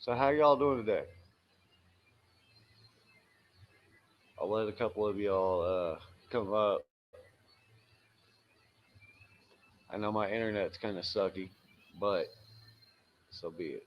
So how y'all doing today? I'll let a couple of y'all come up. I know my internet's kind of sucky, but so be it.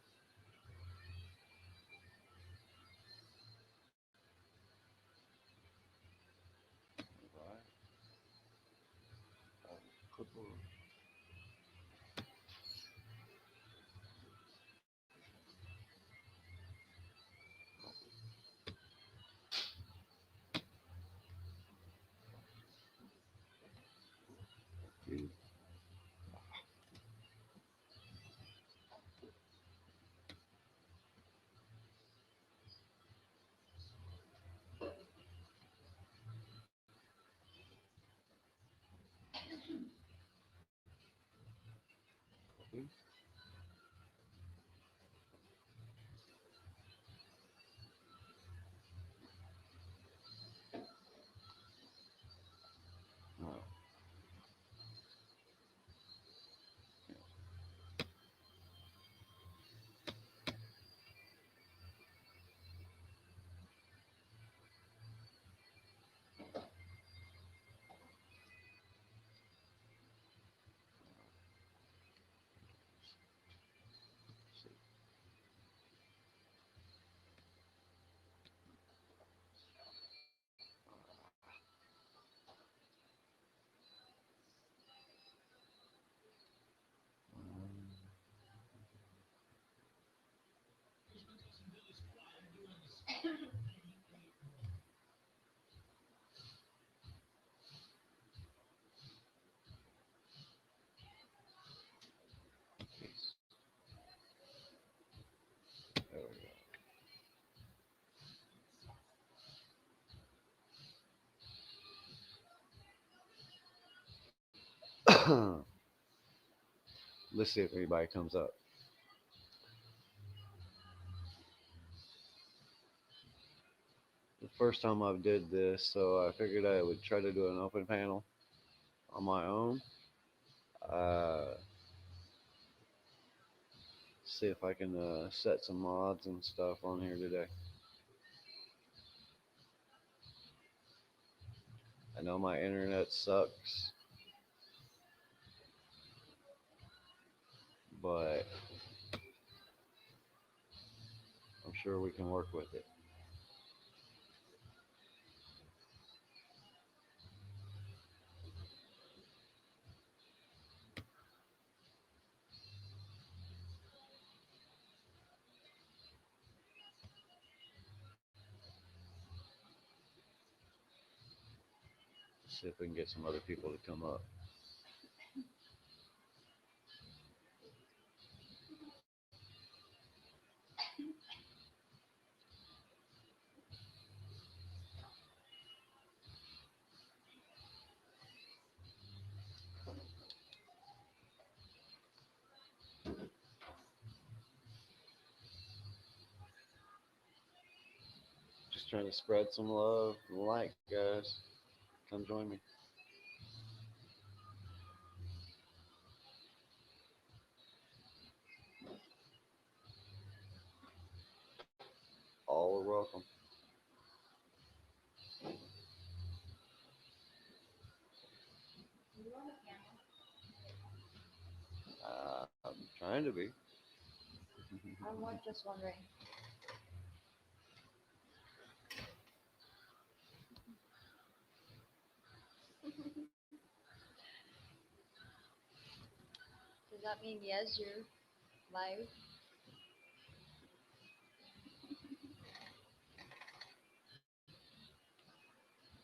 There we go. Let's see if anybody comes up. The first time I did this, so I figured I would try to do an open panel on my own. Uh, See if I can set some mods and stuff on here today. I know my internet sucks, but I'm sure we can work with it. See if we can get some other people to come up. Just trying to spread some love and light, guys. Come join me. All are welcome. I'm trying to be. I'm just wondering. Does that mean yes, you're live?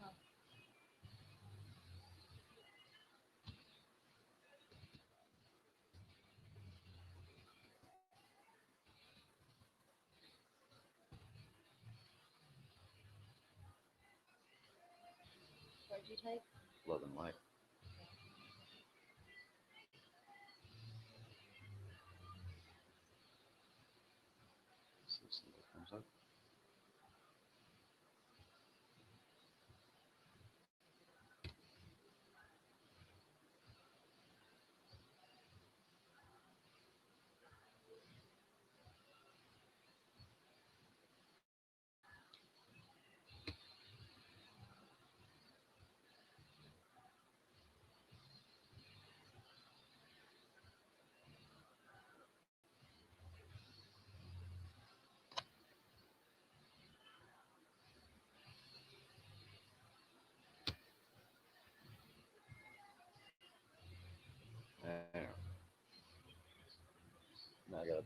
Oh, what'd you type? Love and light. See if somebody comes up.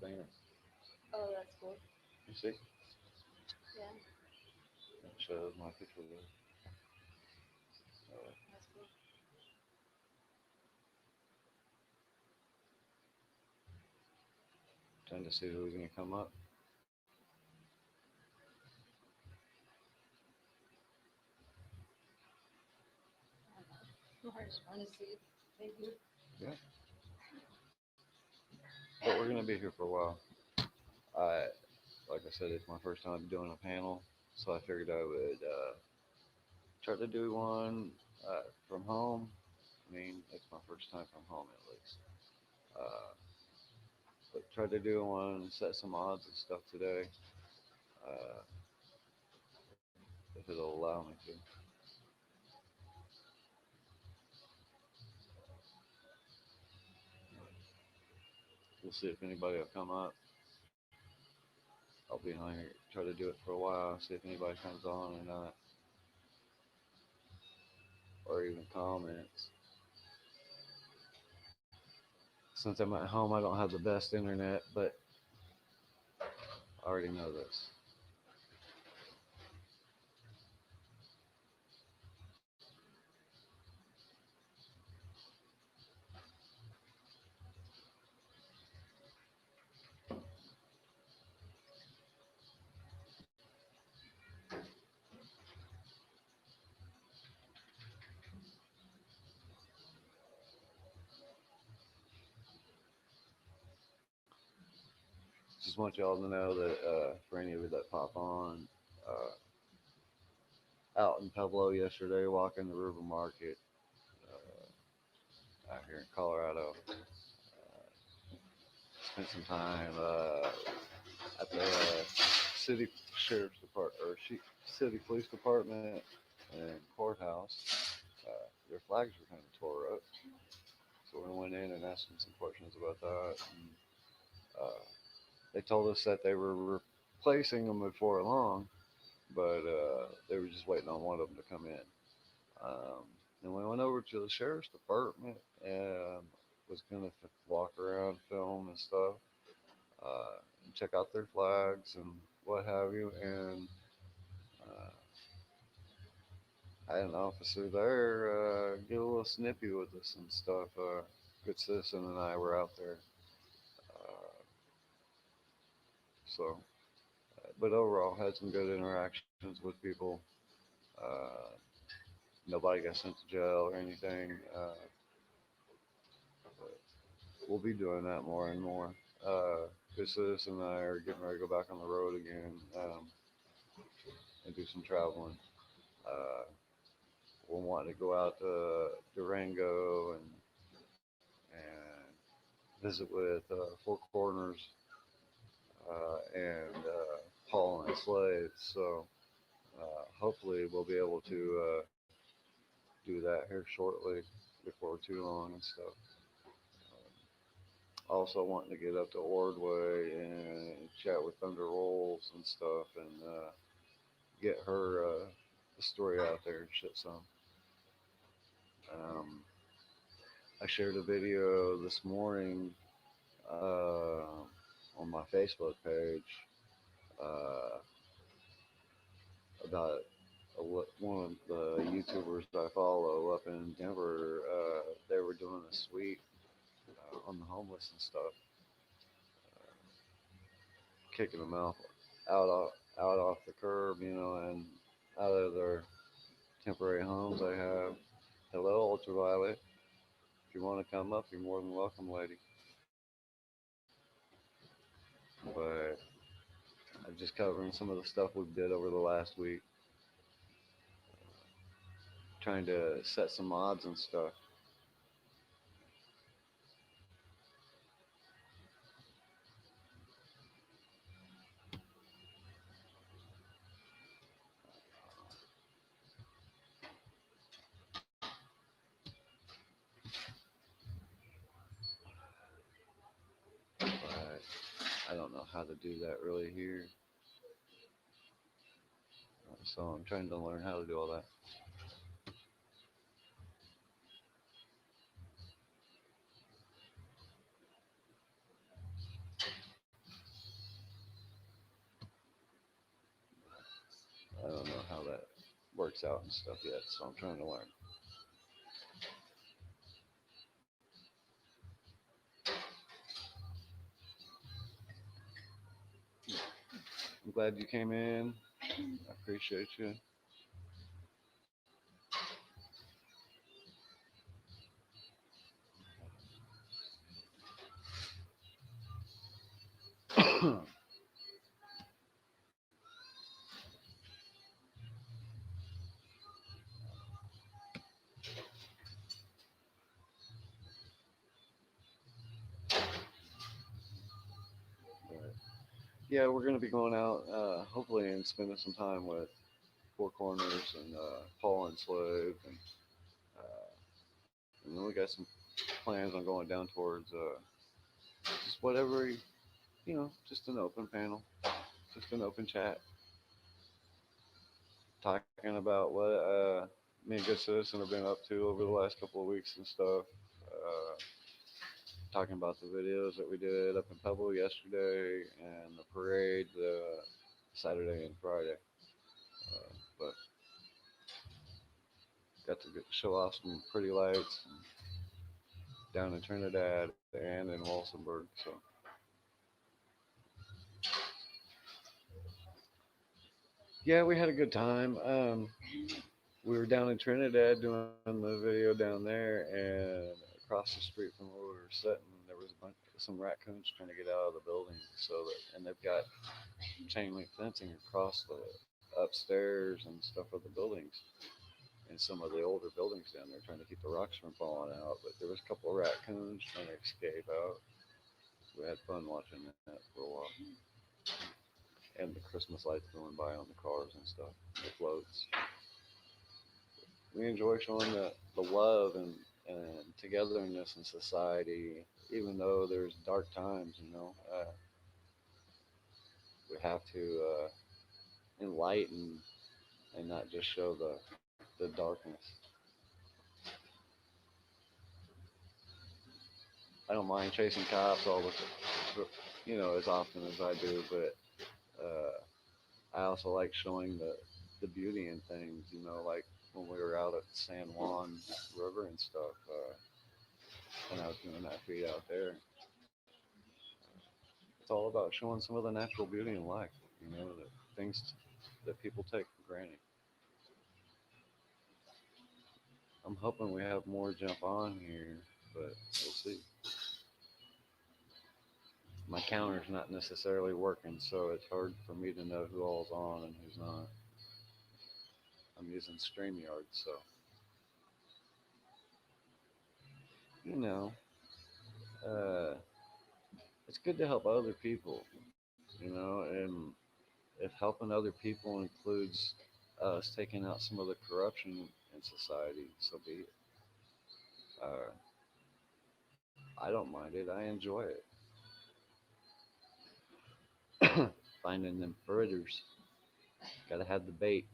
banner. Oh, that's cool. You see? Yeah, It shows my picture there. that's cool. Trying to see who's gonna come up. I just want to see if they do. Yeah. But we're gonna be here for a while. I, like I said, it's my first time doing a panel, so I figured I would try to do one from home. I mean, it's my first time from home at least. Uh, but try to do one, set some odds and stuff today, uh, if it'll allow me to. We'll see if anybody will come up. I'll be on here, try to do it for a while, see if anybody comes on or not, or even comments. Since I'm at home, I don't have the best internet, but I already know this. Just want y'all to know that for any of you that pop on, out in Pueblo yesterday, walking the river market out here in Colorado. Spent some time at the city sheriff's department or city police department and courthouse. Their flags were kind of tore up, so we went in and asked them some questions about that. And, they told us that they were replacing them before long, but they were just waiting on one of them to come in. Um, and we went over to the sheriff's department and was gonna walk around, film and stuff, and check out their flags and what have you. And uh, I had an officer there get a little snippy with us and stuff. Good citizen and I were out there, uh, so. But overall, had some good interactions with people. Uh, Nobody got sent to jail or anything. But we'll be doing that more and more. Good Citizen and I are getting ready to go back on the road again, and do some traveling. Uh, we're wanting to go out to Durango and visit with Four Corners and Paul and Slade. So hopefully we'll be able to do that here shortly before too long and stuff. Also wanting to get up to Ordway and chat with Thunder Rolls and stuff and get her story out there and shit some. Um, I shared a video this morning on my Facebook page uh, about one of the YouTubers I follow up in Denver. They were doing a sweep on the homeless and stuff, kicking them out off the curb, and out of their temporary homes they have. Hello, Ultraviolet. If you want to come up, you're more than welcome, lady. But I'm just covering some of the stuff we did over the last week, trying to set some odds and stuff. But I don't know how to do that really here. So I'm trying to learn how to do all that. bikes out and stuff yet, so I'm trying to learn. I'm glad you came in. I appreciate you. But, yeah, we're gonna be going out, hopefully, and spending some time with Four Corners and Paul and Slave, and then we got some plans on going down towards just whatever, just an open panel, just an open chat, talking about what me and Good Citizen have been up to over the last couple of weeks and stuff. Talking about the videos that we did up in Pebble yesterday and the parade Saturday and Friday. But got to show off some pretty lights down in Trinidad and in Walsenburg. So yeah, we had a good time. We were down in Trinidad doing the video down there, and across the street from where we were sitting, there was some raccoons trying to get out of the building. And they've got chain link fencing across the upstairs and stuff of the buildings, and some of the older buildings down there, trying to keep the rocks from falling out. But there was a couple of raccoons trying to escape out. We had fun watching that for a while, and the Christmas lights going by on the cars and stuff, the floats. We enjoy showing the love and togetherness in society, even though there's dark times. We have to enlighten and not just show the darkness. I don't mind chasing cops as often as I do, but I also like showing the beauty in things. Like when we were out at San Juan River and stuff, when I was doing that feed out there. It's all about showing some of the natural beauty in life. The things that people take for granted. I'm hoping we have more jump on here, but we'll see. My counter's not necessarily working, so it's hard for me to know who all's on and who's not. I'm using StreamYard, so you know, uh, it's good to help other people, and if helping other people includes us taking out some of the corruption in society, so be it. Uh, I don't mind it. I enjoy it. Finding them fritters. Gotta have the bait.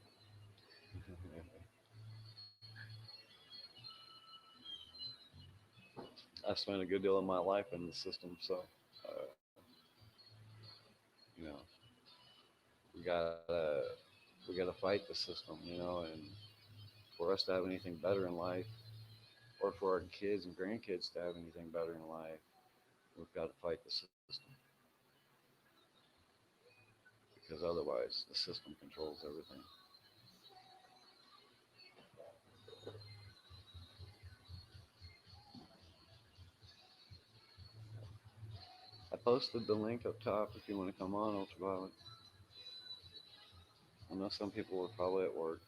I spent a good deal of my life in the system, so uh, you know we gotta fight the system, and for us to have anything better in life, or for our kids and grandkids to have anything better in life, we've got to fight the system because otherwise the system controls everything. I posted the link up top if you want to come on, Ultraviolet. I know some people are probably at work.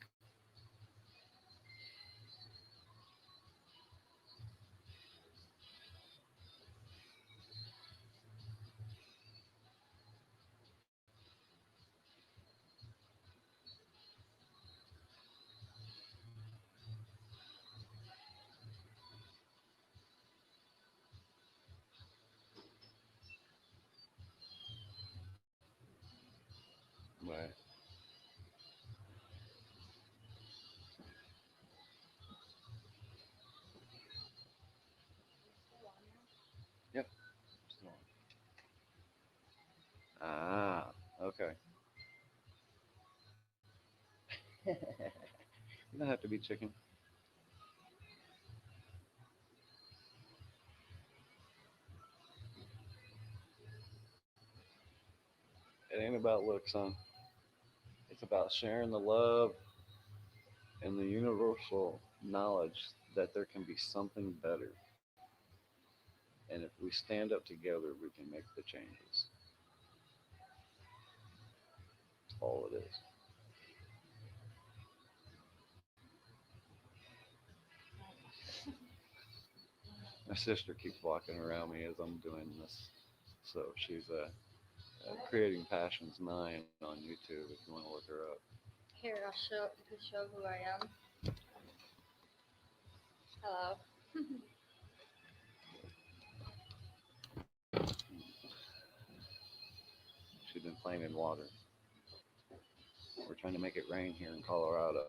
Right. Yep. Still on. Ah, okay. Doesn't have to be chicken. It ain't about looks, son. It's about sharing the love and the universal knowledge that there can be something better. And if we stand up together, we can make the changes. That's all it is. My sister keeps walking around me as I'm doing this. So she's Creating Passions 9 on YouTube if you want to look her up. Here, I'll show who I am. Hello. She's been playing in water. We're trying to make it rain here in Colorado.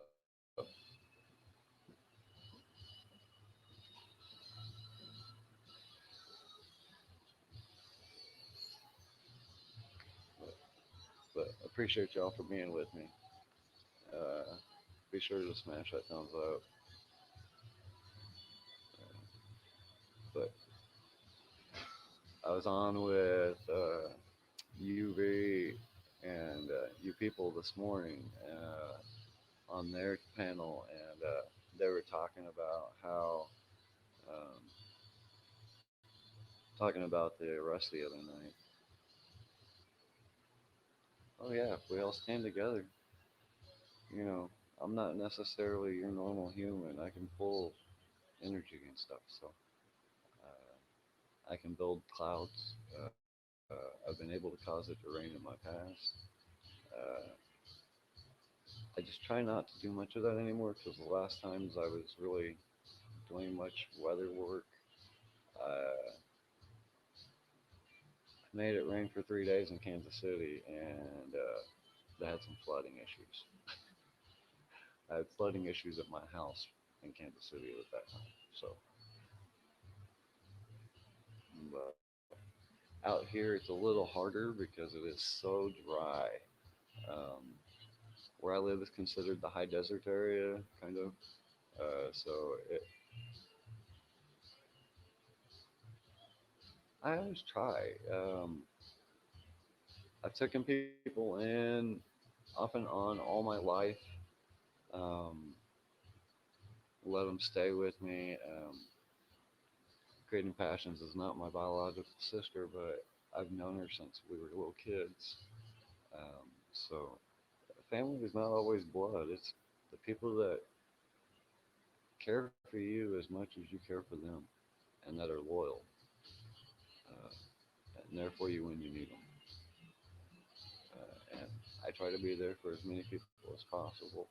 But appreciate y'all for being with me. Uh, be sure to smash that thumbs up. But I was on with UV and you people this morning on their panel, and they were talking about how um, talking about the arrest the other night. Oh yeah, if we all stand together, you know, I'm not necessarily your normal human. I can pull energy and stuff, so I can build clouds. I've been able to cause it to rain in my past. Uh, I just try not to do much of that anymore because the last times I was really doing much weather work, I made it rain for 3 days in Kansas City, and they had some flooding issues. I had flooding issues at my house in Kansas City at that time. So, but out here it's a little harder because it is so dry. Um, where I live is considered the high desert area, kind of. So I always try. I've taken people in off and on all my life. Um, let them stay with me. Creating Passions is not my biological sister, but I've known her since we were little kids. So family is not always blood. It's the people that care for you as much as you care for them, and that are loyal, uh, and there for you when you need them. And I try to be there for as many people as possible.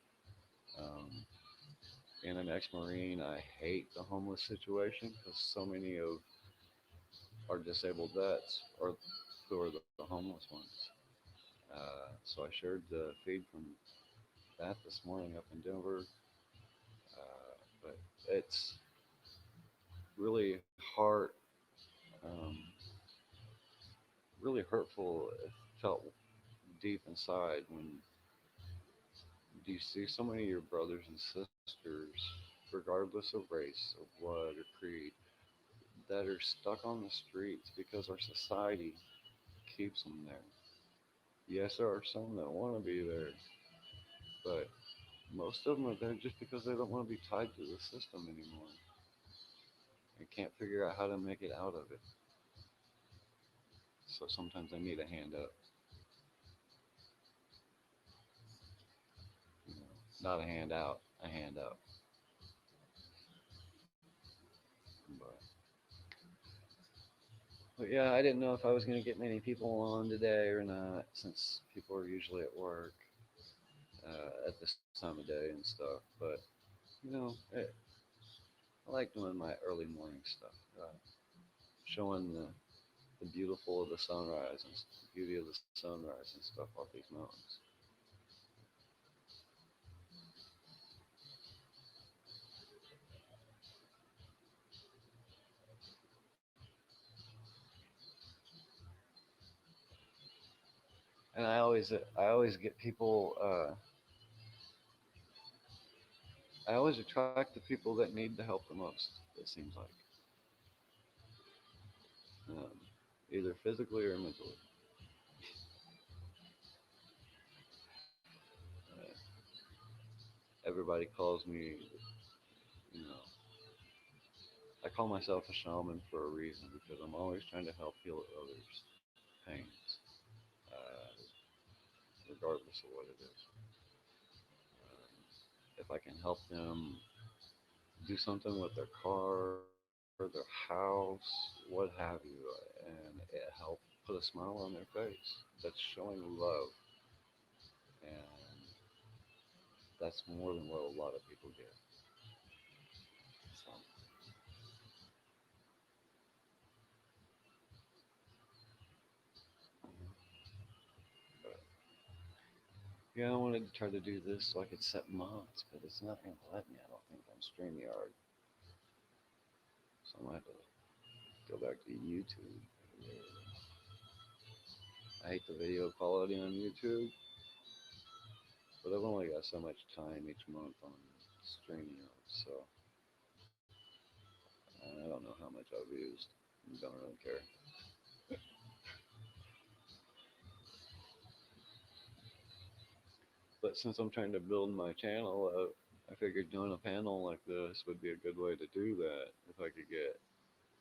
Um, being an ex-marine, I hate the homeless situation because so many of our disabled vets are who are the homeless ones. So I shared the feed from that this morning up in Denver. But it's really um, really hurtful. It felt deep inside when you see so many of your brothers and sisters, regardless of race, or blood, or creed, that are stuck on the streets because our society keeps them there. Yes, there are some that want to be there, but most of them are there just because they don't want to be tied to the system anymore and can't figure out how to make it out of it. So sometimes they need a hand up, you know, not a hand out, a hand up. But, but yeah, I didn't know if I was going to get many people on today or not, since people are usually at work at this time of day and stuff. But you know, I like doing my early morning stuff, showing the beautiful of the sunrise and the beauty of the sunrise and stuff off these mountains. And I always get people I always attract the people that need the help the most. It seems like, um, either physically or mentally. Uh, Everybody calls me, you know, I call myself a shaman for a reason because I'm always trying to help heal others' pains, uh, regardless of what it is. If I can help them do something with their car, their house, what have you, and it helps put a smile on their face, that's showing love, and that's more than what a lot of people get. So, but yeah, I wanted to try to do this so I could set mods, but it's not going to let me. I don't think on StreamYard, so I'm gonna have to go back to YouTube. I hate the video quality on YouTube, but I've only got so much time each month on StreamYard, so I don't know how much I've used. Don't really care. But since I'm trying to build my channel up, I figured doing a panel like this would be a good way to do that if I could get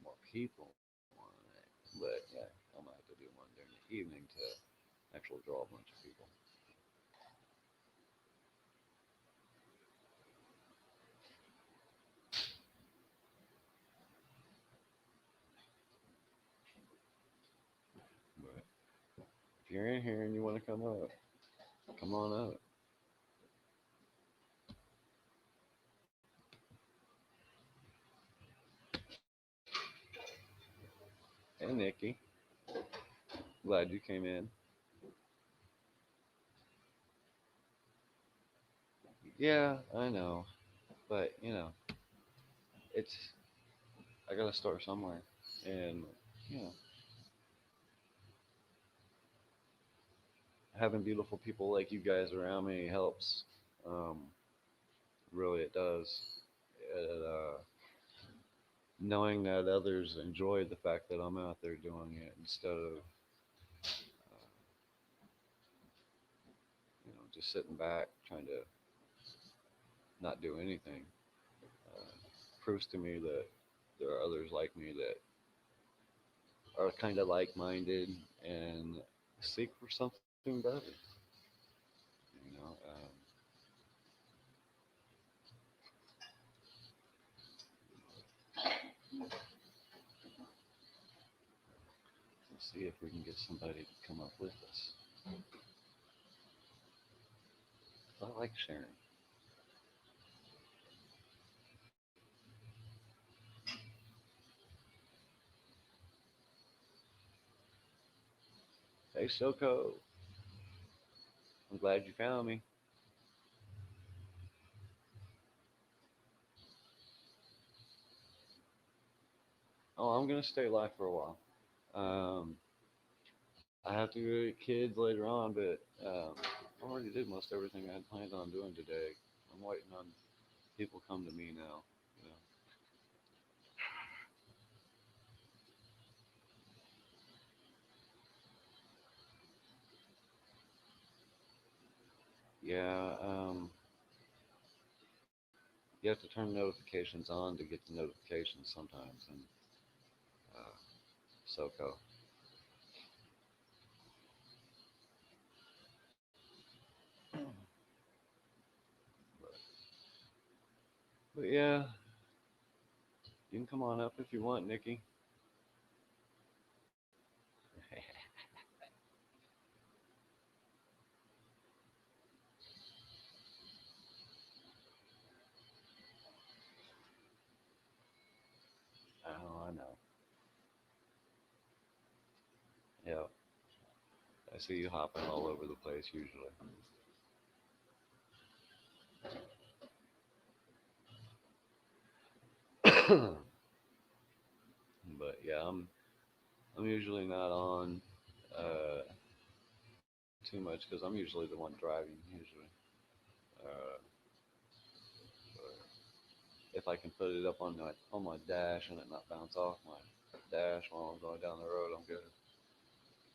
more people on it. But yeah, I'm gonna have to do one during the evening to actually draw a bunch of people. But if you're in here and you want to come up, come on up. Hey, Nikki, glad you came in. Yeah, I know, but it's I gotta start somewhere, and you know, having beautiful people like you guys around me helps. Um, Really, it does. Knowing that others enjoy the fact that I'm out there doing it instead of just sitting back trying to not do anything, uh, proves to me that there are others like me that are kind of like-minded and seek for something better. You know, let's see if we can get somebody to come up with us. I like sharing. Hey, Soko, I'm glad you found me. Oh, I'm gonna stay live for a while. Um, I have to go get kids later on, but I already did most everything I had planned on doing today. I'm waiting on people come to me now. You know. Yeah, you have to turn notifications on to get the notifications sometimes, and uh, SoCo. But, but yeah, you can come on up if you want, Nikki. Oh, I know. Yeah, I see you hopping all over the place usually. But yeah, I'm usually not on uh, too much because I'm usually the one driving usually. Uh, if I can put it up on my dash and it not bounce off my dash while I'm going down the road, I'm good.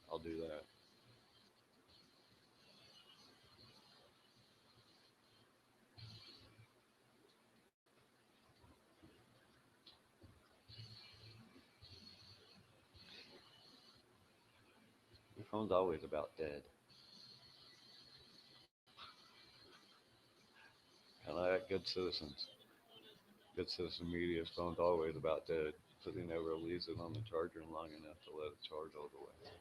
I'll do that. Your phone's always about dead. And I got good citizens. Good citizen media's phone's always about dead, so they never leaves it on the charger long enough to let it charge all the way.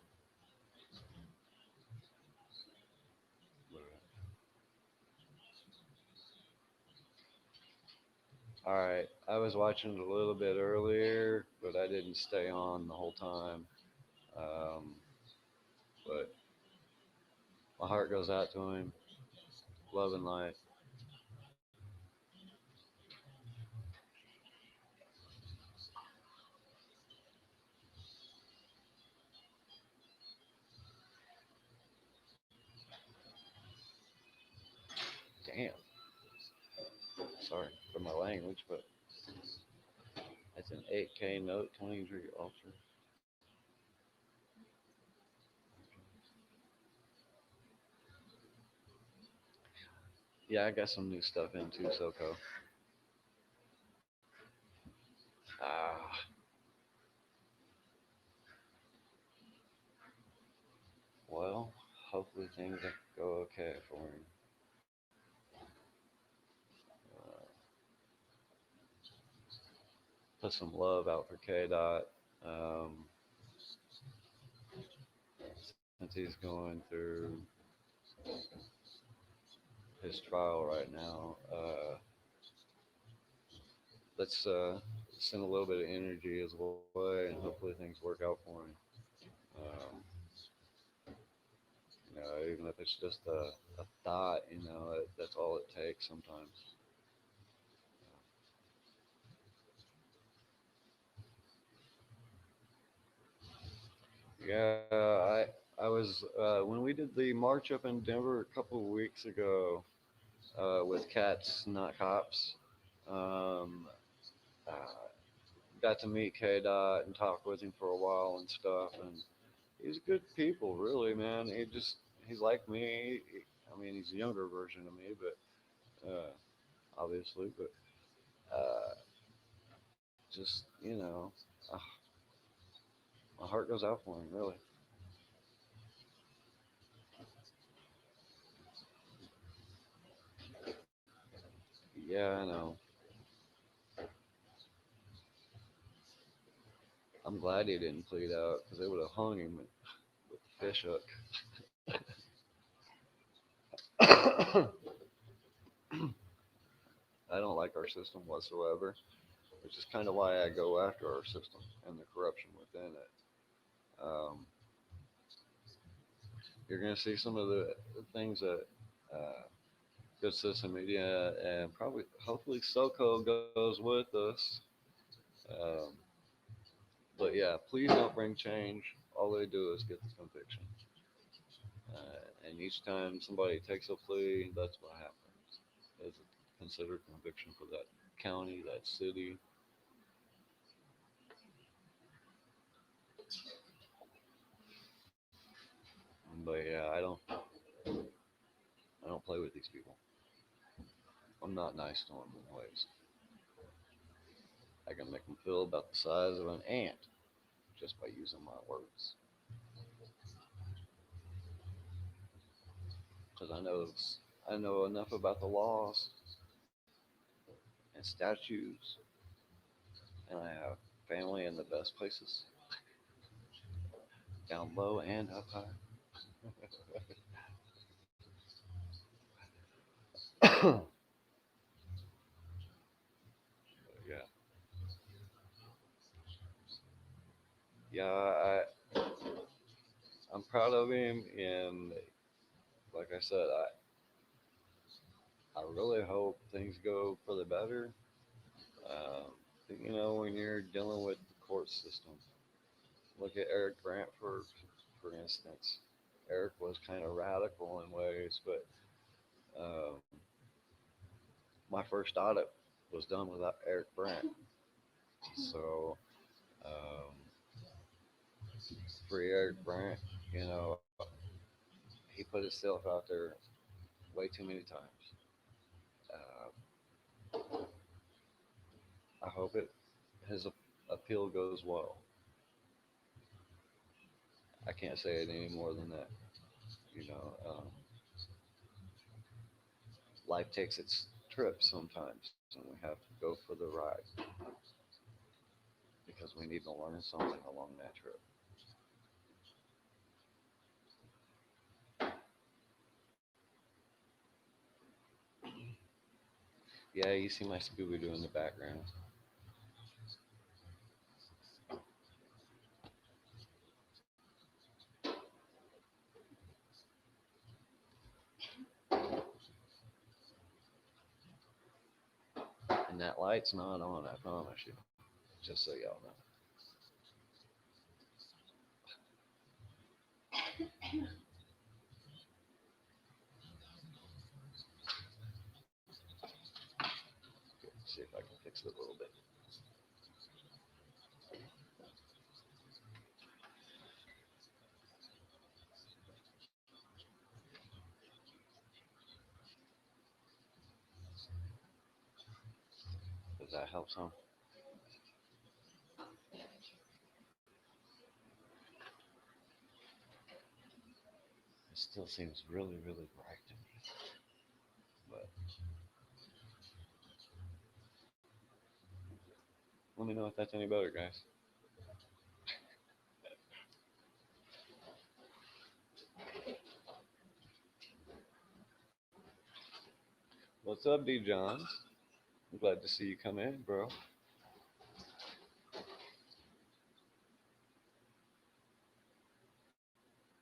All right, I was watching it a little bit earlier, but I didn't stay on the whole time. Um, but my heart goes out to him, love and light. Damn, sorry for my language, but it's an 8K Note 23 Ultra. Yeah, I got some new stuff into SoCo. Ah, well, hopefully things go okay for him. Uh, put some love out for K Dot. Um, since he's going through his trial right now, let's send a little bit of energy his way, and hopefully things work out for him. Um, even if it's just a thought, that's all it takes sometimes. Yeah, I was when we did the march up in Denver a couple of weeks ago with Cats Not Cops. Um, uh, got to meet K Dot and talk with him for a while and stuff, and he's good people, really, man. He's like me. I mean, he's a younger version of me, but obviously, but uh, just uh, my heart goes out for him, really. Yeah, I know. I'm glad he didn't plead out because they would have hung him with the fish hook. I don't like our system whatsoever, which is kind of why I go after our system and the corruption within it. Um, you're going to see some of the things that uh, good system media and probably, hopefully, SoCo goes with us. Um, but yeah, please don't bring change. All they do is get the conviction. And each time somebody takes a plea, that's what happens. It's considered conviction for that county, that city. But yeah, I don't play with these people. I'm not nice to them in ways. I can make them feel about the size of an ant just by using my words. Because I know enough about the laws and statutes, and I have family in the best places, down low and up high. Yeah, yeah. I'm proud of him, and like I said, I really hope things go for the better. Um, when you're dealing with the court system, look at Eric Grant for instance. Eric was kind of radical in ways, but um, my first audit was done without Eric Brandt. So, um, free Eric Brandt, you know, he put himself out there way too many times. Uh, I hope his appeal goes well. I can't say it any more than that. You know, life takes its trips sometimes, and we have to go for the ride because we need to learn something along that trip. Yeah, you see my Scooby Doo in the background. And that light's not on, I promise you. Just so y'all know. See if I can fix it a little bit. Does that help some? It still seems really, really bright to me. But let me know if that's any better, guys. What's up, D Johns? I'm glad to see you come in, bro.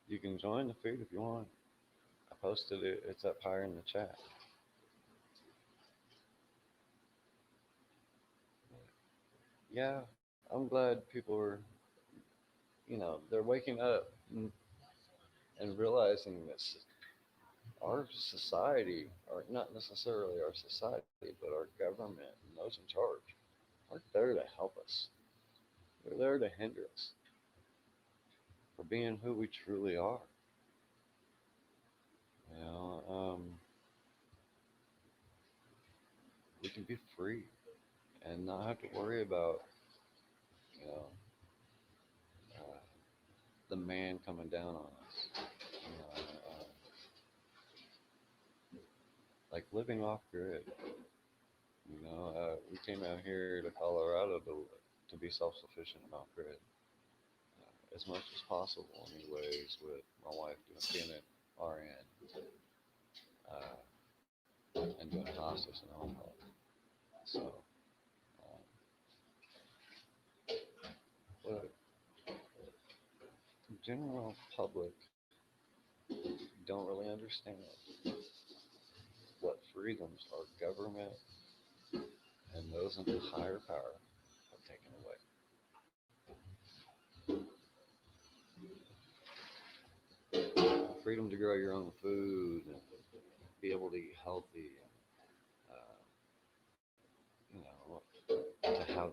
You can join the feed if you want. I posted it. It's up higher in the chat. Yeah, I'm glad people are, they're waking up and realizing this. Our society, or not necessarily our society, but our government and those in charge, aren't there to help us. They're there to hinder us for being who we truly are. You know, we can be free and not have to worry about, you know, uh, the man coming down on us. You know, like living off grid. We came out here to Colorado to be self-sufficient and off grid as much as possible, anyways. With my wife being an RN and doing hospice and home health. So, um, but the general public don't really understand what freedoms our government and those in higher power have taken away. Freedom to grow your own food and be able to eat healthy and to have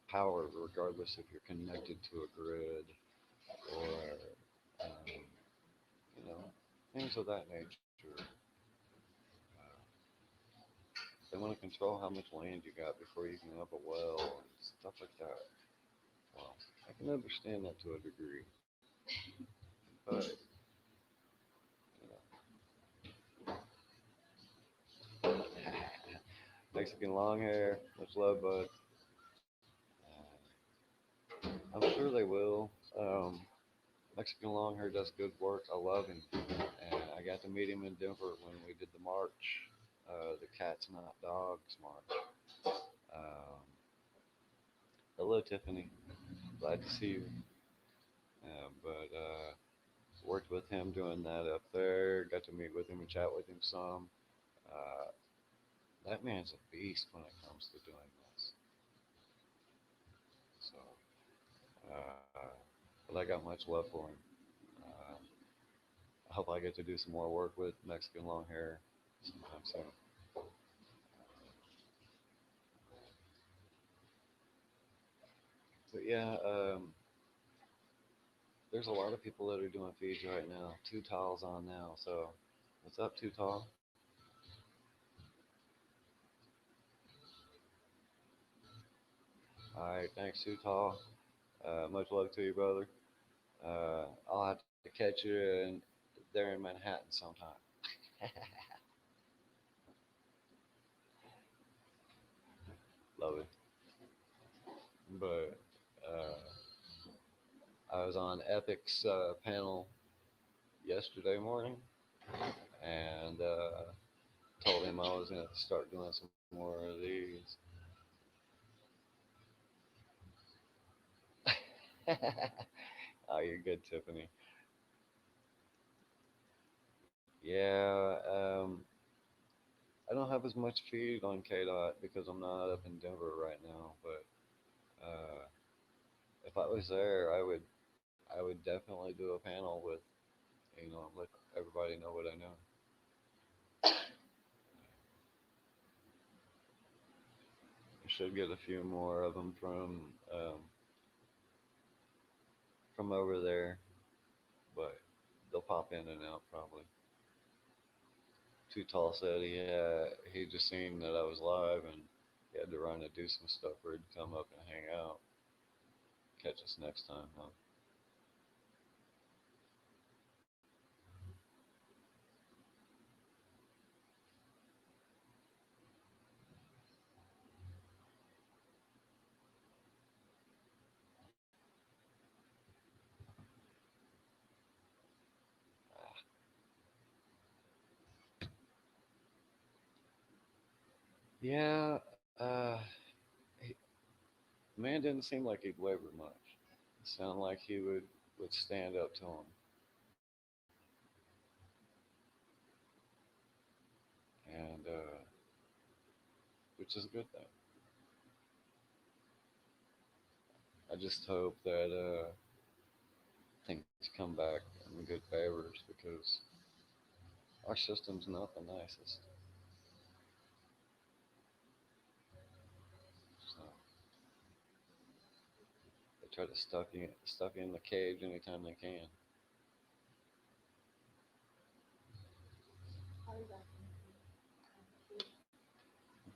power regardless if you're connected to a grid or things of that nature. They want to control how much land you got before you can have a well and stuff like that. Well, I can understand that to a degree, but you know, Mexican long hair, much love, bud. I'm sure they will. Um, Mexican long hair does good work. I love him, and I got to meet him in Denver when we did the march, the Cats Not Dogs march. Um, Hello, Tiffany. Glad to see you. But worked with him doing that up there. Got to meet with him and chat with him some. Uh, that man's a beast when it comes to doing this. So, but I got much love for him. Uh, I hope I get to do some more work with Mexican long hair sometime soon. yeah, there's a lot of people that are doing feeds right now. Too Tall's on now, so what's up, Too Tall? All right, thanks, Too Tall. Much love to you, brother. I'll have to catch you there in Manhattan sometime. Love it. But I was on Epic's panel yesterday morning, and told him I was going to start doing some more of these. Oh, you're good, Tiffany. Yeah, I don't have as much feed on KDOT because I'm not up in Denver right now. But if I was there, I would definitely do a panel with, let everybody know what I know. I should get a few more of them from over there, but they'll pop in and out probably. Too Tall said he just seen that I was live and he had to run and do some stuff for he'd come up and hang out. Catch us next time, huh? Yeah, he, man didn't seem like he'd waver much. It sounded like he would stand up to him, and which is a good thing. I just hope that things come back in good favors because our system's not the nicest. So they try to stuff you in the cage anytime they can. How is that?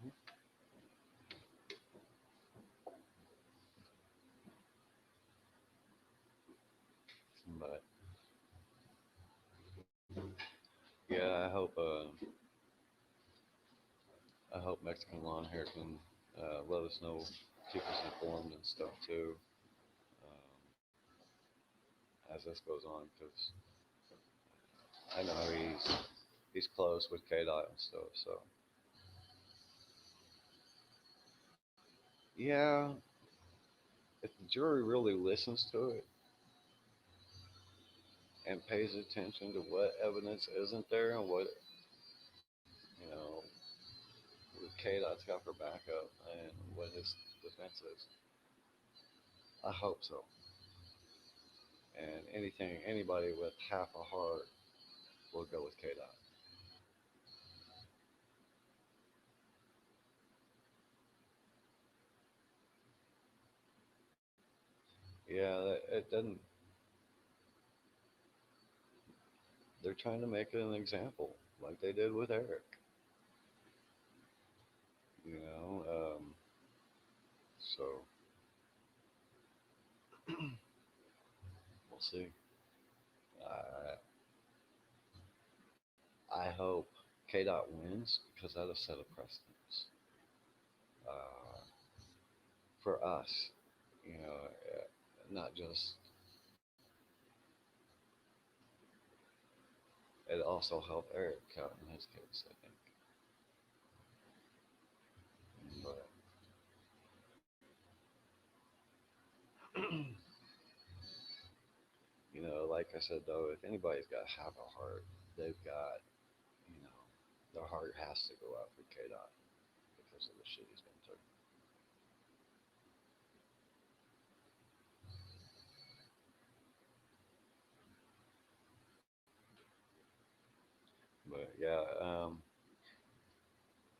Hmm. But yeah, I hope Mexican Lawn Hair can let us know, keep us informed and stuff too, as this goes on, because I know he's close with KDOT and stuff. So yeah, if the jury really listens to it and pays attention to what evidence isn't there and what you know what KDOT's got for backup and what his defense is, I hope so. And anybody with half a heart will go with KDOT. Yeah, it doesn't. They're trying to make it an example, like they did with Eric. You know, so we'll see. I I hope KDOT wins because that'll set a precedence uh, for us. You know, not just it also helped Eric out in his case, I think. But like I said though, if anybody's got half a heart, they've got you know their heart has to go out for KDOT because of the shit he's been through. But yeah,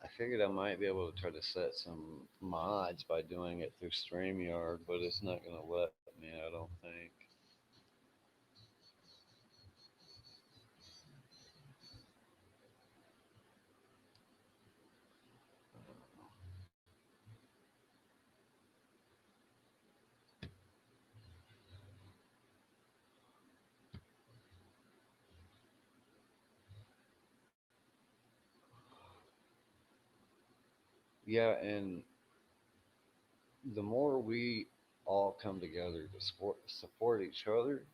I figured I might be able to try to set some mods by doing it through StreamYard, but it's not gonna let me. I don't think. Yeah, and the more we all come together to support each other,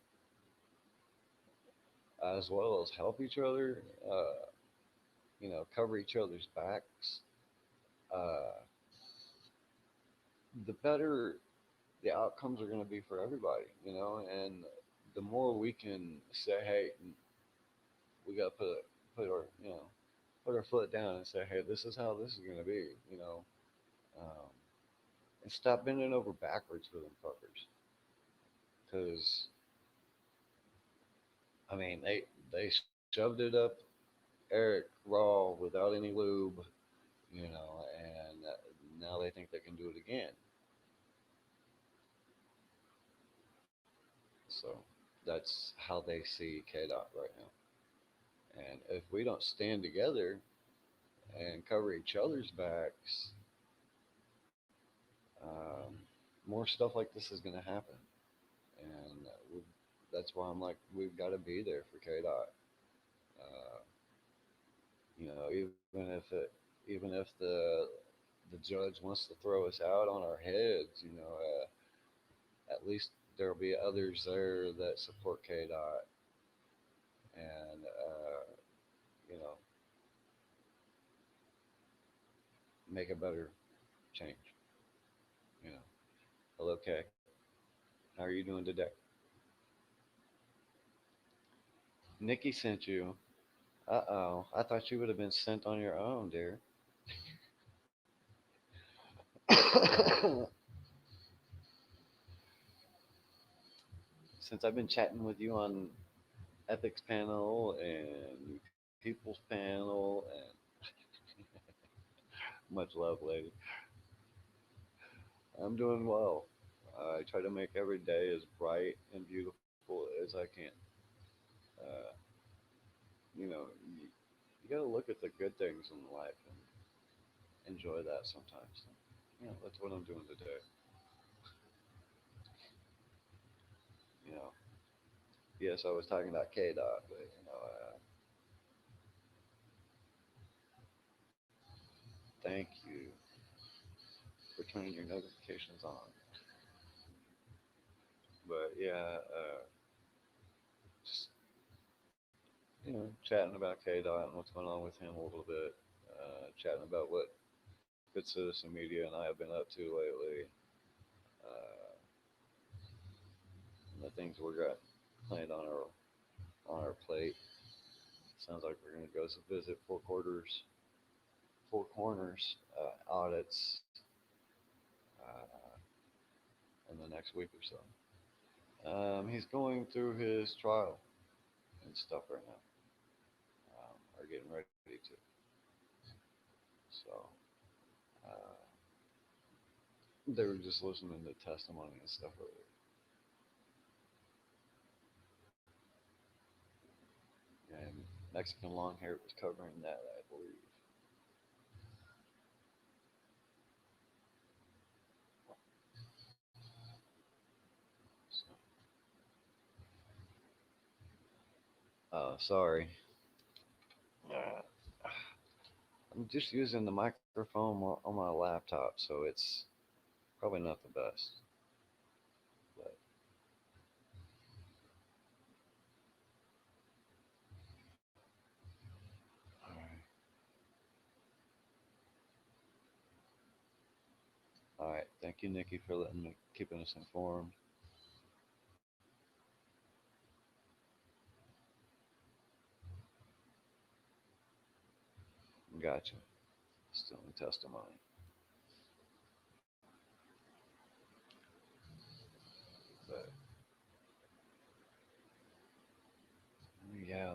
as well as help each other, cover each other's backs, uh, the better the outcomes are going to be for everybody. And the more we can say, hey, we got to put our foot down and say, hey, this is how this is going to be. Um, and stop bending over backwards for them fuckers. Because I mean, they shoved it up Eric raw without any lube, and now they think they can do it again. So that's how they see KDOT right now. And if we don't stand together and cover each other's backs, um, more stuff like this is going to happen. And that's why I'm like, we've got to be there for KDOT. Uh, even if the judge wants to throw us out on our heads, at least there'll be others there that support KDOT and you know make a better change. You know, hello, Kay. How are you doing today? Nikki sent you. Uh-oh, I thought you would have been sent on your own, dear. Since I've been chatting with you on ethics panel and people's panel and much love, lady. I'm doing well. I try to make every day as bright and beautiful as I can. Uh, you got to look at the good things in life and enjoy that sometimes. Yeah, that's what I'm doing today. You know, yes, I was talking about K Dot, but thank you for turning your notifications on. But yeah, just chatting about K Dot and what's going on with him a little bit. Chatting about what Good Citizen Media and I have been up to lately. Uh, and the things we're got planned on our plate. Sounds like we're going to go visit Four Corners audits uh, in the next week or so. He's going through his trial and stuff right now, or getting ready to. So uh, they were just listening to testimony and stuff earlier. And Mexican long hair was covering that, I believe. So, sorry. Uh, I'm just using the microphone on my laptop, so it's probably not the best. But all right, all right. Thank you, Nikki, for keeping us informed. Gotcha. Still in testimony, but yeah,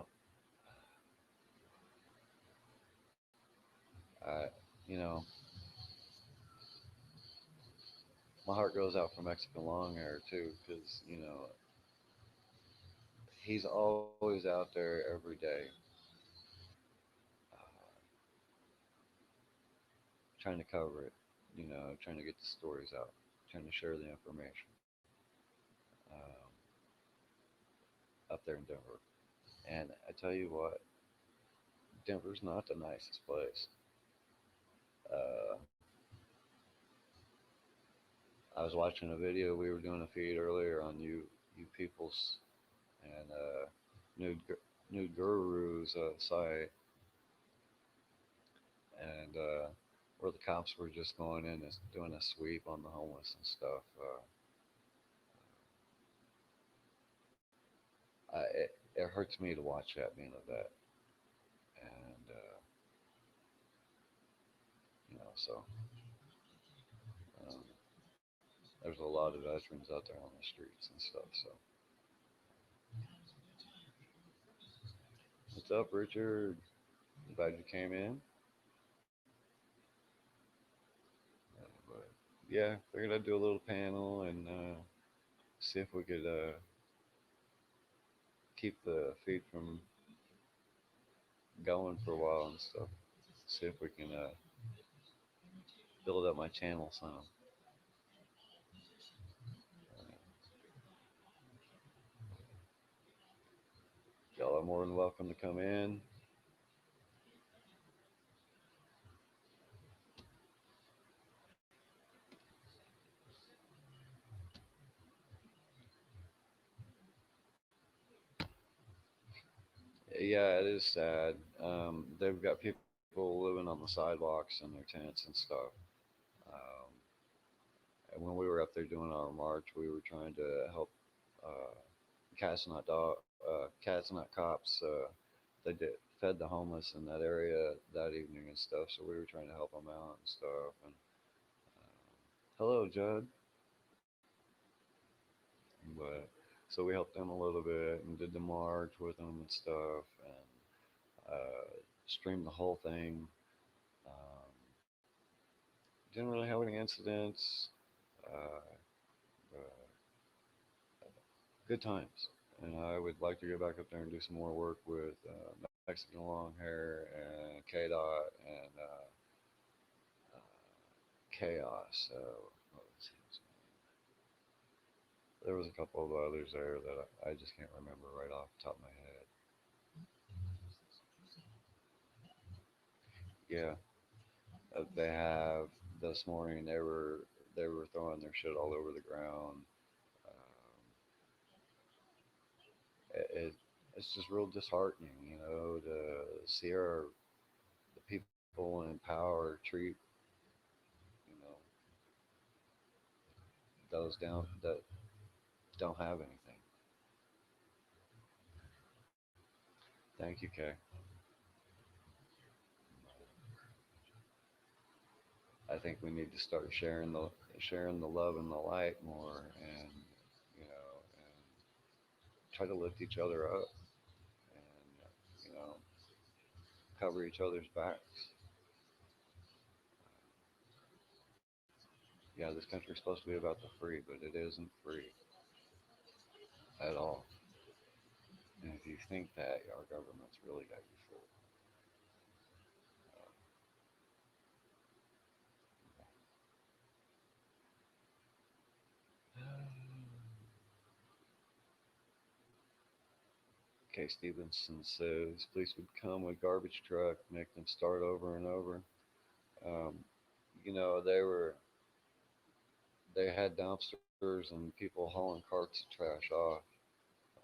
I, you know, my heart goes out for Mexican Longhair too, because he's always out there every day, uh, trying to cover it, trying to get the stories out, trying to share the information up there in Denver. And I tell you what, Denver's not the nicest place. Uh, I was watching a video. We were doing a feed earlier on you people's and nude nude gurus site, and where the cops were just going in and doing a sweep on the homeless and stuff. It hurts me to watch that being a vet, and so um, there's a lot of veterans out there on the streets and stuff. So what's up, Richard? Glad you came in. But yeah, figured I'd do a little panel and see if we could keep the feed from going for a while and stuff. See if we can build up my channel some. Y'all are more than welcome to come in. Yeah, it is sad. They've got people living on the sidewalks in their tents and stuff. Um, and when we were up there doing our march, we were trying to help uh, cats not cops. They fed the homeless in that area that evening and stuff. So we were trying to help them out and stuff. And hello, Judd. But so we helped them a little bit and did the march with them and stuff, and streamed the whole thing. Um, didn't really have any incidents. Uh, Good times. And I would like to get back up there and do some more work with Mexican Longhair and KDOT and uh, Chaos. What was his name? There was a couple of others there that I just can't remember right off the top of my head. Yeah, they have this morning. They were throwing their shit all over the ground. Um, it's just real disheartening, to see the people in power treat you know those down that don't have anything. Thank you, Kay. I think we need to start sharing the love and the light more, and and try to lift each other up, and cover each other's backs. Yeah, this country's supposed to be about the free, but it isn't free at all. And if you think that, our government's really got you fooled. Kay Stevenson says police would come with garbage truck, make them start over and over. Um, they had dumpsters and people hauling carts of trash off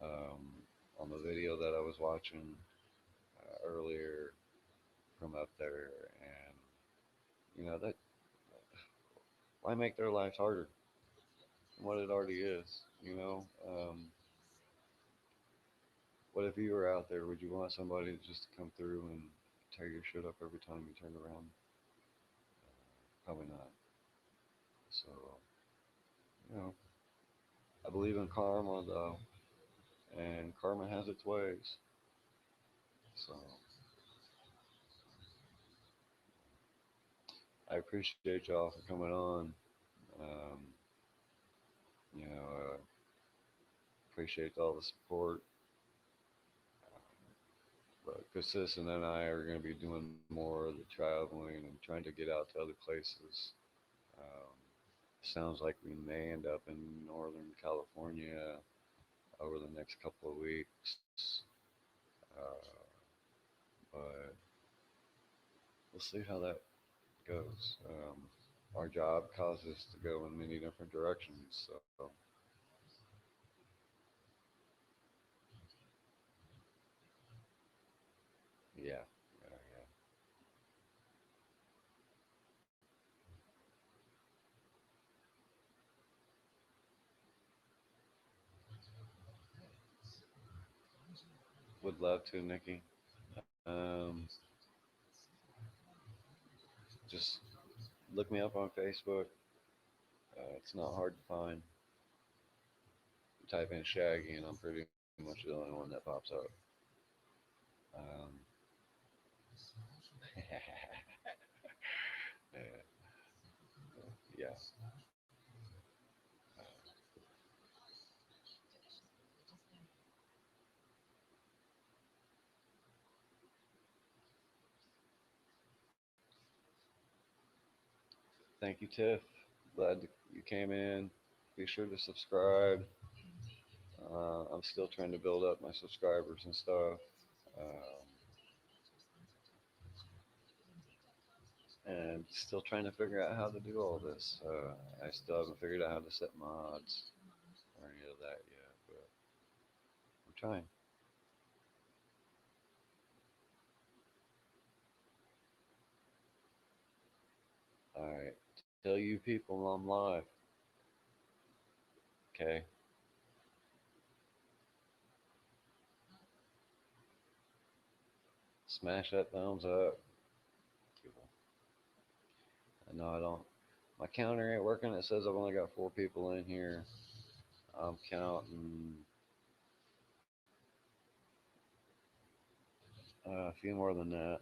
um, on the video that I was watching earlier from up there, and that why make their lives harder than what it already is? What if you were out there? Would you want somebody just to come through and tear your shit up every time you turn around? Probably not. So, you know, I believe in karma though, and karma has its ways. So, I appreciate y'all for coming on. Um, you know, appreciate all the support. But Consistent and I are going to be doing more of the traveling and trying to get out to other places. Um, sounds like we may end up in Northern California over the next couple of weeks. Uh, but we'll see how that goes. Our job causes us to go in many different directions. So, yeah, yeah. Would love to, Nikki. Um, just look me up on Facebook. It's not hard to find. Type in Shaggy, and I'm pretty much the only one that pops up. Um, yeah. Thank you, Tiff. Glad you came in. Be sure to subscribe. I'm still trying to build up my subscribers and stuff. Um, and still trying to figure out how to do all this. I still haven't figured out how to set mods or any of that yet, but I'm trying. All right. Tell you people I'm live. Okay. Smash that thumbs up. People. I know I don't. My counter ain't working. It says I've only got 4 people in here. I'm counting a few more than that.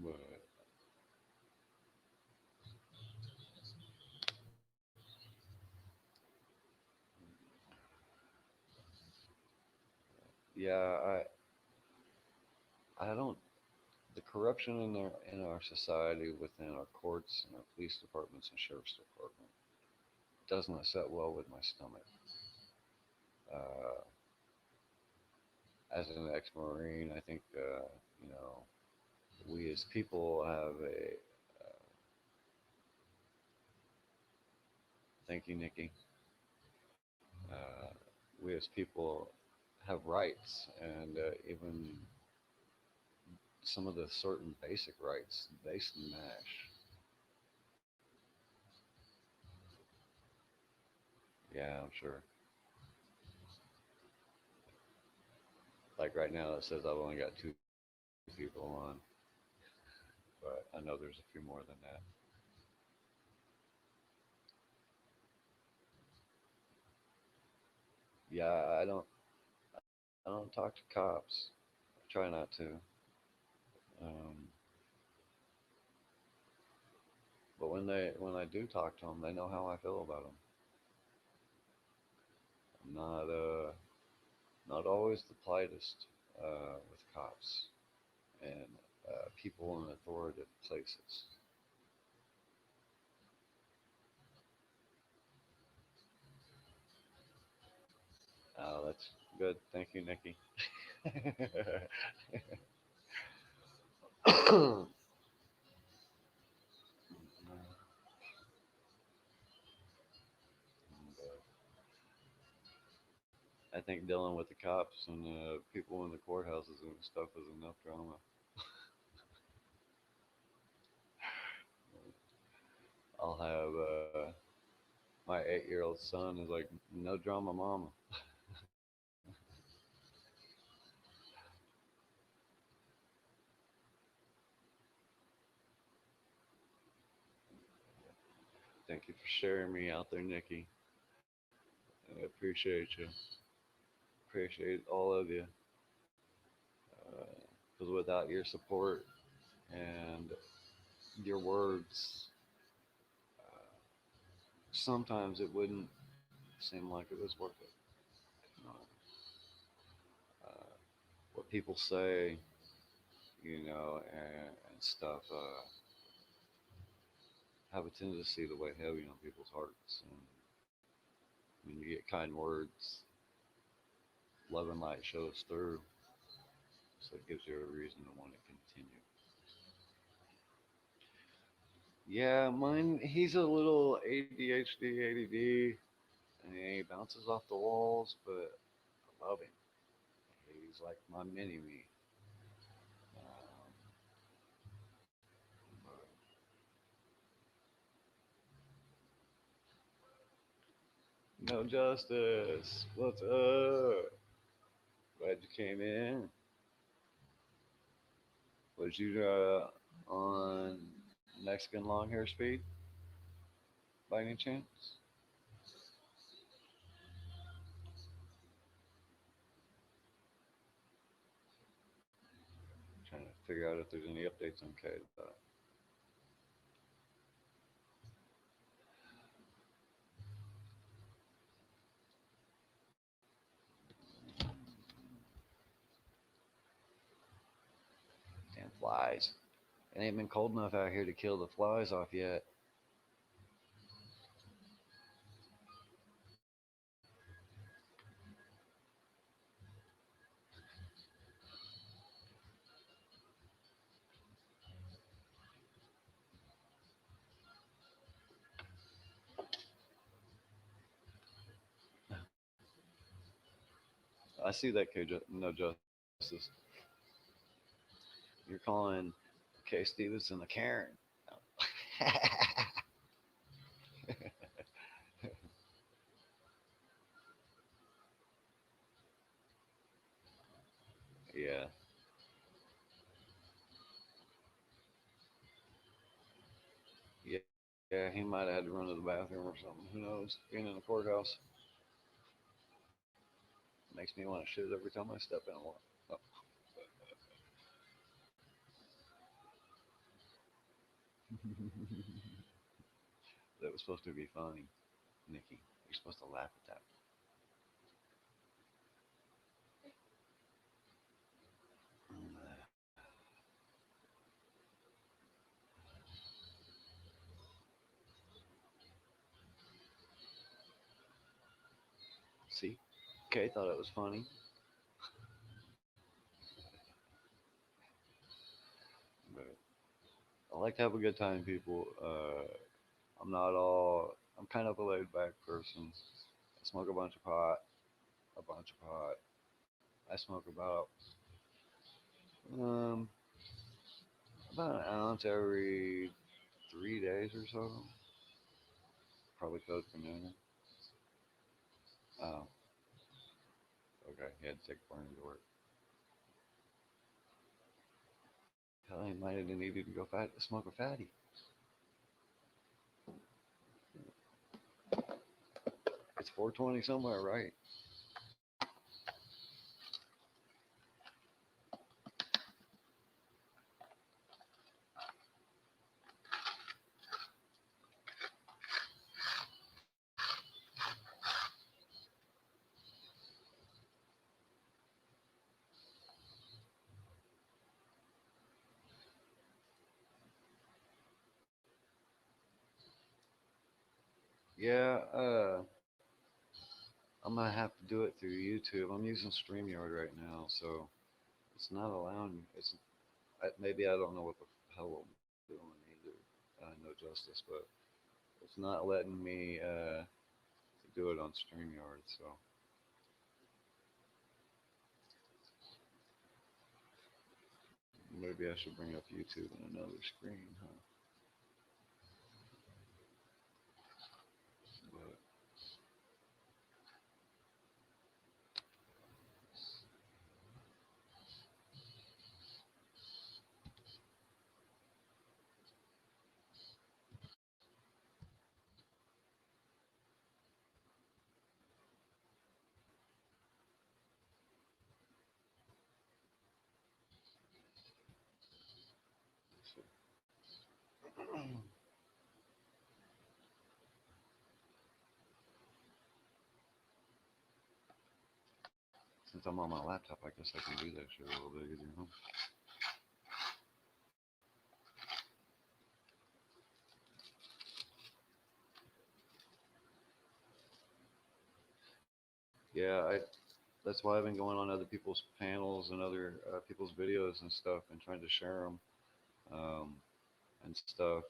But yeah, I don't. The corruption in our society within our courts and our police departments and sheriff's department does not set well with my stomach. Uh, as an ex-marine, I think you know we as people have a. Thank you, Nikki. Uh, we as people have rights, and even some of the certain basic rights they smash. Yeah, I'm sure. Like right now, it says I've only got 2 people on, but I know there's a few more than that. Yeah, I don't talk to cops. I try not to. Um, but when I do talk to them, they know how I feel about them. I'm not always the politest with cops and people in authoritative places. That's good. Thank you, Nikki. I think dealing with the cops and people in the courthouses and stuff is enough drama. I'll have my 8-year-old son is like, no drama, mama. Thank you for sharing me out there, Nikki. I appreciate you. Appreciate all of you. Because without your support and your words, uh, sometimes it wouldn't seem like it was worth it. You know, uh, what people say, and stuff, have a tendency to weigh heavy on people's hearts. And when you get kind words, love and light shows through, so it gives you a reason to want to continue. Yeah, mine. He's a little ADHD, ADD, and he bounces off the walls, but I love him. He's like my mini me. Um, no justice. What's up? Glad you came in. Was you on Mexican long hair speed by any chance? Trying to figure out if there's any updates on Kate. Damn flies. It ain't been cold enough out here to kill the flies off yet. I see that, No Justice. You're calling Kay Stevenson a Karen. Yeah. Yeah. Yeah, he might have had to run to the bathroom or something. Who knows? Being in the courthouse makes me want to shit every time I step in one. Oh, that was supposed to be funny, Nikki. You're supposed to laugh at that. See? Kay thought it was funny, but I like to have a good time, people. I'm kind of a laid back person. I smoke a bunch of pot. I smoke um, about an ounce every 3 days or so. Probably code for noon. Oh, okay. He had to take Barney to work. Hell, he might have needed to go smoke a fatty. It's 420 somewhere, right? Yeah, I'm gonna have to do it through YouTube. I'm using StreamYard right now, so it's not allowing me. Maybe I don't know what the hell I'm doing either. No justice, but it's not letting me do it on StreamYard. So maybe I should bring up YouTube on another screen, huh? But Since I'm on my laptop, I guess I can do that shit a little bit easier, huh? Yeah, that's why I've been going on other people's panels and other people's videos and stuff and trying to share them and stuff,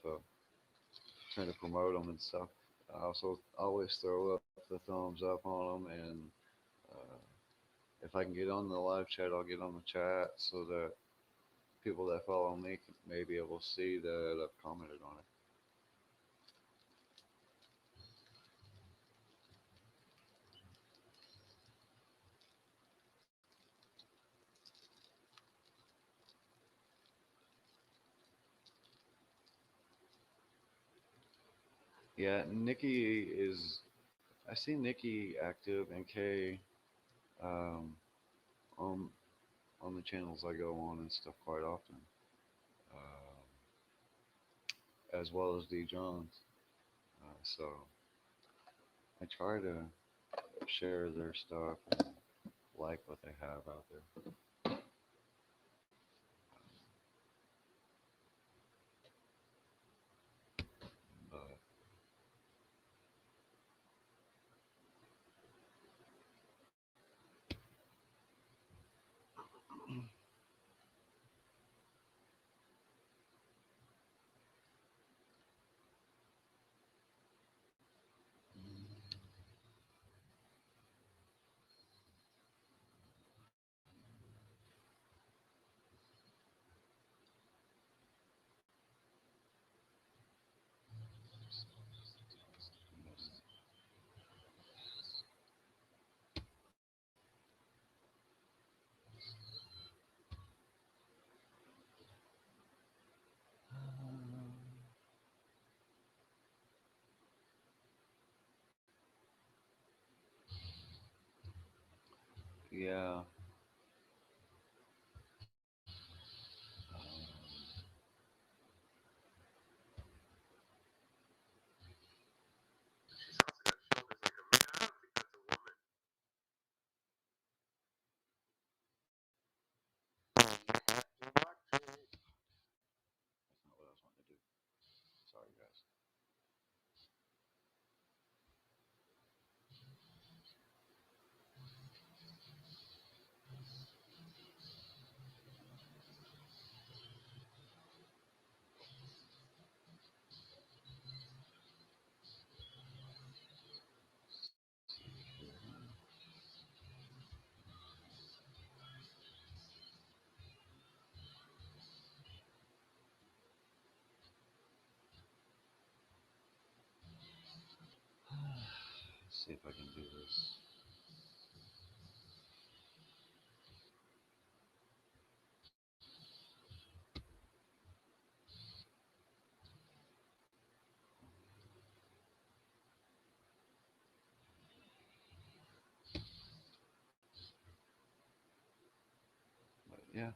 trying to promote them and stuff. I also always throw up the thumbs up on them, and uh, if I can get on the live chat, I'll get on the chat so that people that follow me may be able to see that I've commented on it. Yeah, Nikki is. I see Nikki active and Kay um, on on the channels I go on and stuff quite often, as well as D Johns. So I try to share their stuff and like what they have out there. But yeah, that's not what I was wanting to do. Sorry, guys. Let's see if I can do this. But yeah,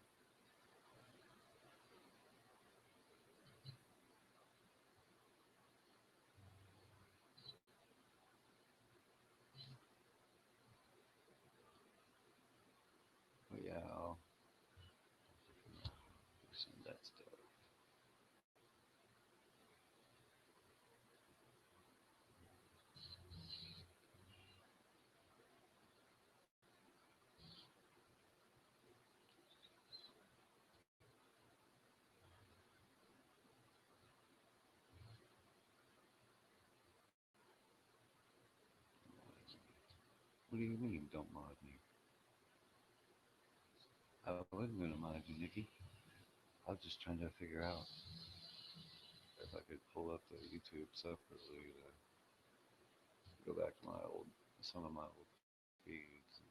but yeah, I'll do some of that stuff. What do you mean, don't mod me? I wasn't going to mod you, Nikki. I was just trying to figure out if I could pull up the YouTube separately to go back to my old, some of my old feeds and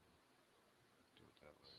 do it that way.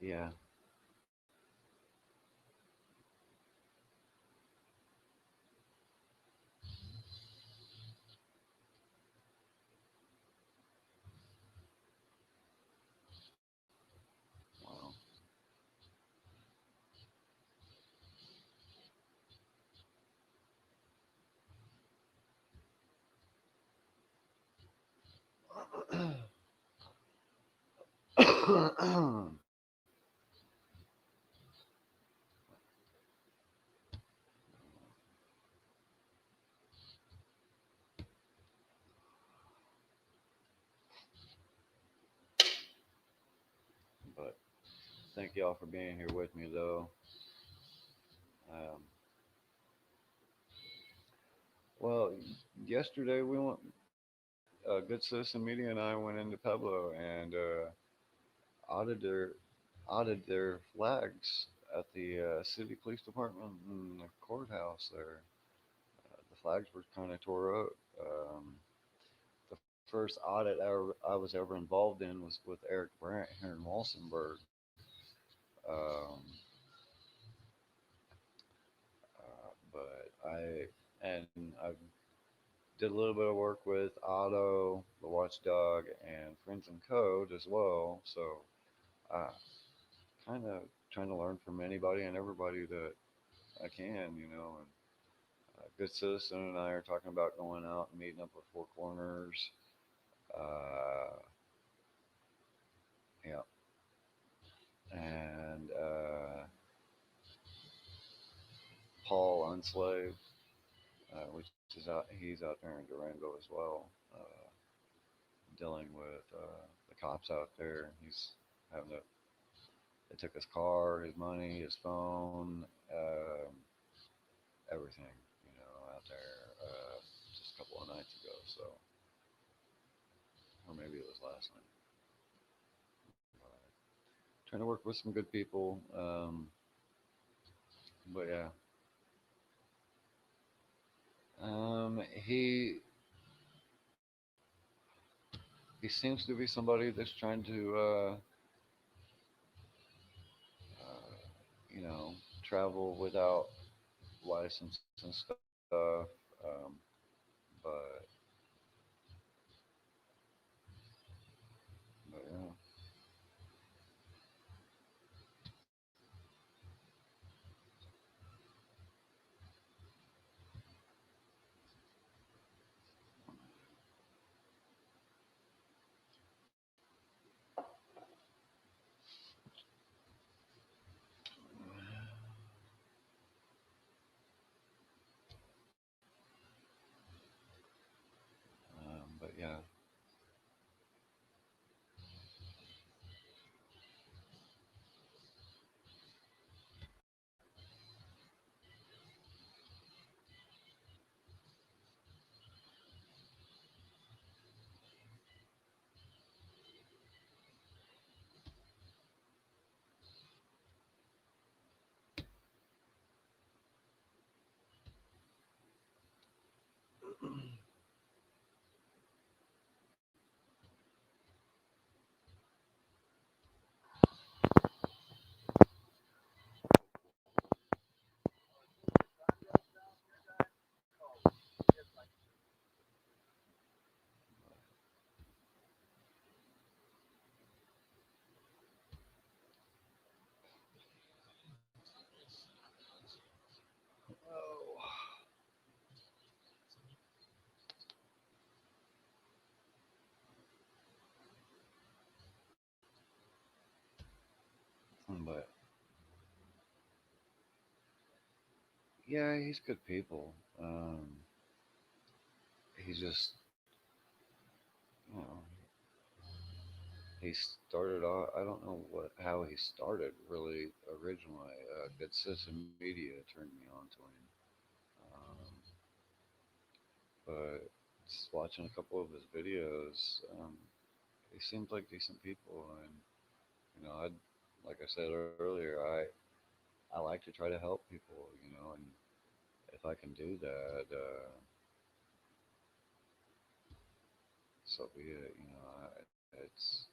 Yeah. Wow. But thank y'all for being here with me, though. Um, well, yesterday we went. Good Citizen Media and I went into Pueblo and audited their audited their flags at the city police department and the courthouse there. The flags were kind of tore up. The first audit I was ever involved in was with Eric Brandt here in Walsenburg. Um, but and I did a little bit of work with Otto, the Watchdog, and Friends and Code as well. So I kind of trying to learn from anybody and everybody that I can, And Good Citizen and I are talking about going out and meeting up with Four Corners. Uh, yeah, and Paul Unslave, which is out. He's out there in Durango as well, dealing with the cops out there. He's having to. They took his car, his money, his phone, everything, out there just a couple of nights ago. So, or maybe it was last night. Trying to work with some good people. But yeah, he seems to be somebody that's trying to travel without license and stuff. But yeah, but yeah. But yeah, he's good people. He's just, you know, he started off. I don't know how he started really originally. Good Citizen Media turned me on to him, um, but just watching a couple of his videos, he seems like decent people, and I like I said earlier, I like to try to help people, and if I can do that, so be it. It's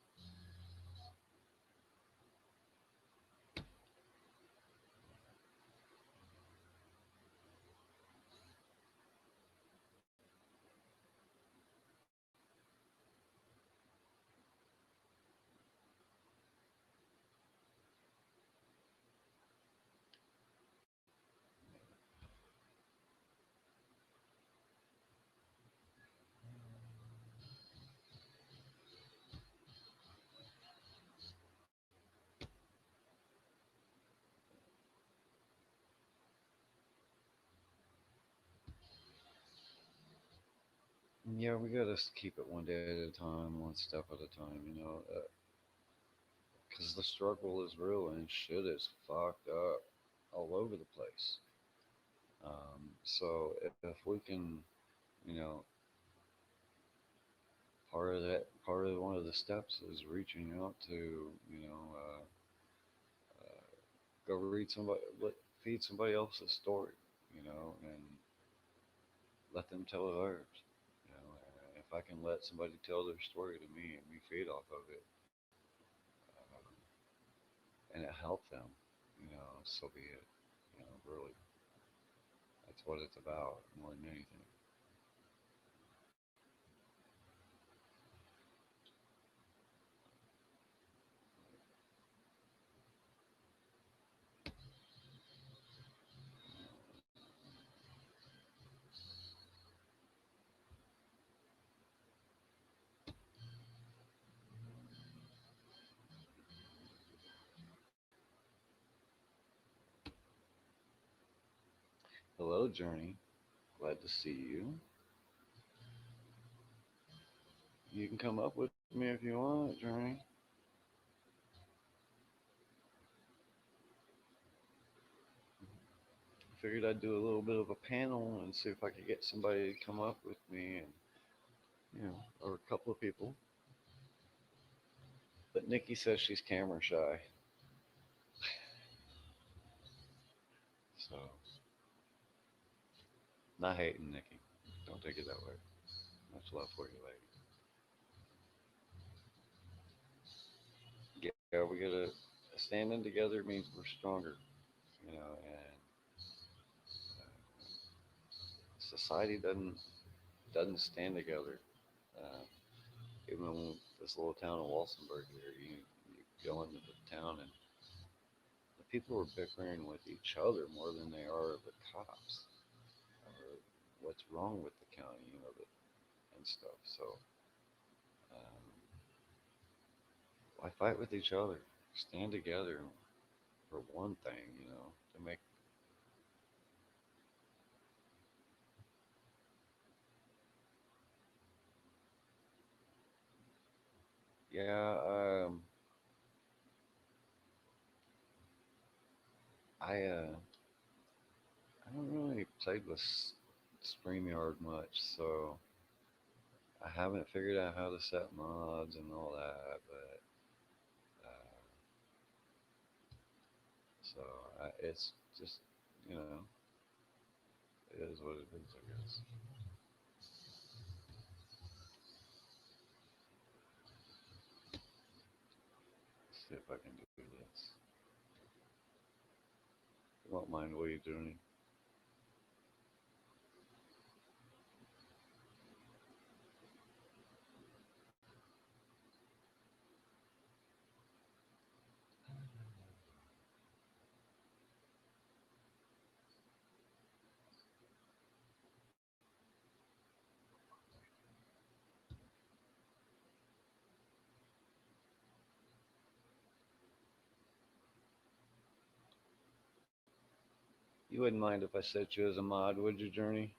yeah, we gotta keep it one day at a time, one step at a time. Because the struggle is real and shit is fucked up all over the place. So if we can, you know, part of one of the steps is reaching out to, go read somebody, feed somebody else's story, and let them tell theirs. If I can let somebody tell their story to me and me feed off of it, uh, and it help them, so be it. Really, that's what it's about more than anything. Hello, Journey. Glad to see you. You can come up with me if you want, Journey. Figured I'd do a little bit of a panel and see if I could get somebody to come up with me, and or a couple of people. But Nikki says she's camera shy, so not hating, Nikki. Don't take it that way. Much love for you, lady. Yeah, we gotta standing together means we're stronger, and society doesn't stand together. Uh, Even in this little town of Walsenburg here, you go into the town and the people are bickering with each other more than they are the cops or what's wrong with the county, and stuff. So um, why fight with each other? Stand together for one thing, to make. Yeah, I don't really play with StreamYard much, so I haven't figured out how to set mods and all that, but so it's just, you know, it is what it is, I guess. Let's see if I can do this. You won't mind what you're doing. You wouldn't mind if I set you as a mod, would you, Journey?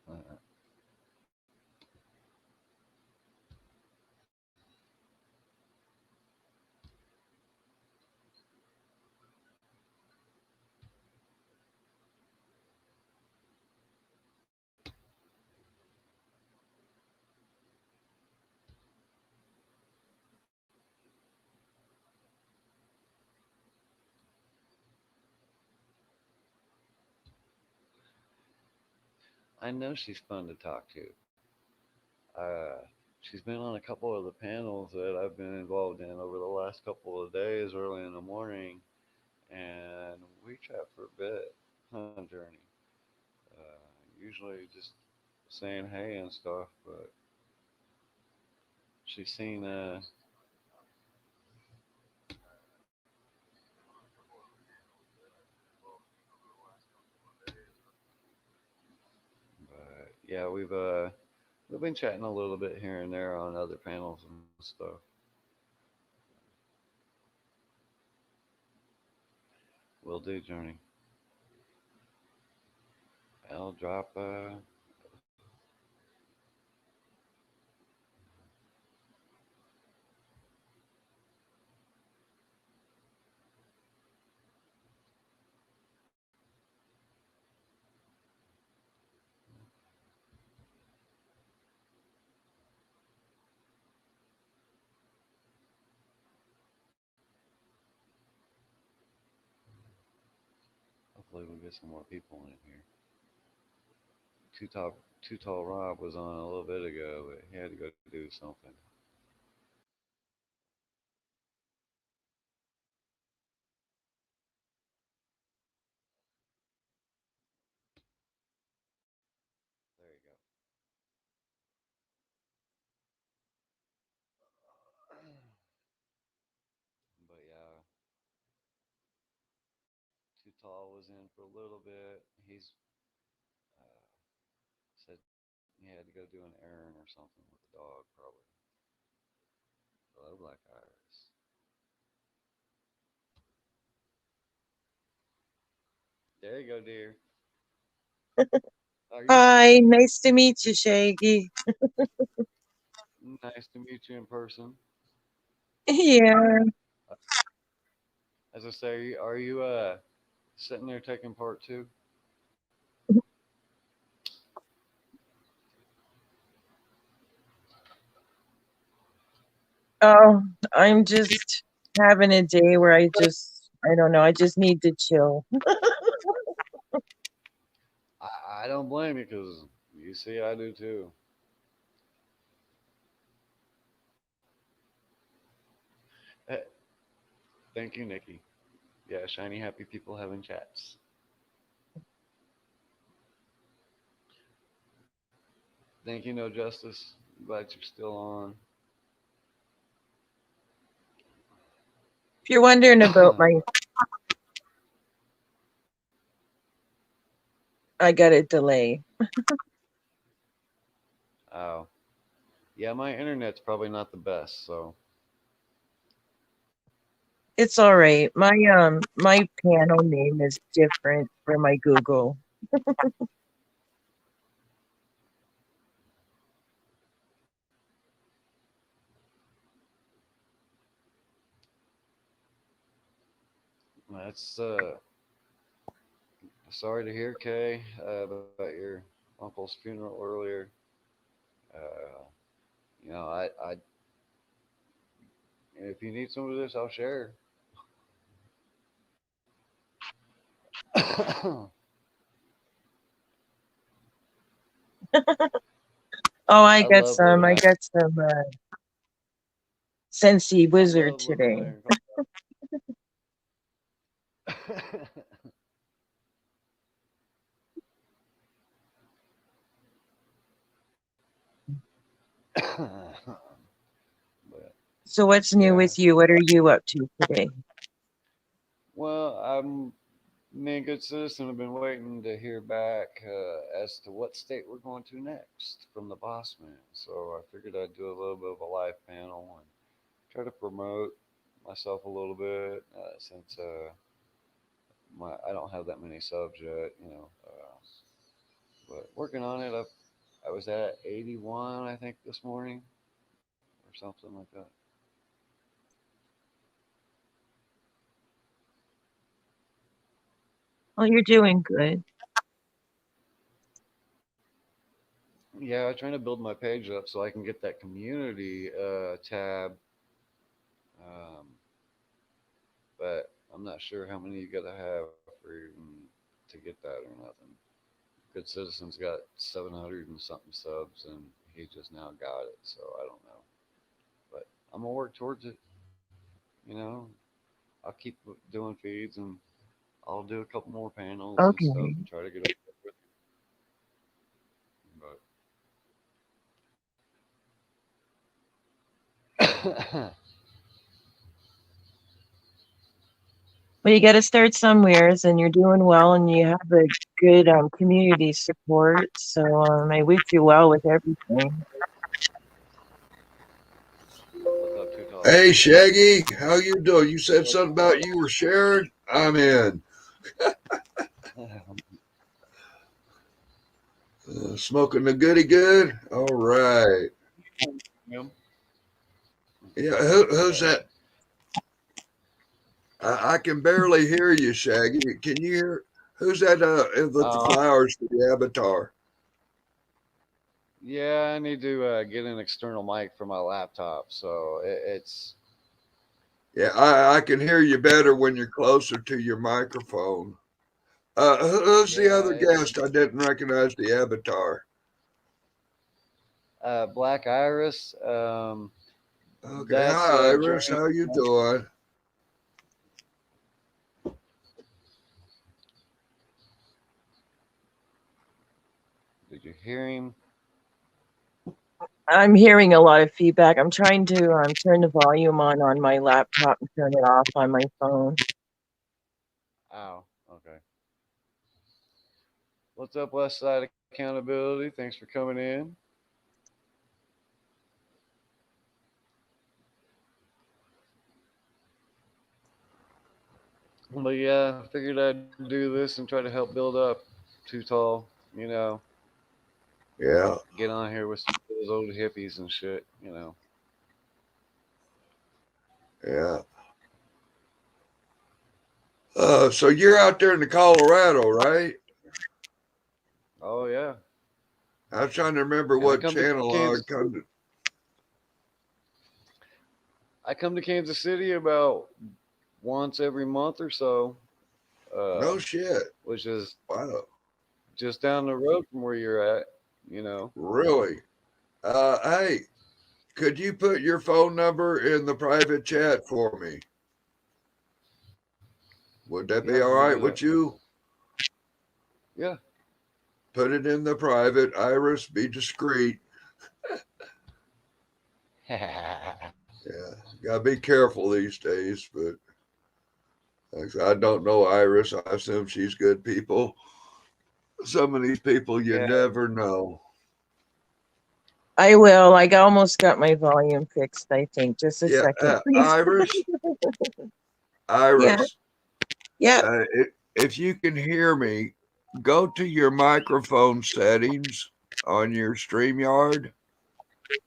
Uh, I know she's fun to talk to. Uh, she's been on a couple of the panels that I've been involved in over the last couple of days, early in the morning, and we chat for a bit on Journey. Usually just saying hey and stuff, but she's seen but yeah, we've been chatting a little bit here and there on other panels and stuff. Will do, Journey. I'll drop hopefully we'll get some more people in here. Too tall Rob was on a little bit ago, but he had to go do something. There you go. But yeah, Too Tall was in for a little bit. He's uh, said he had to go do an errand or something with the dog, probably. Hello, Black Iris. There you go, dear. Are you Hi, nice to meet you, Shaggy. nice to meet you in person? Yeah. Uh, As I say, are you sitting there taking part too? Oh, I'm just having a day where I don't know, I just need to chill. I don't blame you because you see I do too. Eh, Thank you, Nikki. Yeah, shiny happy people having chats. Thank you, No Justice. Glad you're still on. If you're wondering about I got a delay. Oh, yeah, my internet's probably not the best, so It's all right. My panel name is different for my Google. that's sorry to hear, Kay, about your uncle's funeral earlier. Uh, I if you need some of this, I'll share. I Oh, love living I out. got some Scentsy I Wizard love living today. out here in Colorado. But So what's new yeah, with you? What are you up to today? well, me and Good Citizen have been waiting to hear back as to what state we're going to next from the boss man. So I figured I'd do a little bit of a live panel and try to promote myself a little bit since I don't have that many subs yet, but working on it. I was at 81, I think, this morning or something like that. Oh, you're doing good. Yeah, I'm trying to build my page up so I can get that community tab, um, but I'm not sure how many you got to have for even to get that or nothing. Good Citizen's got 700 and something subs, and he just now got it, so I don't know. But I'm gonna work towards it. You know, I'll keep doing feeds, and I'll do a couple more panels and stuff, Okay. and try to get up with you. But Well, you got to start somewheres, and you're doing well, and you have a good community support. So I wish you well with everything. what's up, Too Tall? Hey Shaggy, how you doing? You said something about you were sharing. I'm in. Smoking the goody good. All right. Him? Yeah, who's that? I can barely hear you, Shaggy. Can you hear? Who's that? With the Uh, flowers for the avatar. yeah, I need to get an external mic for my laptop, so it's Yeah, I can hear you better when you're closer to your microphone. Who's the yeah, other guest? I didn't recognize the avatar. Black Iris. Okay, That's hi Iris. journey. How you doing? Did you hear him? I'm hearing a lot of feedback. I'm trying to turn the volume on my laptop and turn it off on my phone. Ow. Okay. What's up, West Side Accountability? Thanks for coming in. But yeah, I figured I'd do this and try to help build up Too Tall. You know, Yeah, get on here with some of those old hippies and shit. yeah. So you're out there in the Colorado, right? Oh yeah. I was trying to remember And what channel I come to. I come to Kansas City about once every month or so, No shit. which is Wow. just down the road from where you're at. You know. Really? Hey, could you put your phone number in the private chat for me? Would that Yeah, be all I'll right do with that. you? Yeah. Put it in the private. Iris, be discreet. Yeah, gotta be careful these days, but I don't know Iris. I assume she's good people. Some of these people you Yeah. never know. I will. I almost got my volume fixed, I think. Just a Yeah, second, please. Iris, Yeah. Iris, Yeah. if you can hear me, go to your microphone settings on your StreamYard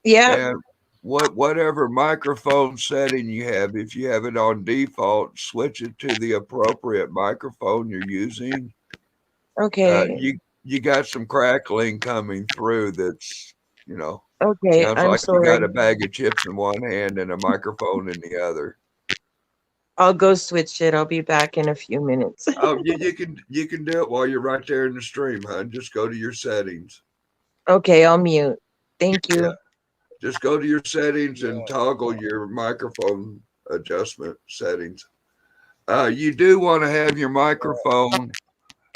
Yeah. and whatever microphone setting you have, if you have it on default, switch it to the appropriate microphone you're using. Okay. You got some crackling coming through that's, Okay. sounds I'm like you got sorry. a bag of chips in one hand and a microphone in the other. I'll go switch it. I'll be back in a few minutes. Oh, you can do it while you're right there in the stream, hon. Just go to your settings. Okay, I'll mute. Thank Yeah, you. just go to your settings Yeah. and toggle your microphone adjustment settings. You do want to have your microphone.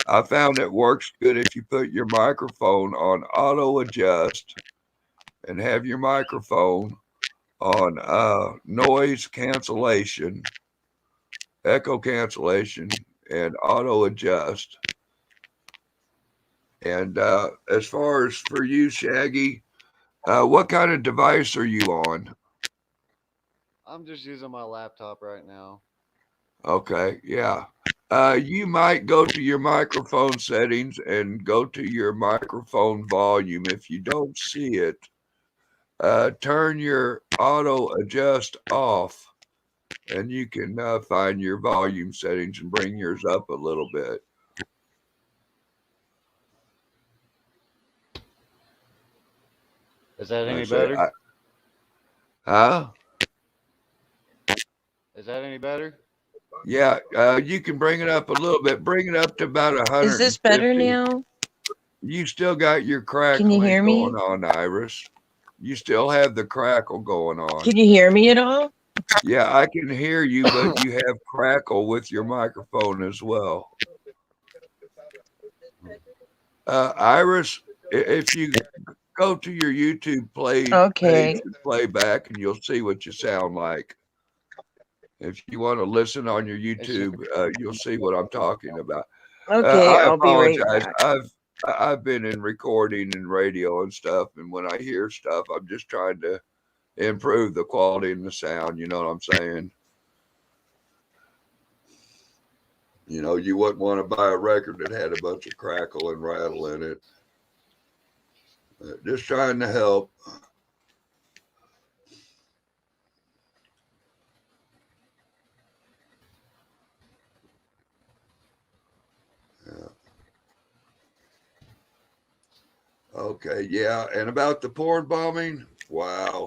I found it works good if you put your microphone on auto adjust and have your microphone on noise cancellation, echo cancellation, and auto adjust. And as far as for you, Shaggy, what kind of device are you on? I'm just using my laptop right now. Okay, yeah. You might go to your microphone settings and go to your microphone volume. If you don't see it, turn your auto adjust off, and you can find your volume settings and bring yours up a little bit. Is that any Let's say, better? huh? Is that any better? Yeah, you can bring it up a little bit. Bring it up to about Is this better 150. now? You still got your Can you crackling hear me? going on, Iris. You still have the crackle going on. Can you hear me at all? Yeah, I can hear you, but you have crackle with your microphone as well. Iris, if you go to your YouTube Okay. page and play back, and you'll see what you sound like. If you want to listen on your YouTube, you'll see what I'm talking about. Okay, I I'll be right apologize. back. I've been in recording and radio and stuff, and when I hear stuff, I'm just trying to improve the quality and the sound. You know what I'm saying? You know, you wouldn't want to buy a record that had a bunch of crackle and rattle in it. Just trying to help. Yeah. Okay, yeah. And about the porn bombing, wow.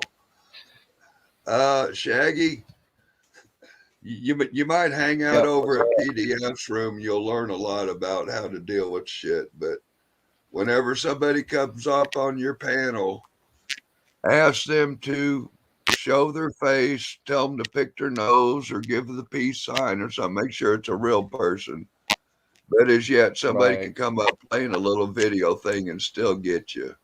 Shaggy, you might hang out over at PDF's room. You'll learn a lot about how to deal with shit. But whenever somebody comes up on your panel, ask them to show their face, tell them to pick their nose or give the peace sign or something. Make sure it's a real person. But as yet, somebody Right. can come up playing a little video thing and still get you.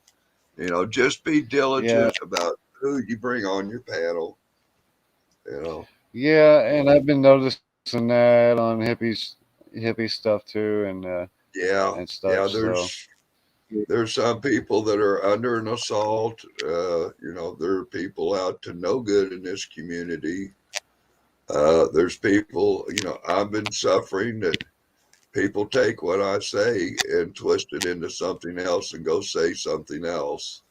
You know, just be diligent about who you bring on your panel. You know. Yeah, and I've been noticing that on hippie stuff too, and Yeah, stuff. yeah. So There's some people that are under an assault. You know, there are people out to no good in this community. There's people. You know, I've been suffering that people take what I say and twist it into something else and go say something else.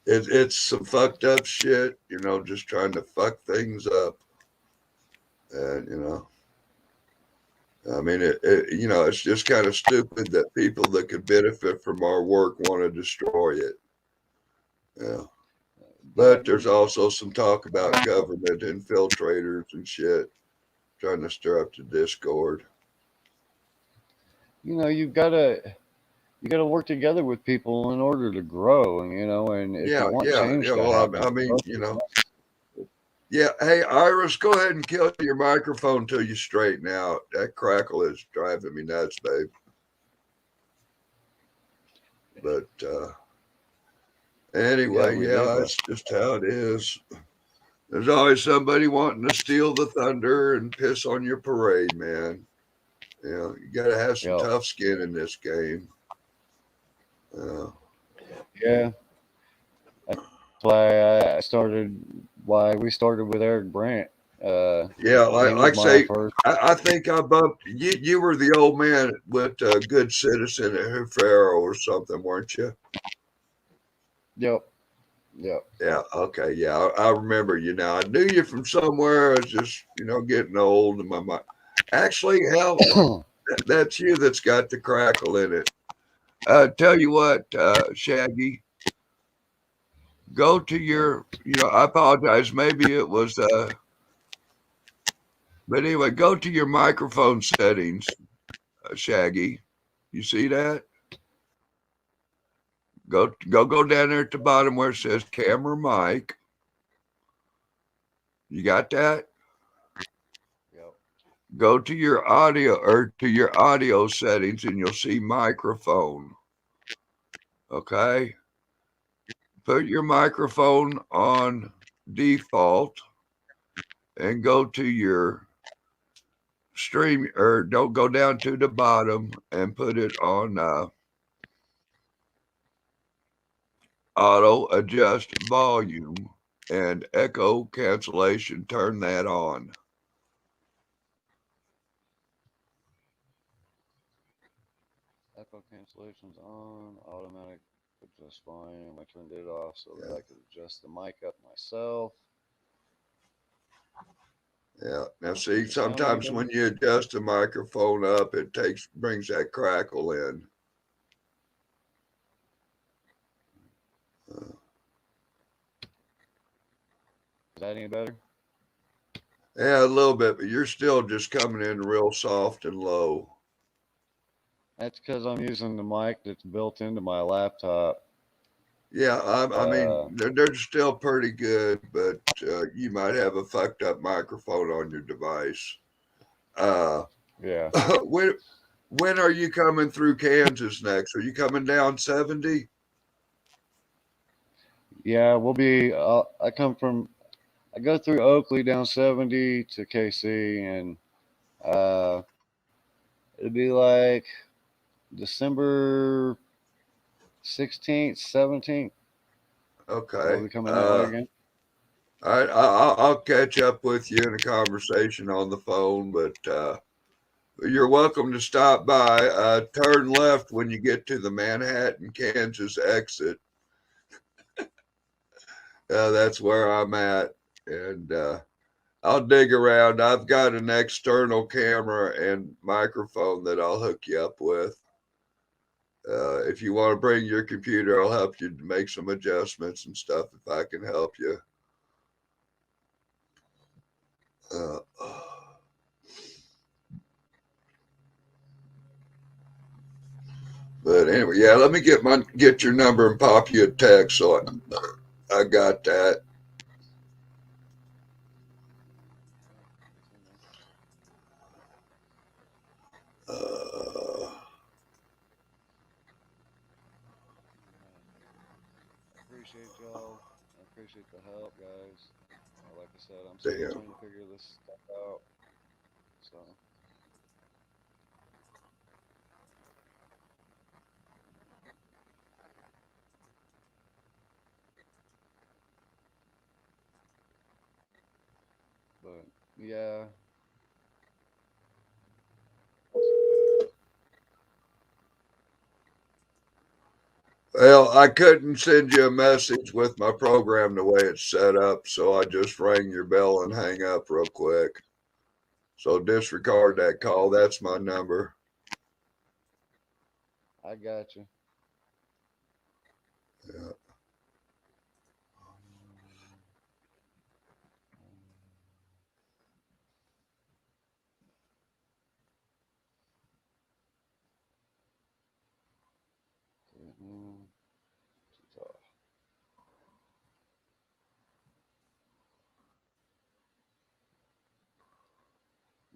It's some fucked up shit, you know, just trying to fuck things up. And, you know, I mean, you know, it's just kind of stupid that people that could benefit from our work want to destroy it. Yeah. But there's also some talk about government infiltrators and shit trying to stir up the discord. you know, you gotta work together with people in order to grow, and if you want change to Well, happen, I mean, you know, yeah. Hey, Iris, go ahead and kill your microphone till you straighten out. That crackle is driving me nuts, babe. But anyway, that's just how it is. There's always somebody wanting to steal the thunder and piss on your parade, man. You know, you got to have some tough skin in this game. Yeah. That's why we started with Eric Brandt. Like say, I think I bumped you. You were the old man with Good Citizen at Hufero or something, weren't you? Yep. Yeah. Okay. Yeah, I remember you now. I knew you from somewhere. I was just, you know, getting old in my mind. Actually, hell, that's you that's got the crackle in it. Tell you what, Shaggy, go to your, you know, I apologize. Maybe it was, but anyway, go to your microphone settings, Shaggy. You see that? Go down there at the bottom where it says camera mic. You got that? Yep. Go to your audio settings and you'll see microphone. Okay. Put your microphone on default and go to your stream, or don't go down to the bottom and put it on auto adjust volume and echo cancellation. Turn that on. Echo cancellation's on, automatic adjust volume. I turned it off so that I could adjust the mic up myself. Yeah. Now see, Sound any sometimes better? when you adjust the microphone up, it brings that crackle in. Is that any better? Yeah, a little bit, but you're still just coming in real soft and low. That's because I'm using the mic that's built into my laptop. Yeah, I mean, they're still pretty good, but you might have a fucked up microphone on your device. Yeah. When are you coming through Kansas next? Are you coming down 70? Yeah, we'll be. I go through Oakley down 70 to KC, and it'll be like December 16th, 17th. Okay. We'll be coming that way again. All right, I'll catch up with you in a conversation on the phone, but you're welcome to stop by. Turn left when you get to the Manhattan, Kansas exit. That's where I'm at, and I'll dig around. I've got an external camera and microphone that I'll hook you up with. If you want to bring your computer, I'll help you make some adjustments and stuff if I can help you. But anyway, yeah, let me get your number and pop you a text. So I got that. Appreciate y'all. I appreciate the help, guys. Like I said, I'm still Damn. trying to figure this stuff out. So. But yeah. Well, I couldn't send you a message with my program the way it's set up, so I just rang your bell and hang up real quick. So disregard that call. That's my number. I got you. Yeah.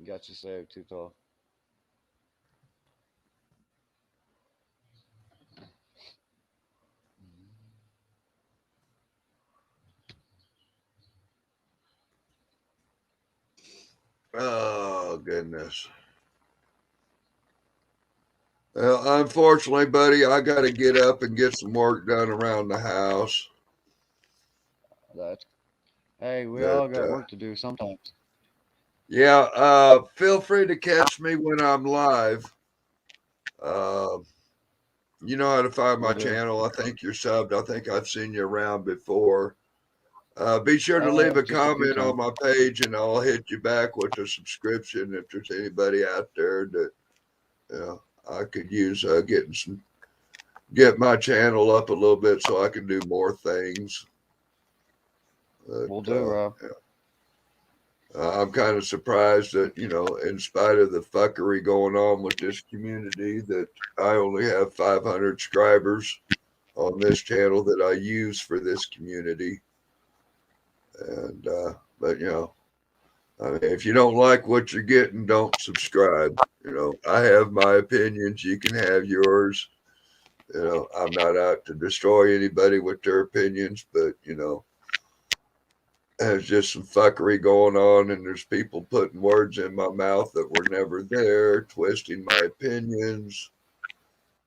Got you saved, too tall. Oh, goodness. Well, unfortunately, buddy, I got to get up and get some work done around the house. Hey, we all got work to do sometimes. Yeah, feel free to catch me when I'm live. You know how to find my channel. I think you're subbed. I think I've seen you around before. Be sure to leave a comment on my page, and I'll hit you back with a subscription if there's anybody out there that I could use get my channel up a little bit so I can do more things. But, We'll do, Rob. Yeah. I'm kind of surprised that, in spite of the fuckery going on with this community, that I only have 500 subscribers on this channel that I use for this community. And, but, I mean, if you don't like what you're getting, don't subscribe. I have my opinions. You can have yours. You know, I'm not out to destroy anybody with their opinions, but you know, there's just some fuckery going on, and there's people putting words in my mouth that were never there, twisting my opinions.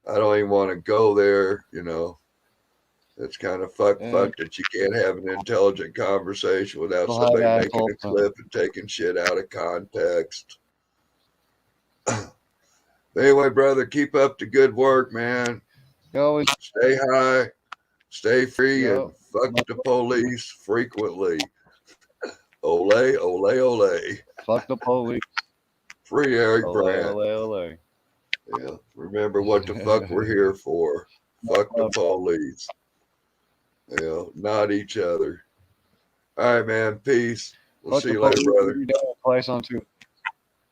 I don't even want to go there, you know. It's kind of fuck that you can't have an intelligent conversation without You'll have somebody making assholes, a clip and taking shit out of context. Anyway, brother, keep up the good work, man. You always Stay high, stay free, Yep. and fuck the police frequently. Ole, ole, ole. fuck the police. Free Eric Ole, Brandt. ole, ole. Yeah, remember what the fuck we're here for. Fuck the police. You know, not each other. All right, man. Peace. We'll Fuck see the you later, police brother. every day, twice on Tuesday.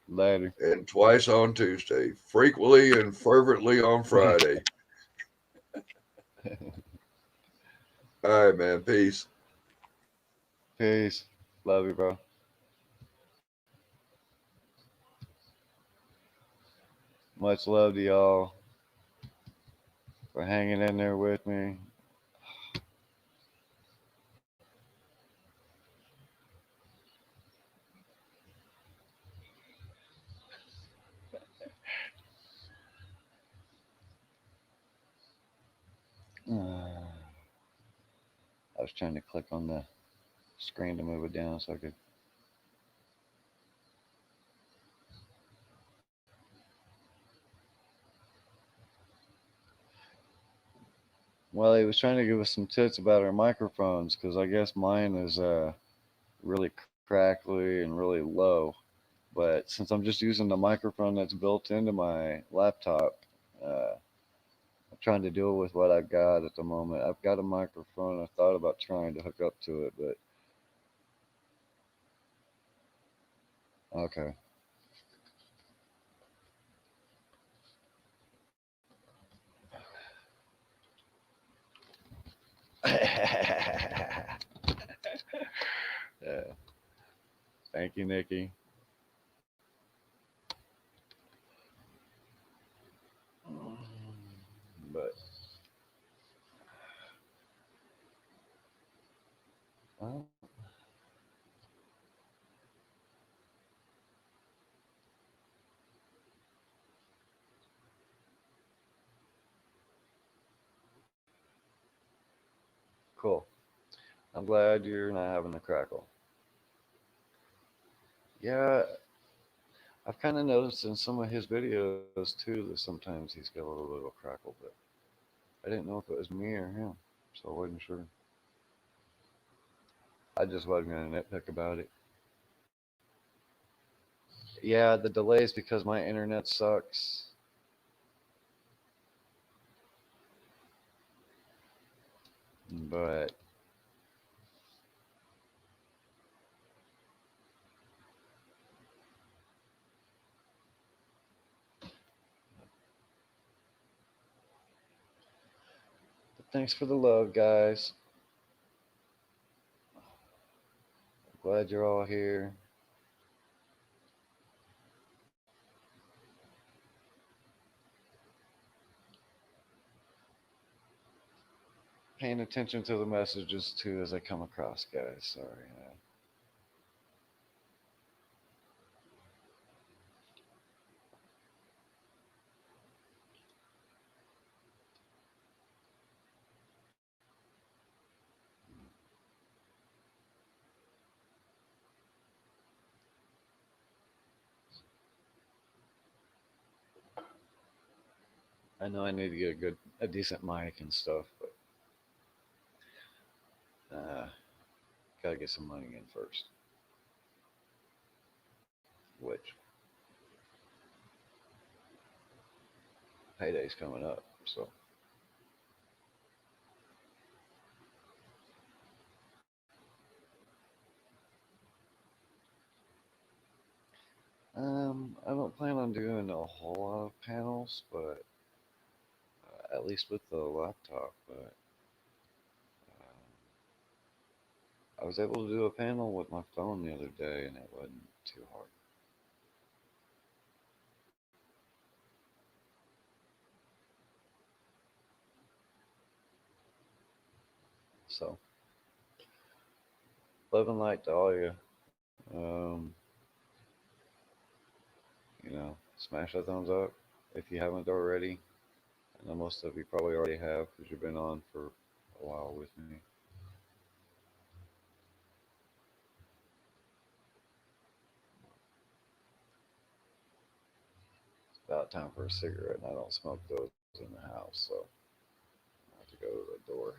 Later. And twice on Tuesday. Frequently and fervently on Friday. All right, man. Peace. Peace. Love you, bro. Much love to y'all for hanging in there with me. I was trying to click on the screen to move it down so I could. Well, he was trying to give us some tips about our microphones because I guess mine is really crackly and really low. But since I'm just using the microphone that's built into my laptop, I'm trying to deal with what I've got at the moment. I've got a microphone. I thought about trying to hook up to it, but okay. Yeah. Thank you, Nikki. But well, cool. I'm glad you're not having a crackle. Yeah, I've kind of noticed in some of his videos too that sometimes he's got a little bit of a crackle, but I didn't know if it was me or him, so I wasn't sure. I just wasn't going to nitpick about it. Yeah, the delays because my internet sucks. But thanks for the love, guys. Glad you're all here. Paying attention to the messages too as I come across, guys. Sorry. I know I need to get a decent mic and stuff, but gotta get some money in first. Which payday's coming up, so. I don't plan on doing a whole lot of panels, but at least with the laptop. But I was able to do a panel with my phone the other day, and it wasn't too hard. So, love and light to all you. Um, smash that thumbs up if you haven't already. I know most of you probably already have because you've been on for a while with me. It's about time for a cigarette, and I don't smoke those in the house, so I have to go to the door.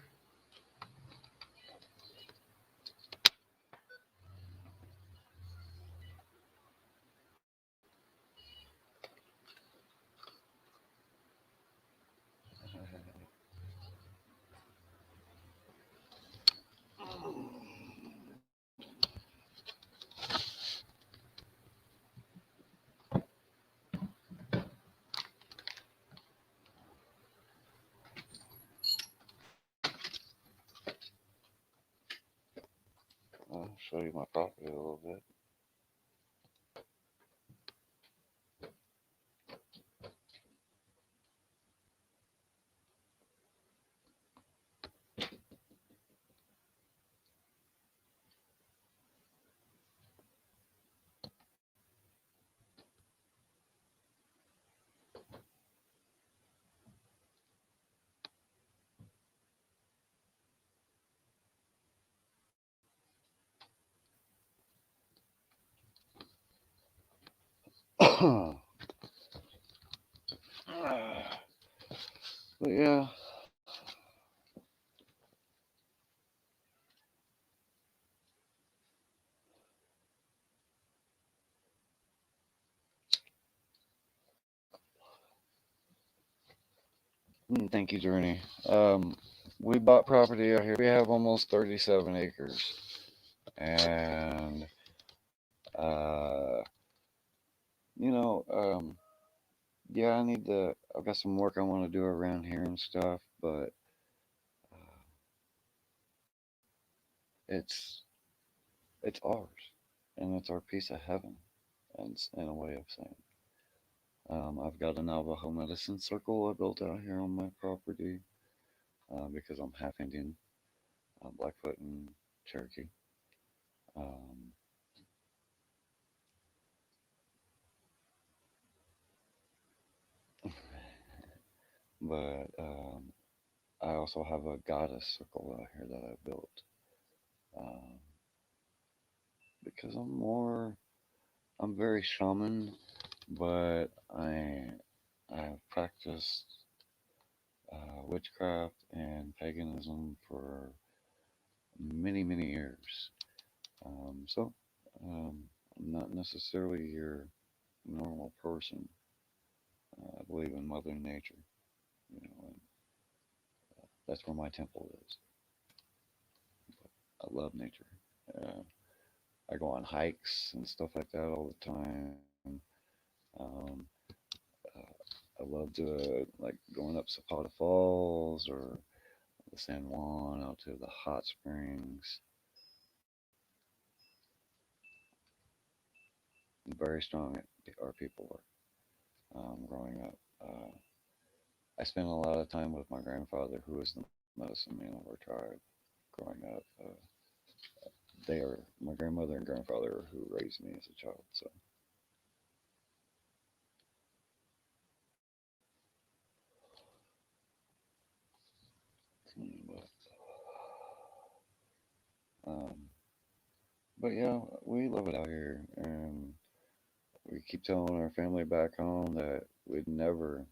I'll show you my property a little bit. But yeah, thank you, Journey. We bought property out here. We have almost 37 acres, and uh, you know, yeah, I need to. I've got some work I want to do around here and stuff, but uh, it's it's ours, and it's our piece of heaven, and in a way of saying. I've got a Navajo medicine circle I built out here on my property because I'm half Indian, Blackfoot, and Cherokee. Um, but I also have a goddess circle out here that I built um, because I'm very shaman, but I have practiced witchcraft and paganism for many, many years. So I'm not necessarily your normal person. I believe in Mother Nature, and that's where my temple is. I love nature. Uh, I go on hikes and stuff like that all the time. Um, I love to like going up Zapata Falls or the San Juan out to the hot springs. Very strong our people were growing up. I spent a lot of time with my grandfather, who was the medicine man of our tribe growing up. They are my grandmother and grandfather who raised me as a child. So, but, um, but yeah, we love it out here, and we keep telling our family back home that we'd never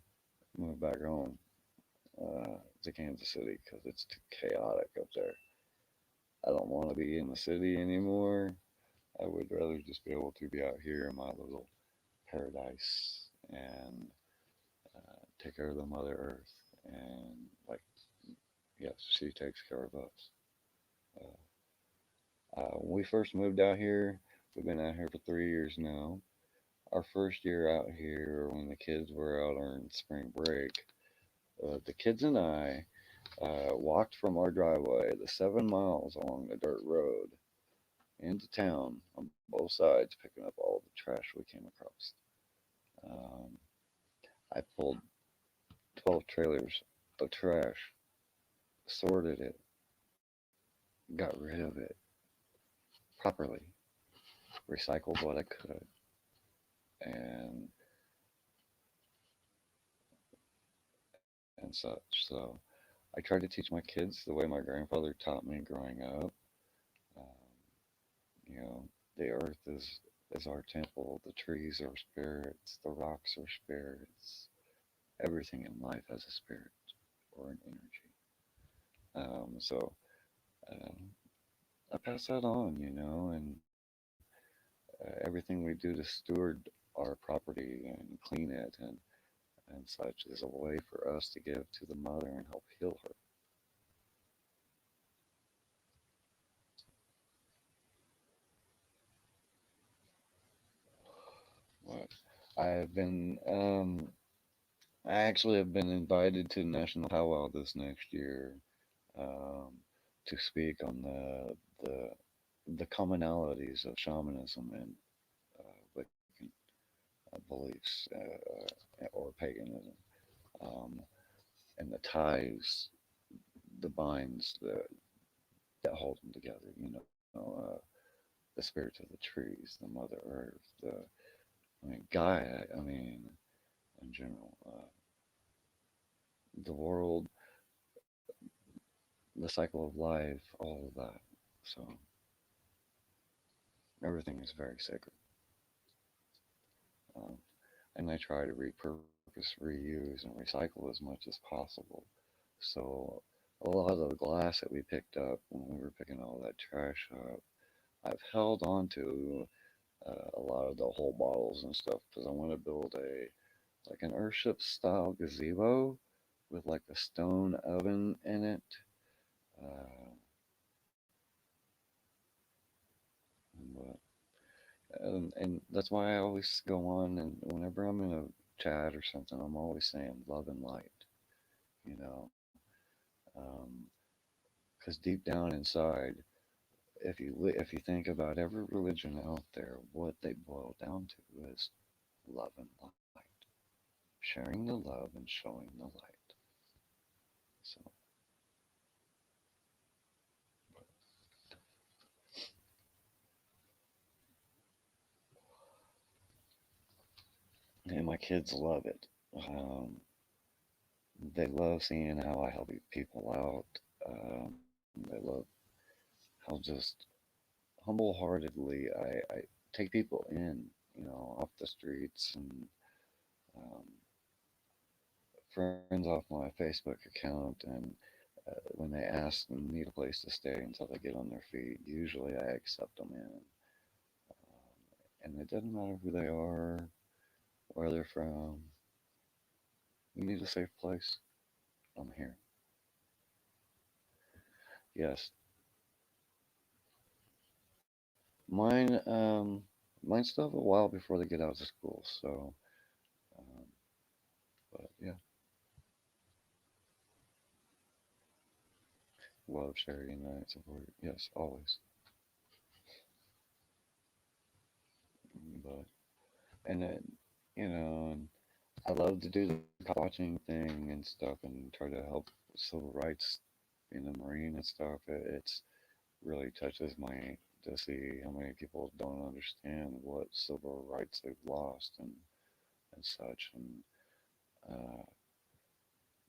move back home to Kansas City because it's too chaotic up there. I don't want to be in the city anymore. I would rather just be able to be out here in my little paradise and take care of the Mother Earth. And, like, yes, she takes care of us. When we first moved out here, we've been out here for 3 years now. Our first year out here, when the kids were out on spring break, the kids and I walked from our driveway the 7 miles along the dirt road into town on both sides, picking up all the trash we came across. Um, I pulled 12 trailers of trash, sorted it, got rid of it properly, recycled what I could, and such. So I try to teach my kids the way my grandfather taught me growing up. Um, you know, the earth is our temple. The trees are spirits. The rocks are spirits. Everything in life has a spirit or an energy. So um, I pass that on, and everything we do to steward our property and clean it and such is a way for us to give to the mother and help heal her. What I've been, I actually have been invited to National Powwow this next year um, to speak on the commonalities of shamanism and Wiccan beliefs or paganism, um, and the ties, the binds that hold them together. The spirits of the trees, the Mother Earth, Gaia. In general, the world, the cycle of life, all of that. So everything is very sacred. Um, and I try to repurpose, reuse, and recycle as much as possible. So a lot of the glass that we picked up when we were picking all that trash up, I've held on to a lot of the whole bottles and stuff because I want to build an Earthship style gazebo with like a stone oven in it. Uh, but and that's why I always go on and whenever I'm in a chat or something, I'm always saying love and light, you know, because deep down inside, if you think about every religion out there, what they boil down to is love and light, sharing the love and showing the light. So, and my kids love it. Um, they love seeing how I help people out. They love how just humble-heartedly I take people in, off the streets and um, friends off my Facebook account, and when they ask and need a place to stay until they get on their feet, usually I accept them in. And it doesn't matter who they are, where they're from. You need a safe place. I'm here. Yes, mine. Mine still have a while before they get out of school. So, um, but yeah, love charity night support. Yes, always. But and then and I love to do the watching thing and stuff and try to help civil rights in the Marine and stuff. It's really touches my to see how many people don't understand what civil rights they've lost and such. And uh,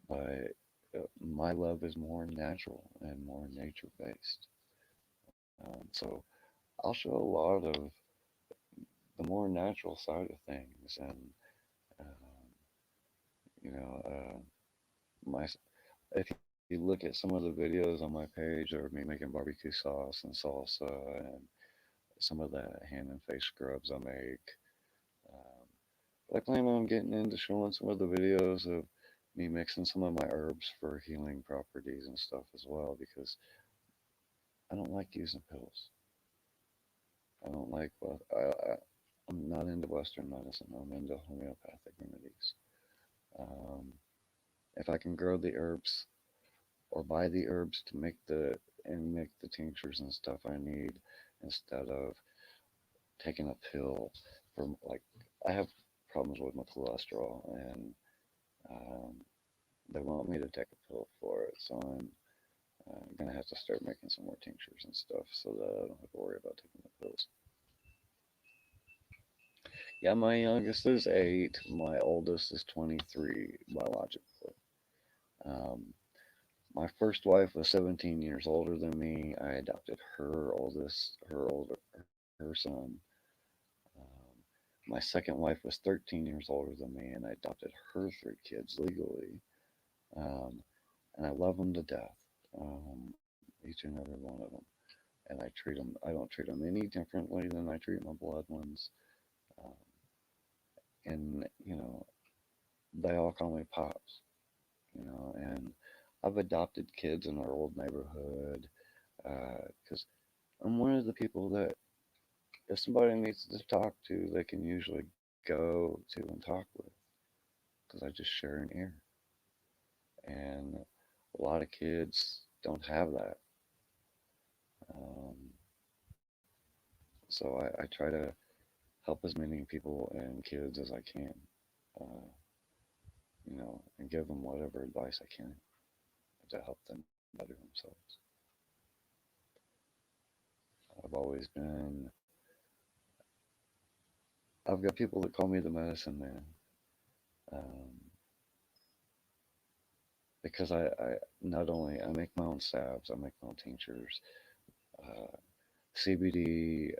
but my love is more natural and more nature based. So I'll show a lot of the more natural side of things, and um, you know, my if you look at some of the videos on my page of me making barbecue sauce and salsa and some of the hand and face scrubs I make. Um, but I plan on getting into showing some of the videos of me mixing some of my herbs for healing properties and stuff as well because I don't like using pills. I don't like, well, I'm not into Western medicine. I'm into homeopathic remedies. Um, if I can grow the herbs or buy the herbs to make the tinctures and stuff I need instead of taking a pill for like I have problems with my cholesterol and um, they want me to take a pill for it, so I'm gonna have have to start making some more tinctures and stuff so that I don't have to worry about taking the pills. Yeah, my youngest is 8. My oldest is 23 biologically. Um, my first wife was 17 years older than me. I adopted her son. Um, my second wife was 13 years older than me, and I adopted her 3 kids legally. Um, and I love them to death, each and every one of them. And I treat them. I don't treat them any differently than I treat my blood ones. Um, and they all call me pops. And I've adopted kids in our old neighborhood because I'm one of the people that if somebody needs to talk to, they can usually go to and talk with because I just share an ear. And a lot of kids don't have that. Um, so I try to help as many people and kids as I can, uh, and give them whatever advice I can to help them better themselves. I've always been, I've got people that call me the medicine man um, because I not only I make my own salves, I make my own tinctures, uh, CBD,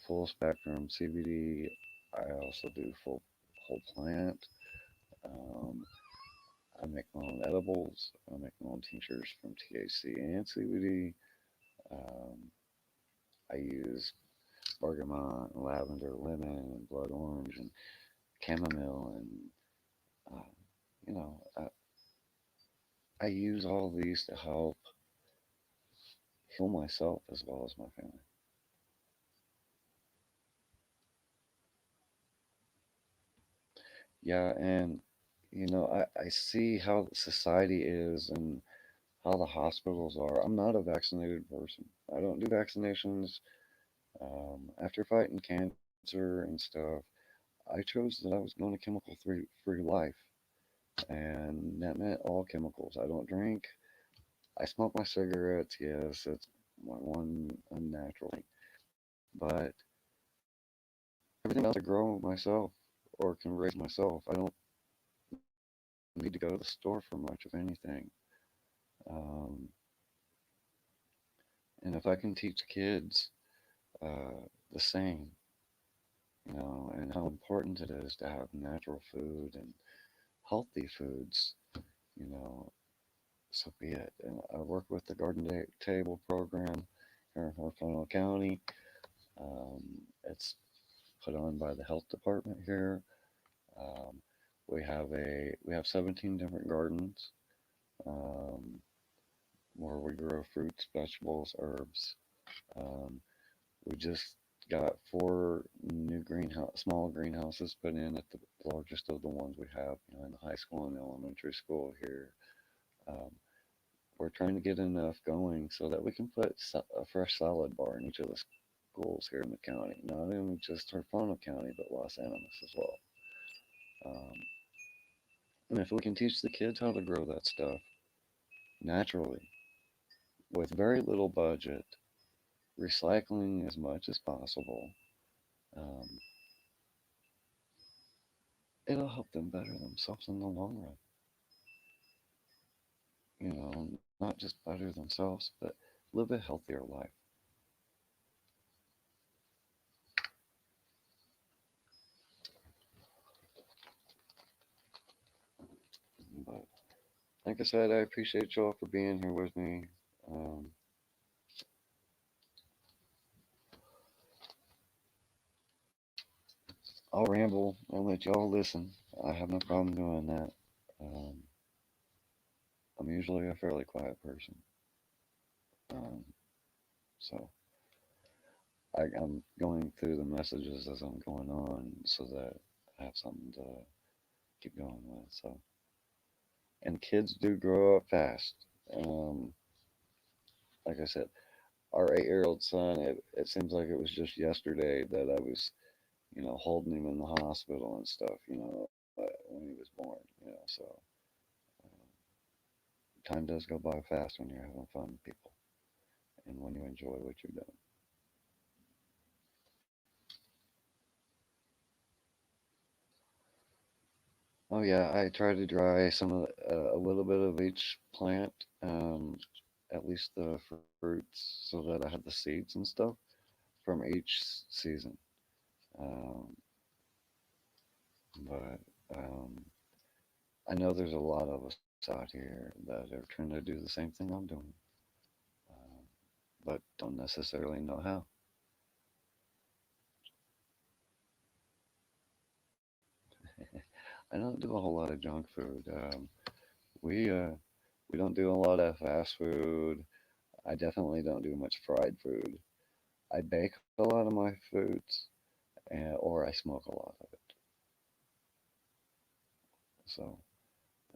full spectrum CBD. I also do full whole plant. Um, I make my own edibles. I make my own tinctures from THC and CBD. Um, I use bergamot, and lavender, lemon, and blood orange, and chamomile, and uh, you know, I use all these to help heal myself as well as my family. Yeah, and I see how society is and how the hospitals are. I'm not a vaccinated person. I don't do vaccinations. After fighting cancer and stuff, I chose that I was going to chemical free life, and that meant all chemicals. I don't drink. I smoke my cigarettes. Yes, it's my one unnatural thing, but everything else I grow myself or can raise myself. I don't need to go to the store for much of anything. Um, and if I can teach kids uh, the same, and how important it is to have natural food and healthy foods, you know, so be it. And I work with the Table program here in North Carolina County. Um, it's put on by the health department here. Um, we have 17 different gardens um, where we grow fruits, vegetables, herbs. Um, we just got 4 new small greenhouses put in at the largest of the ones we have, in the high school and the elementary school here. Um, we're trying to get enough going so that we can put a fresh salad bar in each of the schools here in the county, not in just Harfona County, but Los Animas as well. And if we can teach the kids how to grow that stuff naturally with very little budget, recycling as much as possible, um, it'll help them better themselves in the long run. Not just better themselves, but live a healthier life. But like I said, I appreciate y'all for being here with me. Um, I'll ramble and let y'all listen. I have no problem doing that. Um, I'm usually a fairly quiet person. Um, so I'm going through the messages as I'm going on so that I have something to keep going with. So, and kids do grow up fast. Um, like I said, our 8-year-old son, it seems like it was just yesterday that I was, holding him in the hospital and stuff, when he was born, so time does go by fast when you're having fun with people. and when you enjoy what you're doing. Oh yeah, I try to dry some of a little bit of each plant, at least the fruits, so that I have the seeds and stuff from each season. Um, but I know there's a lot of us out here that are trying to do the same thing I'm doing, um, but don't necessarily know how. I don't do a whole lot of junk food. We we don't do a lot of fast food. I definitely don't do much fried food. I bake a lot of my foods, or I smoke a lot of it. So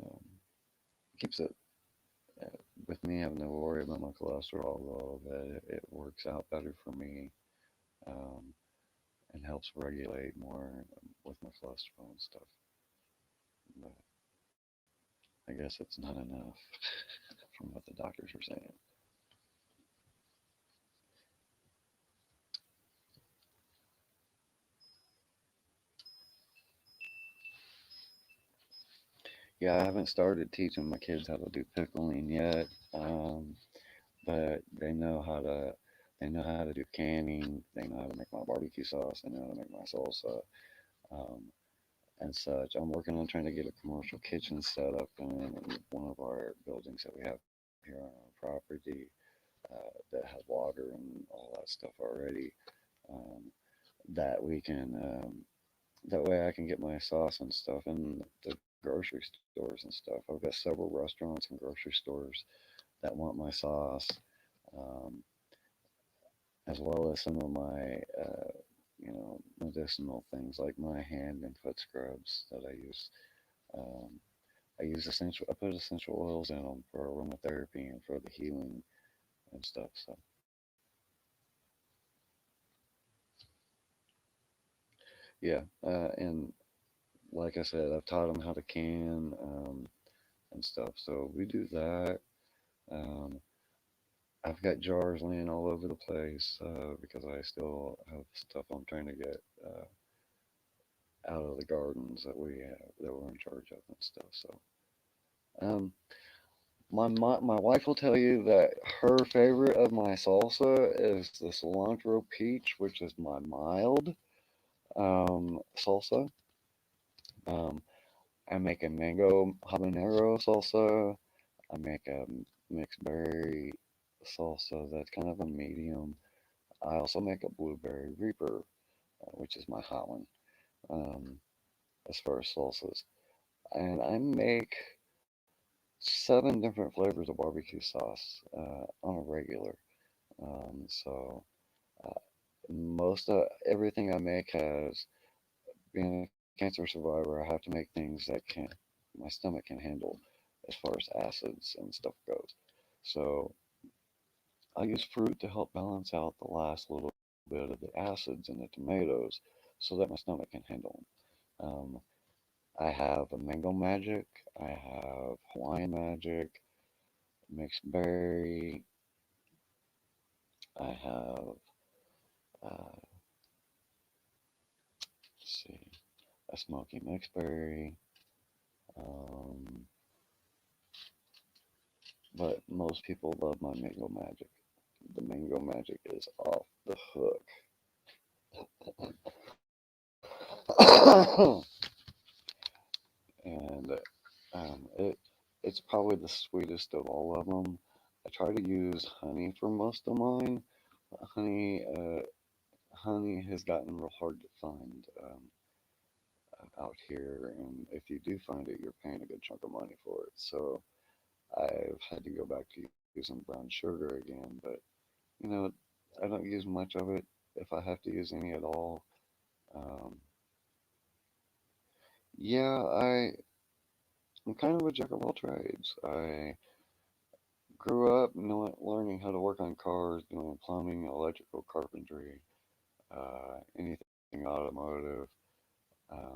um, it keeps it with me having to worry about my cholesterol a little bit. It works out better for me, um, and helps regulate more with my cholesterol and stuff. But I guess it's not enough from what the doctors are saying. Yeah, I haven't started teaching my kids how to do pickling yet, but they know how to do canning. They know how to make my barbecue sauce. They know how to make my salsa, um, and such. I'm working on trying to get a commercial kitchen set up in one of our buildings that we have here on our property, that has water and all that stuff already. Um, that we can that way I can get my sauce and stuff in the grocery stores and stuff. I've got several restaurants and grocery stores that want my sauce, um, as well as some of my medicinal things like my hand and foot scrubs that I use. Um, I use essential. I put essential oils in them for aromatherapy and for the healing and stuff. So yeah, and like I said, I've taught them how to can, and stuff. So we do that. Um, I've got jars laying all over the place, because I still have stuff I'm trying to get out of the gardens that we have that we're in charge of and stuff. So um, my wife will tell you that her favorite of my salsa is the cilantro peach, which is my mild salsa. Um, I make a mango habanero salsa. I make a mixed berry salsa that's kind of a medium. I also make a blueberry reaper, which is my hot one, um, as far as salsas. And I make 7 different flavors of barbecue sauce on a regular. So uh, most of everything I make has, being a cancer survivor, I have to make things that can my stomach can handle as far as acids and stuff goes. So I use fruit to help balance out the last little bit of the acids in the tomatoes so that my stomach can handle them. I have a mango magic, I have Hawaiian magic, mixed berry, I have, let's see, a smoky mixed berry, um, but most people love my mango magic. The mango magic is off the hook. And it's probably the sweetest of all of them. I try to use honey for most of mine. Honey, honey has gotten real hard to find out here, and if you do find it, you're paying a good chunk of money for it. So I've had to go back to using brown sugar again, but you know, I don't use much of it if I have to use any at all. Um, yeah, I'm kind of a jack of all trades. I grew up learning how to work on cars, doing plumbing, electrical, carpentry, anything automotive,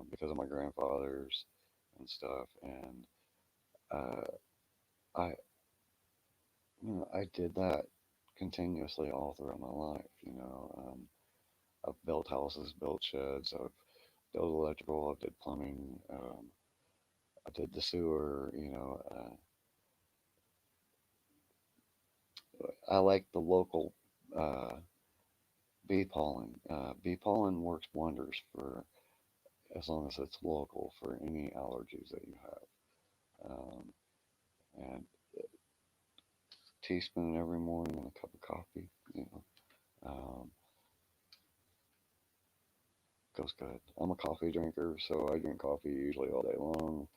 because of my grandfathers and stuff. And uh, I, I did that continuously all throughout my life. I've built houses, built sheds, I've built electrical, I did plumbing, I did the sewer. I like the local uh, bee pollen. Bee pollen works wonders for as long as it's local for any allergies that you have. And teaspoon every morning and a cup of coffee, um, goes good. I'm a coffee drinker, so I drink coffee usually all day long.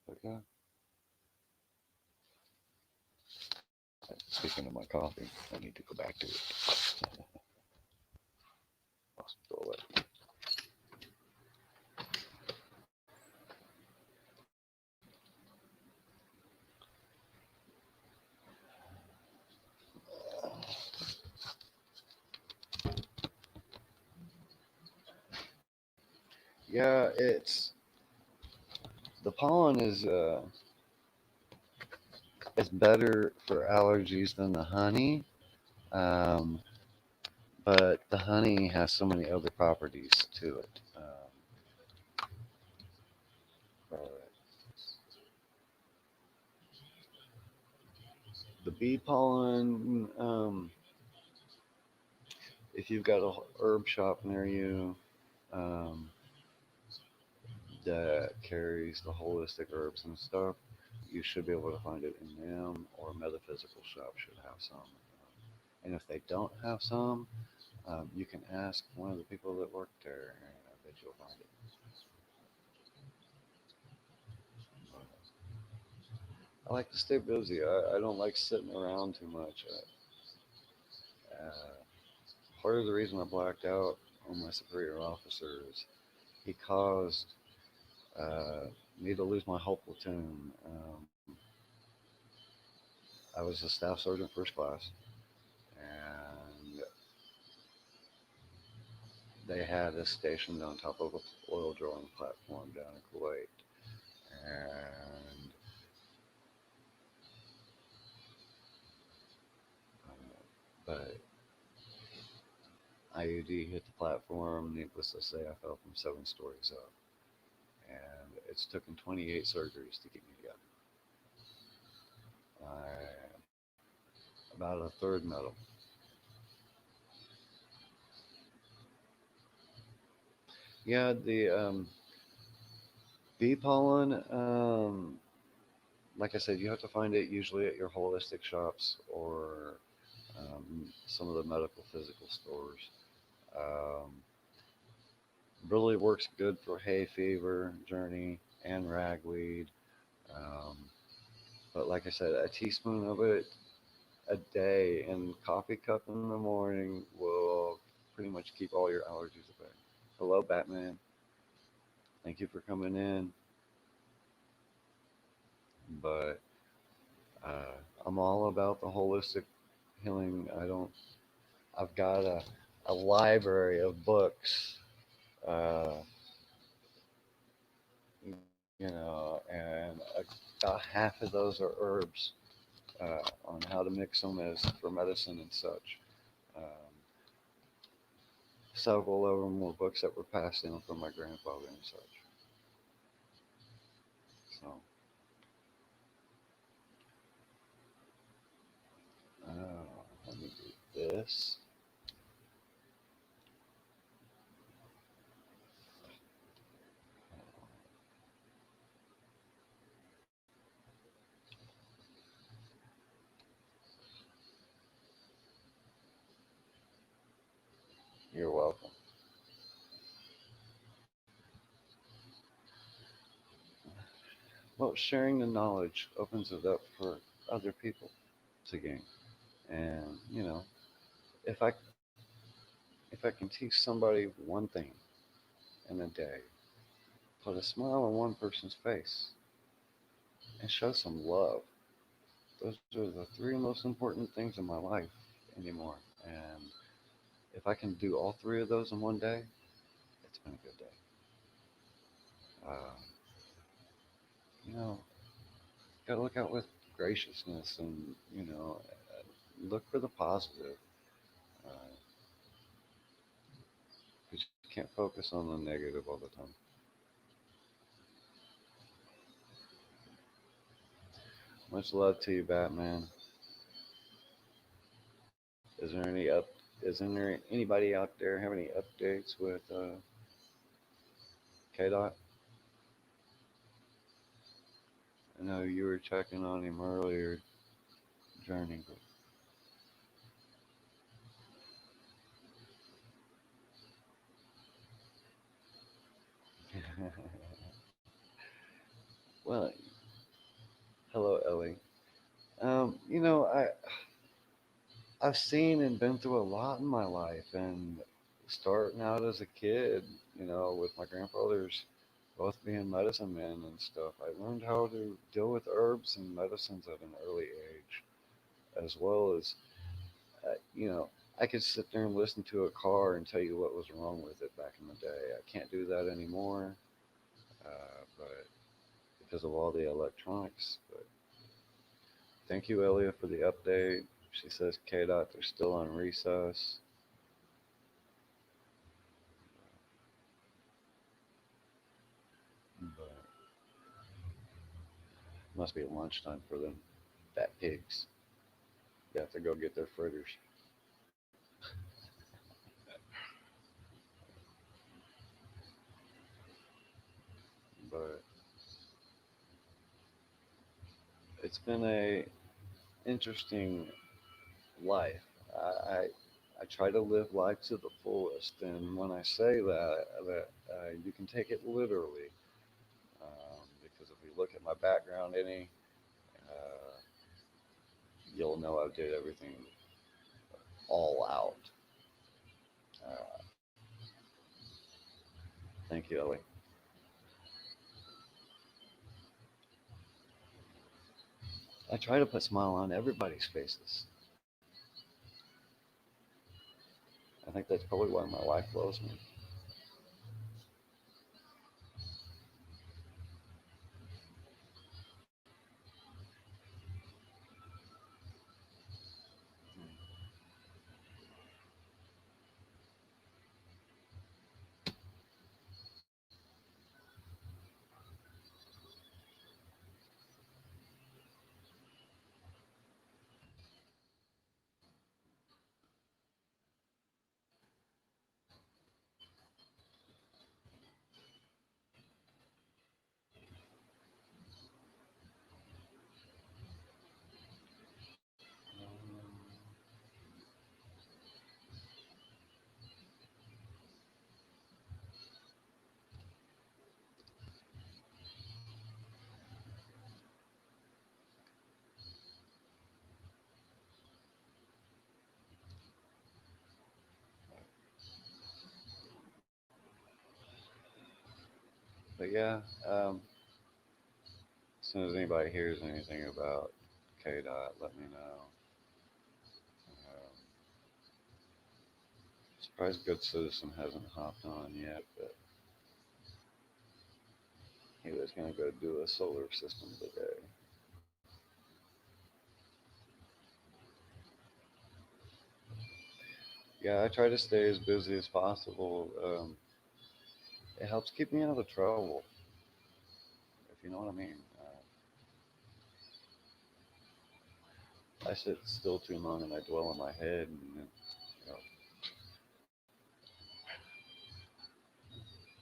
But yeah, speaking of my coffee, I need to go back to it. I'll spill it. Yeah, the pollen is better for allergies than the honey. Um, but the honey has so many other properties to it. But the bee pollen, if you've got a herb shop near you um, that carries the holistic herbs and stuff, you should be able to find it in them, or metaphysical shop should have some. And if they don't have some, you can ask one of the people that work there, and I bet you'll find it. I like to stay busy. I don't like sitting around too much. Part of the reason I blacked out on my superior officer is he caused me to lose my whole platoon. I was a staff sergeant first class, and they had us stationed on top of an oil drilling platform down in Kuwait. And but IUD hit the platform. Needless to say, I fell from 7 stories up, and it's taken 28 surgeries to keep me together. I about a third metal. Yeah, the bee pollen. Like I said, you have to find it usually at your holistic shops or some of the medical physical stores. Um, really works good for hay fever, journey, and ragweed. Um, but like I said, a teaspoon of it a day in coffee cup in the morning will pretty much keep all your allergies at bay. Hello, Batman. Thank you for coming in. But uh, I'm all about the holistic healing. I've got a library of books, uh, and about half of those are herbs on how to mix them as for medicine and such. Um, Several of them were books that were passed down from my grandfather and such. So, let me do this. You're welcome. Well, sharing the knowledge opens it up for other people to gain. And if I if I can teach somebody one thing in a day, put a smile on one person's face, and show some love. Those are the 3 most important things in my life anymore. And if I can do all 3 of those in one day, it's been a good day. Uh, you know, got to look out with graciousness and look for the positive. Uh, 'Cause you can't focus on the negative all the time. Much love to you, Batman. Is there any up? Isn't there anybody out there have any updates with K Dot? I know you were checking on him earlier, Journey. But well, hello, Ellie. I've seen and been through a lot in my life, and starting out as a kid, with my grandfathers both being medicine men and stuff, I learned how to deal with herbs and medicines at an early age, as well as, I could sit there and listen to a car and tell you what was wrong with it back in the day. I can't do that anymore, but because of all the electronics. But thank you, Elia, for the update. She says K Dot, they're still on recess. But must be lunchtime for them fat pigs. They have to go get their fritters. But it's been a interesting life. I I try to live life to the fullest, and when I say that you can take it literally, because if you look at my background, uh, you'll know I did everything all out. Uh, Thank you, Ellie. I try to put a smile on everybody's faces. I think that's probably why my wife loves me. But yeah, as soon as anybody hears anything about K Dot, let me know. Surprised Good Citizen hasn't hopped on yet, but he was going to go do a solar system today. Yeah, I try to stay as busy as possible. It helps keep me out of trouble, if you know what I mean. I sit still too long and I dwell in my head, and you know,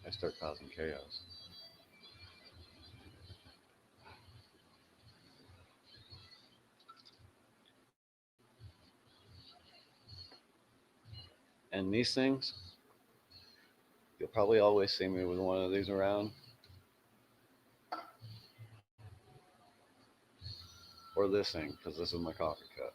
I start causing chaos. And these things, you'll probably always see me with one of these around, or this thing, because this is my coffee cup.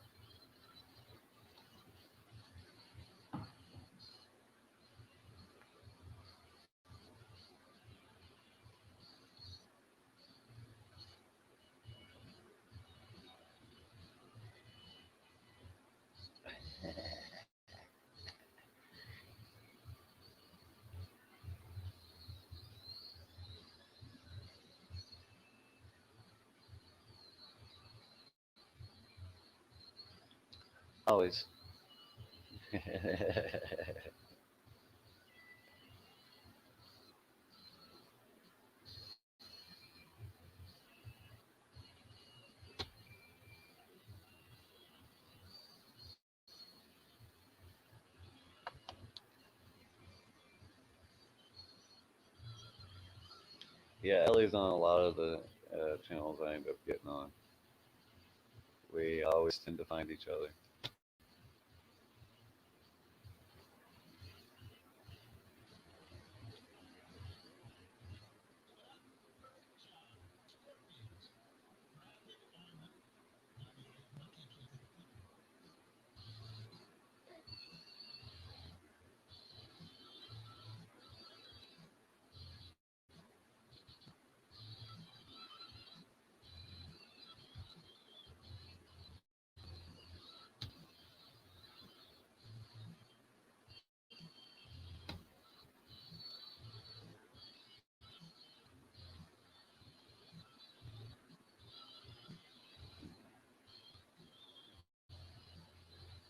Always. Yeah, Ellie's on a lot of the channels I end up getting on. We always tend to find each other.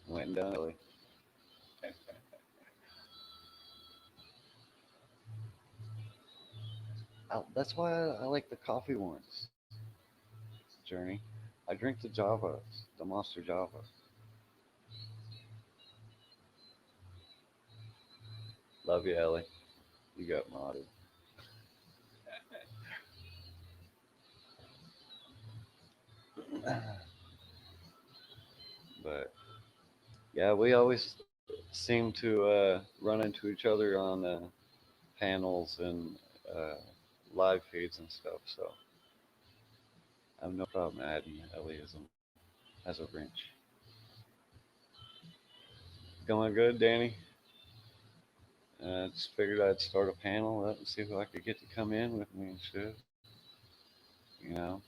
Went and done Ellie. That's why I like the coffee ones. Journey. I drink the Java, the Monster Java. Love you, Ellie. You got modded. But yeah, we always seem to run into each other on panels and uh, live feeds and stuff. So I have no problem adding Ellie as a wrench. Going good, Danny? Just figured I'd start a panel up and see who I could get to come in with me and shit. You know,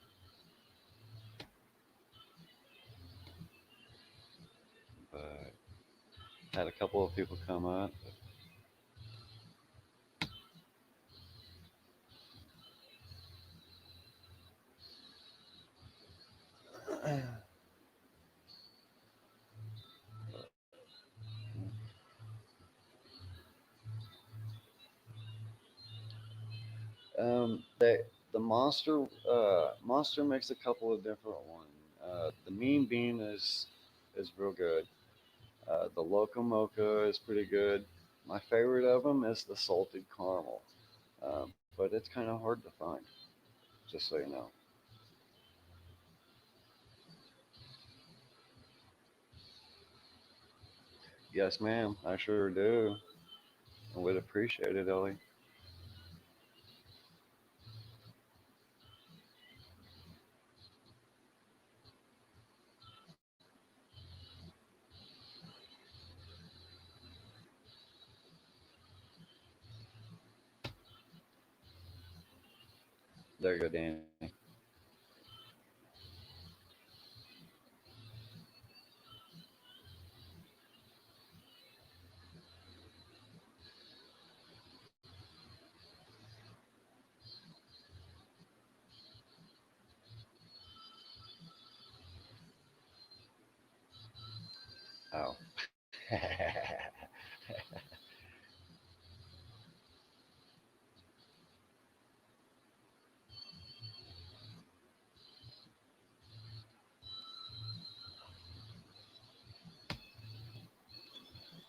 but had a couple of people come up. The monster makes a couple of different ones. The Mean Bean is real good. The Loco Mocha is pretty good. My favorite of them is the Salted Caramel, but it's kind of hard to find. Just so you know. Yes, ma'am. I sure do. I would appreciate it, Ellie. There you go, Danny. Oh.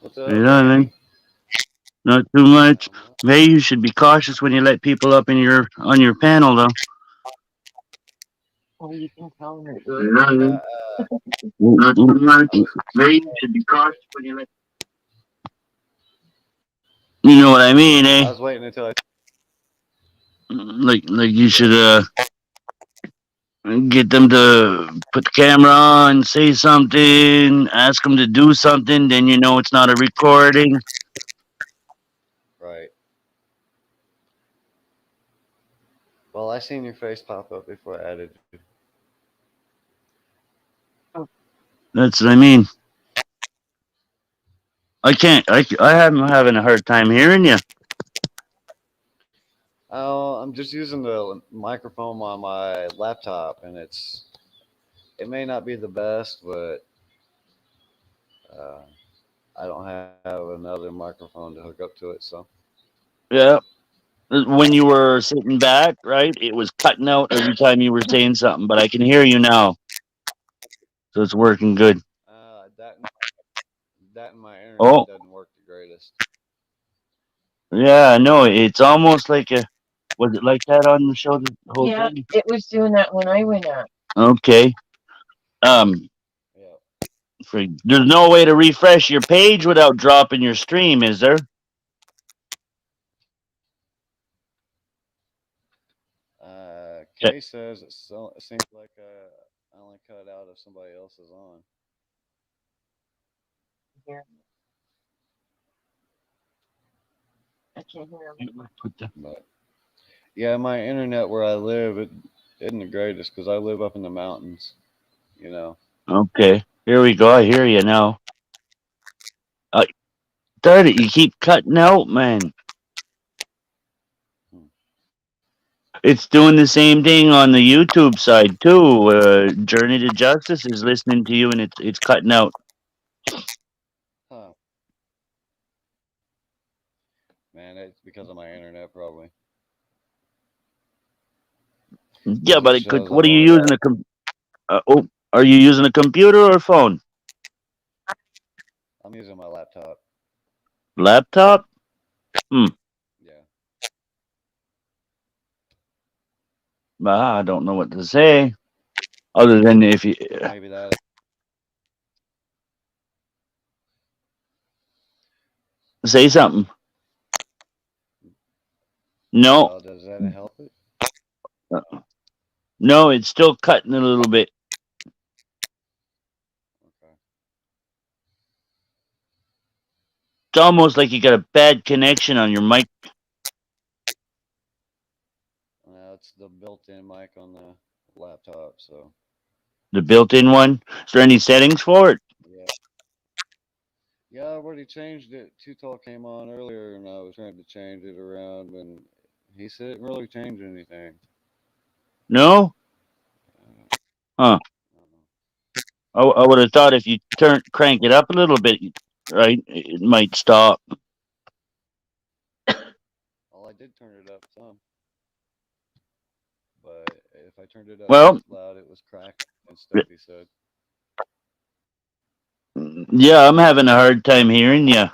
What's up, You know what I mean? Danny? Not too much. Uh-huh. Hey, you should be cautious when you let people up in your on your panel, though. Well, you can tell her. You know what I Yeah, mean? Not too much. I was Hey, you should be cautious when you let. You know what I mean, I eh? was waiting until I. Like you Yeah. should get them to put the camera on, say something, ask them to do something. Then you know it's not a recording. Right. Well, I seen your face pop up before I added you. That's what I mean. I can't. I'm having a hard time hearing you. Oh, I'm just using the microphone on my laptop, and it may not be the best, but I don't have another microphone to hook up to it, so Yeah. When you were sitting back, right? It was cutting out every time you were saying something, but I can hear you now. So it's working good. that and my Oh, internet doesn't work the greatest. yeah, no, it's almost like a. Was it like that on the show the whole Yeah, time? it was doing that when I went up. Okay. Um, Yeah. there's no way to refresh your page without dropping your stream, is there? Yeah. Kay says it seems like I only cut out if somebody else is on. Here, I can't hear him. But yeah, my internet where I live it isn't the greatest because I live up in the mountains. You know. Okay. Here we go. I hear you now. Uh, Darn it, you keep cutting out, man. Hmm. It's doing the same thing on the YouTube side too. Journey to Justice is listening to you, and it's cutting out. Huh. Man, it's because of my internet probably. Yeah, Because it but it could. shows What I've are you only using got. are you using a computer or a phone? I'm using my laptop. Laptop? Hmm. Yeah. I don't know what to say. Other than if you Maybe that. say something. No, Well, does that help it? no, it's still cutting a little bit. Okay. It's almost like you got a bad connection on your mic. Now it's the built-in mic on the laptop, so The built-in one. Is there any settings for it? yeah. Yeah, I already changed it. Too Tall came on earlier, and I was trying to change it around, and he said it didn't really change anything. No? Uh, Huh. I don't know. I would have thought if you crank it up a little bit, right, it might stop. Well, I did turn it up some, but if I turned it up Well, loud, it was cracking and stuff. He said. yeah, I'm having a hard time hearing you.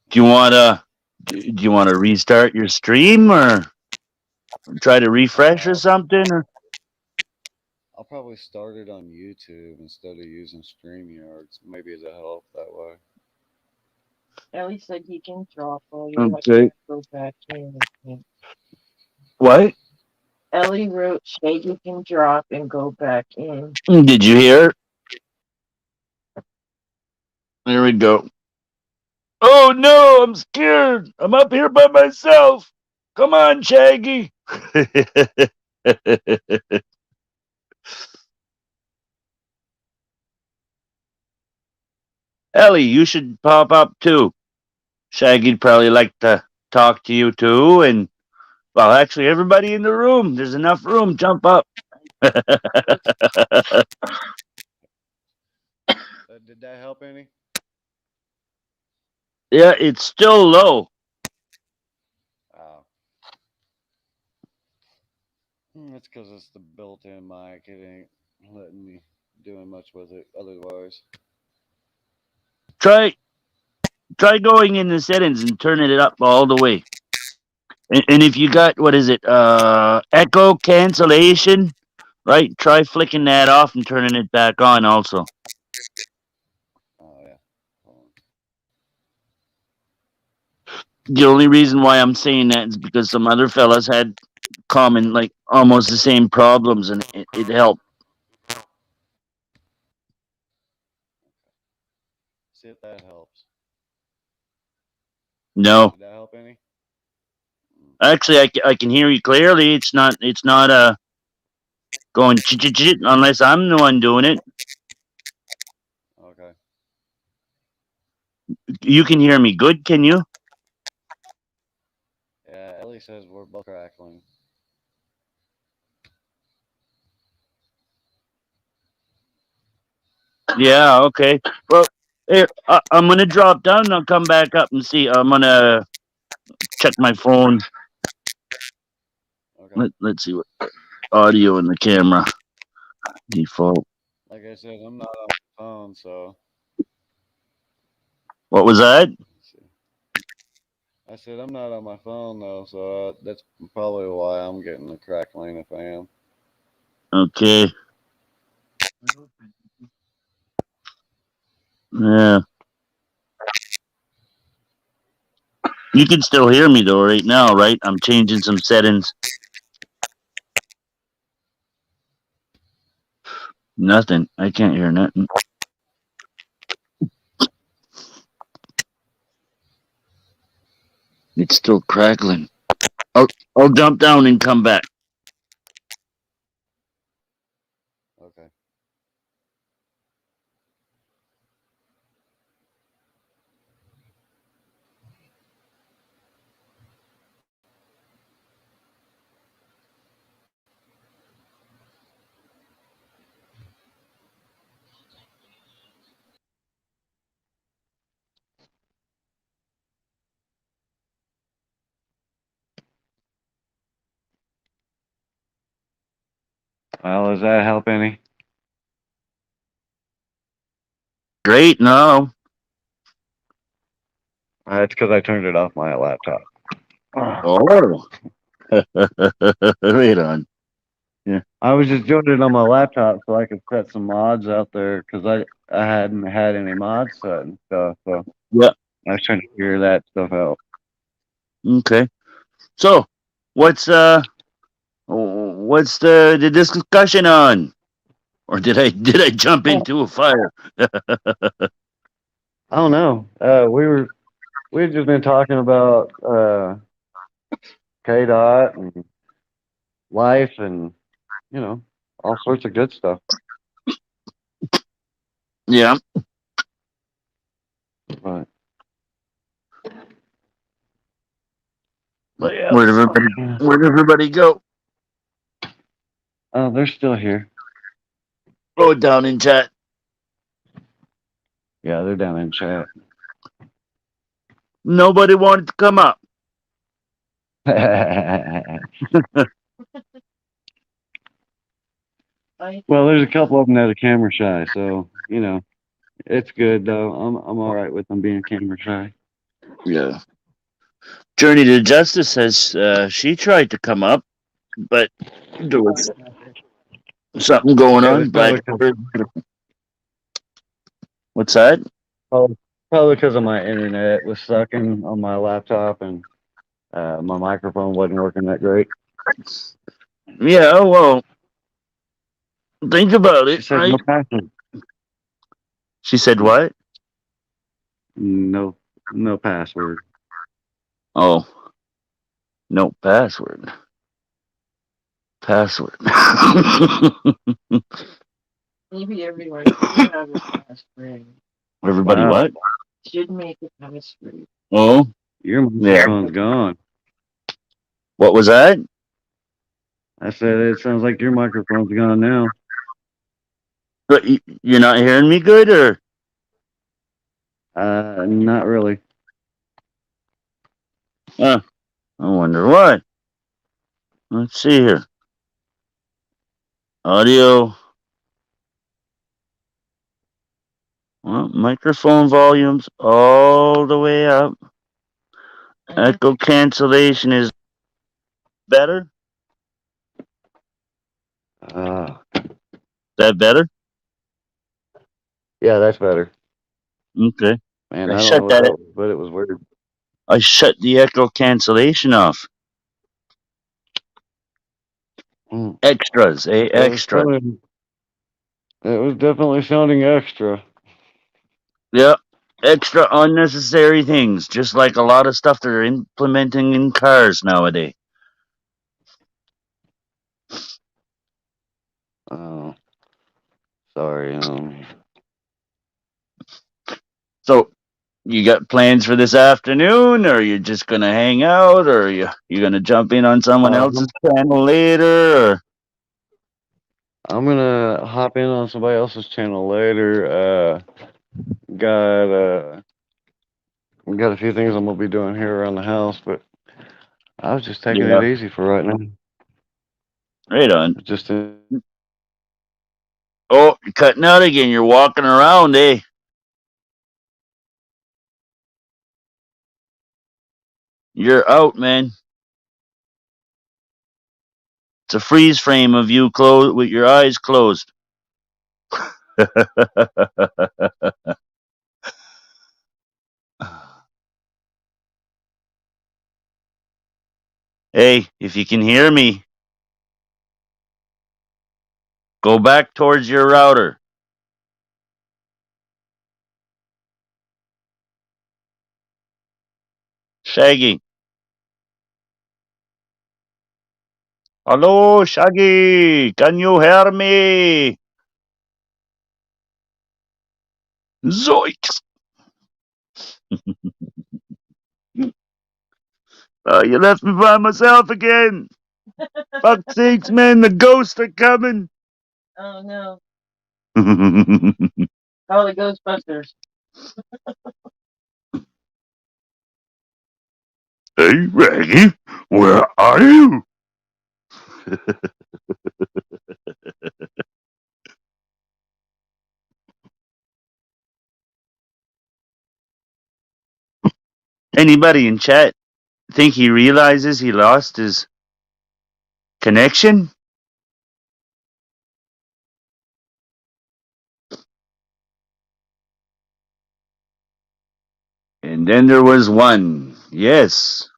Do you want to restart your stream or try to refresh or Uh, something? Or I'll probably start it on YouTube instead of using StreamYards. Maybe it'll help that way. Ellie said he can drop while you have okay. to go back in. What? Ellie wrote Shaggy can drop and go back in. Did you hear? There we go. Oh no, I'm scared. I'm up here by myself. Come on, Shaggy. Ellie, you should pop up too. Shaggy'd probably like to talk to you too. And well, actually, everybody in the room. There's enough room. Jump up. Did that help any? Yeah, it's still low. Oh. That's because it's the built-in mic. It ain't letting me doing much with it otherwise. Try going in the settings and turning it up all the way. And if you got what is it? Echo cancellation, right? Try flicking that off and turning it back on also. Oh yeah. Hold on. The only reason why I'm saying that is because some other fellas had common like almost the same problems and it helped. See if that helps. No. Did that help any? Actually, I can hear you clearly. It's not going ch unless I'm the one doing it. Okay. You can hear me good, can you? Yeah, Ellie says we're both crackling. Yeah, okay. Well, here, I'm gonna drop down and I'll come back up and see. I'm gonna check my phone. Okay. Let's see what audio in the camera default. Like I said, I'm not on my phone, so What was that? let's see. I said I'm not on my phone though, so that's probably why I'm getting the crackling if I am. Okay. Yeah. You can still hear me though right now, right? I'm changing some settings. Nothing. I can't hear nothing. It's still crackling. I'll jump down and come back. Okay. Well, does that help any? Great. No. It's because I turned it off my laptop. Oh. Right on. I was just doing it on my laptop so I could set some mods out there because I hadn't had any mods set and stuff. So Yeah. I was trying to figure that stuff out. Okay. So, what's the discussion on? Or did I jump into a fire? I don't know. We've just been talking about KDOT and life and all sorts of good stuff. Yeah. But Yeah. Where'd everybody go? oh, they're still here. Oh, down in chat. Yeah, they're down in chat. Nobody wanted to come up. Well, there's a couple of them that are camera shy, so it's good though. I'm all right with them being camera shy. Yeah. Journey to Justice says she tried to come up, but there was something going Yeah, on. that's What's that? probably because of my internet was sucking on my laptop and my microphone wasn't working that great. Yeah, well, think about She it, said right? no password. She said what? No password. Oh, no password. Password. Maybe everyone should have a password. Everybody, Wow. what? Should make a password. Oh, Your microphone's gone. what was that? I said it sounds like your microphone's gone now. But you're not hearing me good, or? Not really. I wonder what. Let's see here. Audio. Well, microphone volumes all the way up. Echo cancellation is better. Is that better? Yeah, that's better. Okay. Man, I I don't shut know what that- that was, but it was weird. I shut the echo cancellation off. Mm. Extras, It extra. was definitely sounding extra. Yeah. Extra unnecessary things, just like a lot of stuff they're implementing in cars nowadays. Oh, sorry. So, you got plans for this afternoon, or you just gonna hang out, or you gonna jump in on someone else's channel later? Or? I'm gonna hop in on somebody else's channel later. Got we got a few things I'm gonna be doing here around the house, but I was just taking Yeah. it easy for right now. Right on. Just Oh, you're cutting out again. You're walking around, eh? You're out, man. It's a freeze frame of you closed with your eyes closed. Hey, if you can hear me, go back towards your router. Shaggy. Hello, Shaggy. Can you hear me? Zoinks. You left me by myself again. Fuck sakes, man. The ghosts are coming. Oh no. Hey, Call the Ghostbusters. Raggy. Where are you? Anybody in chat think he realizes he lost his connection? And then there was one. Yes.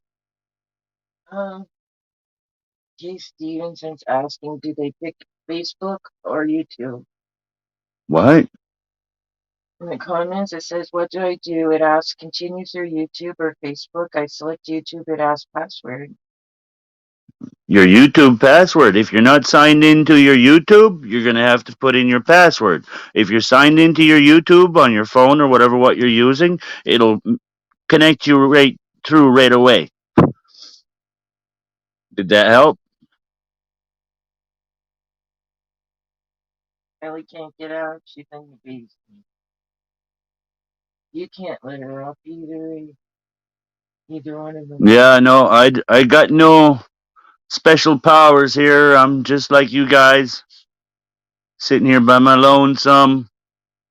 Jay Stevenson's asking, do they pick Facebook or YouTube? What? In the comments, it says, what do I do? It asks, continue through YouTube or Facebook. I select YouTube. It asks password. Your YouTube password. If you're not signed into your YouTube, you're going to have to put in your password. If you're signed into your YouTube on your phone or whatever what you're using, it'll connect you right through right away. Did that help? Ellie can't get out. She's in the basement. You can't let her up either. Either one of them. Yeah, no, I got no special powers here. I'm just like you guys, sitting here by my lonesome,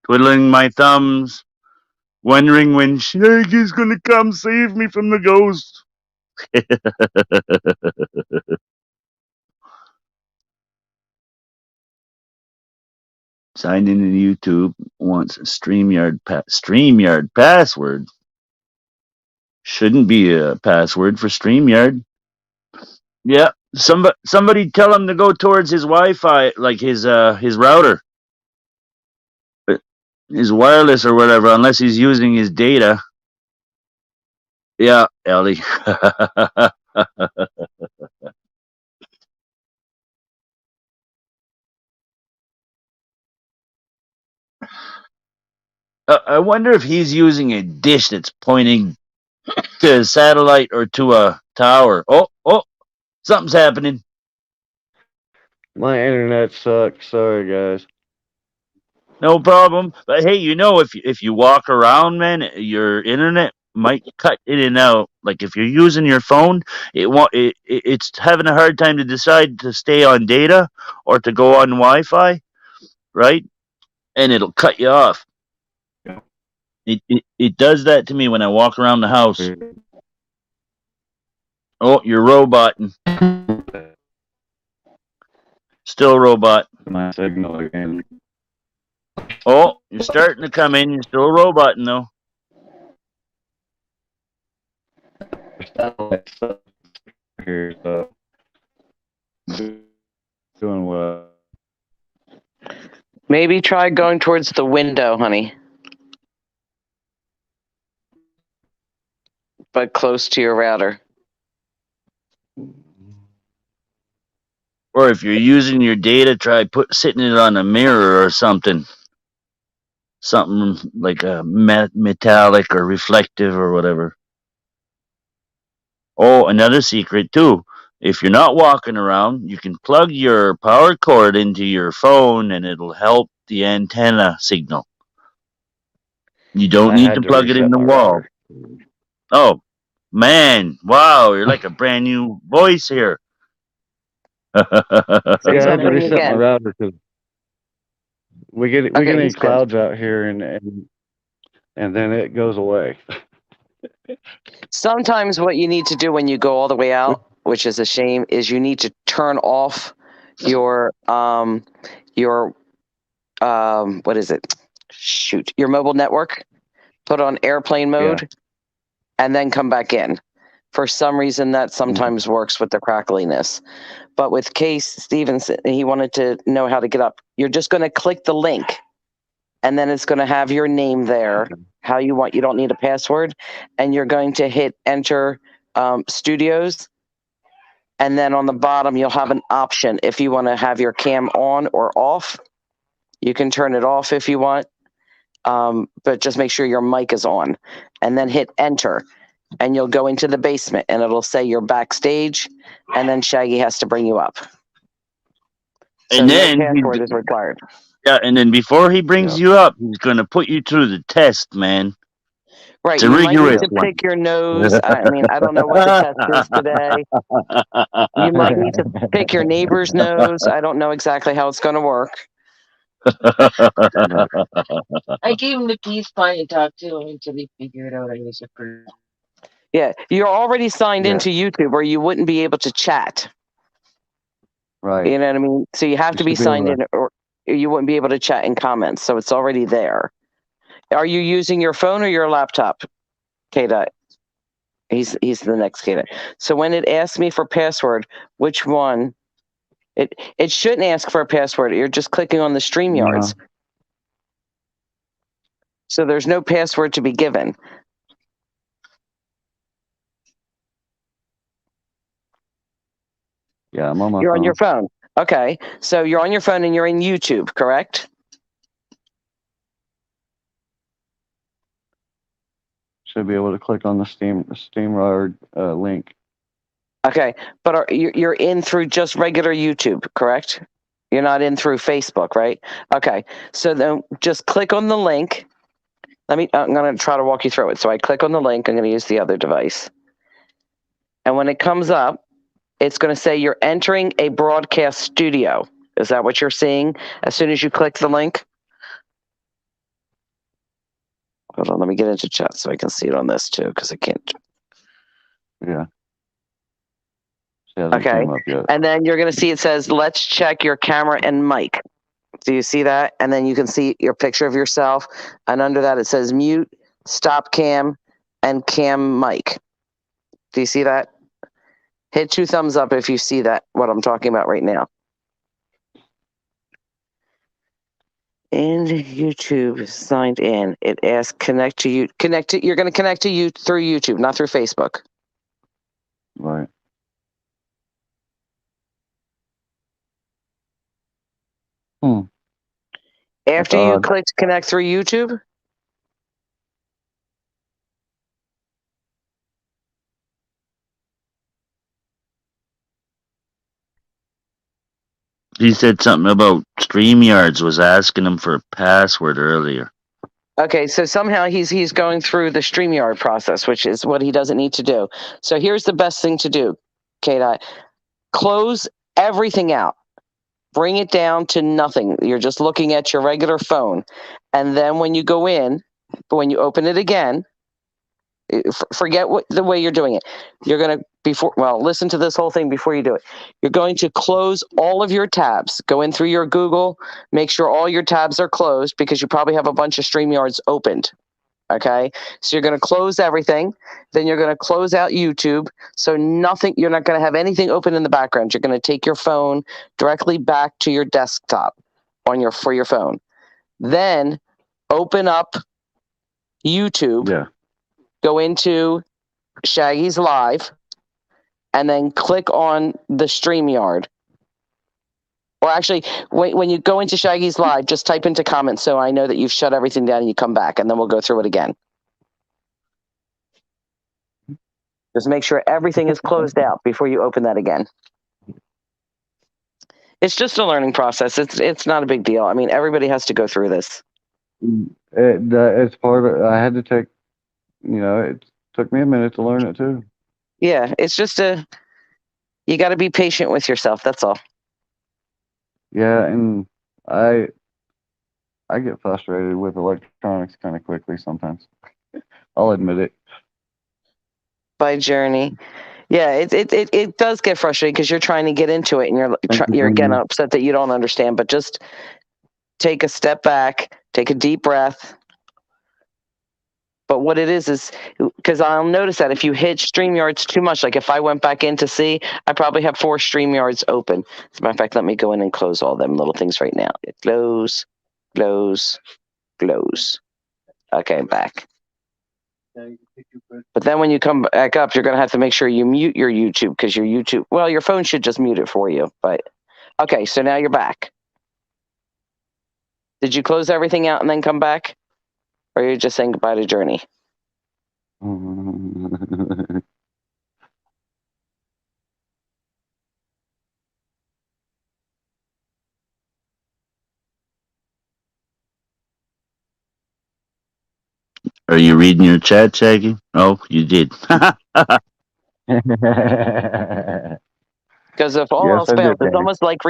twiddling my thumbs, wondering when Shaggy's gonna come save me from the ghost. Signed into YouTube, wants a StreamYard password. Shouldn't be a password for StreamYard. Yeah, somebody tell him to go towards his Wi-Fi, like his router, his wireless or whatever, unless he's using his data. Yeah, Ellie. I wonder if he's using a dish that's pointing to a satellite or to a tower. Oh, something's happening. my internet sucks. Sorry, guys. No problem. But hey, if you walk around, man, your internet might cut in and out. Like if you're using your phone, it's having a hard time to decide to stay on data or to go on Wi-Fi, right? And it'll cut you off. It does that to me when I walk around the house. Oh, you're roboting. Still robot. My signal again. Oh, you're starting to come in. You're still roboting though. Satellite stuff here, so doing well. Maybe try going towards the window, honey. But close to your router. Or if you're using your data, try sitting it on a mirror or something. Something like a metallic or reflective or whatever. Oh, another secret too if you're not walking around, you can plug your power cord into your phone and it'll help the antenna signal. You don't I need had to to plug it in reset the my wall. router. Oh, man. Wow, you're like a brand new voice here. Say Yeah, I had to something reset my again. router because we get Okay, any he's good. clouds out here, and then it goes away. Sometimes what you need to do when you go all the way out, which is a shame, is you need to turn off your what is it? Shoot, your mobile network. Put on airplane mode, and then come back in. For some reason, that sometimes works with the crackliness. But with Case Stevenson, he wanted to know how to get up. You're just going to click the link, and then it's going to have your name there, how you want. You don't need a password, and you're going to hit enter studios, and then on the bottom you'll have an option if you want to have your cam on or off. You can turn it off if you want, but just make sure your mic is on, and then hit enter. And you'll go into the basement, and it'll say you're backstage, and then Shaggy has to bring you up. So And no then password is required. yeah, and then before he brings you up, he's going to put you through the test, man. Right, It's a you might need rigorous to one. pick your nose. I mean, I don't know what the test is today. You might need to pick your neighbor's nose. I don't know exactly how it's going to work. I gave him the keys fine and talked to him until he figured out I was a person. Yeah, you're already signed into YouTube, or you wouldn't be able to chat. Right. You know what I mean? So you have to be signed in, or you wouldn't be able to chat in comments. So it's already there. Are you using your phone or your laptop, K-Dot? He's the next K-Dot. So when it asks me for password, which one? It shouldn't ask for a password. You're just clicking on the StreamYards. So there's no password to be given. Yeah, I'm on my You're phone. on your phone. Okay. So you're on your phone and you're in YouTube, correct? Should be able to click on the SteamYard link. Okay. But you're in through just regular YouTube, correct? You're not in through Facebook, right? Okay. So then just click on the link. I'm going to try to walk you through it. So I click on the link. I'm going to use the other device. And when it comes up, it's going to say you're entering a broadcast studio. Is that what you're seeing as soon as you click the link? Hold on, let me get into chat so I can see it on this too, because I can't. Yeah. It hasn't Okay. came up yet. And then you're going to see it says, let's check your camera and mic. Do you see that? And then you can see your picture of yourself. And under that, it says mute, stop cam, and cam mic. Do you see that? Hit 2 thumbs up if you see that, what I'm talking about right now. And YouTube is signed in. It asks connect to you. You're going to connect to you through YouTube, not through Facebook. Right. After you clicked connect through YouTube, He said something about StreamYards was asking him for a password earlier. okay, so somehow he's going through the StreamYard process, which is what he doesn't need to do. So here's the best thing to do, K-Dot. Close everything out. Bring it down to nothing. You're just looking at your regular phone. And then when you go in, when you open it again, forget the way you're doing it. You're going to, listen to this whole thing before you do it. You're going to close all of your tabs. Go in through your Google, make sure all your tabs are closed because you probably have a bunch of StreamYards opened. Okay. So you're going to close everything. Then you're going to close out YouTube. So you're not going to have anything open in the background. You're going to take your phone directly back to your desktop for your phone. Then open up YouTube. Yeah. Go into Shaggy's Live, and then click on the StreamYard. Or actually, when you go into Shaggy's Live, just type into comments so I know that you've shut everything down and you come back, and then we'll go through it again. Just make sure everything is closed out before you open that again. It's just a learning process. It's not a big deal. I mean, everybody has to go through this. It's part of. I had to take. It took me a minute to learn it too. Yeah, it's just you got to be patient with yourself. That's all. Yeah, and I get frustrated with electronics kind of quickly sometimes. I'll admit it. By Journey. Yeah, it does get frustrating because you're trying to get into it and you're getting upset that you don't understand. But just take a step back, take a deep breath. But what it is because I'll notice that if you hit StreamYards too much, like if I went back in to see, I probably have 4 StreamYards open. As a matter of fact, let me go in and close all them little things right now. Close. Okay, back. But then when you come back up, you're going to have to make sure you mute your YouTube because your phone should just mute it for you. But okay, so now you're back. Did you close everything out and then come back? Or are you just saying goodbye to Journey? Are you reading your chat, Shaggy? Oh, you did. Because if all Yes, else I did, fails, it's Danny. almost like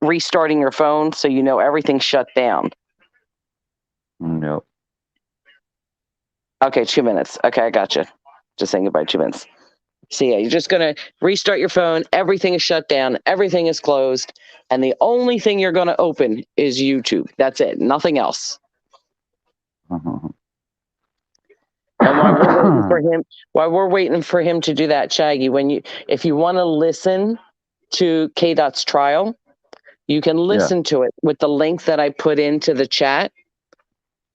restarting your phone so everything's shut down. No. Okay, 2 minutes. Okay, I got you. Just saying goodbye. 2 minutes. So yeah, you're just gonna restart your phone. Everything is shut down. Everything is closed, and the only thing you're gonna open is YouTube. That's it. Nothing else. And while we're waiting for him to do that, Shaggy, if you want to listen to K-Dot's trial, you can listen to it with the link that I put into the chat.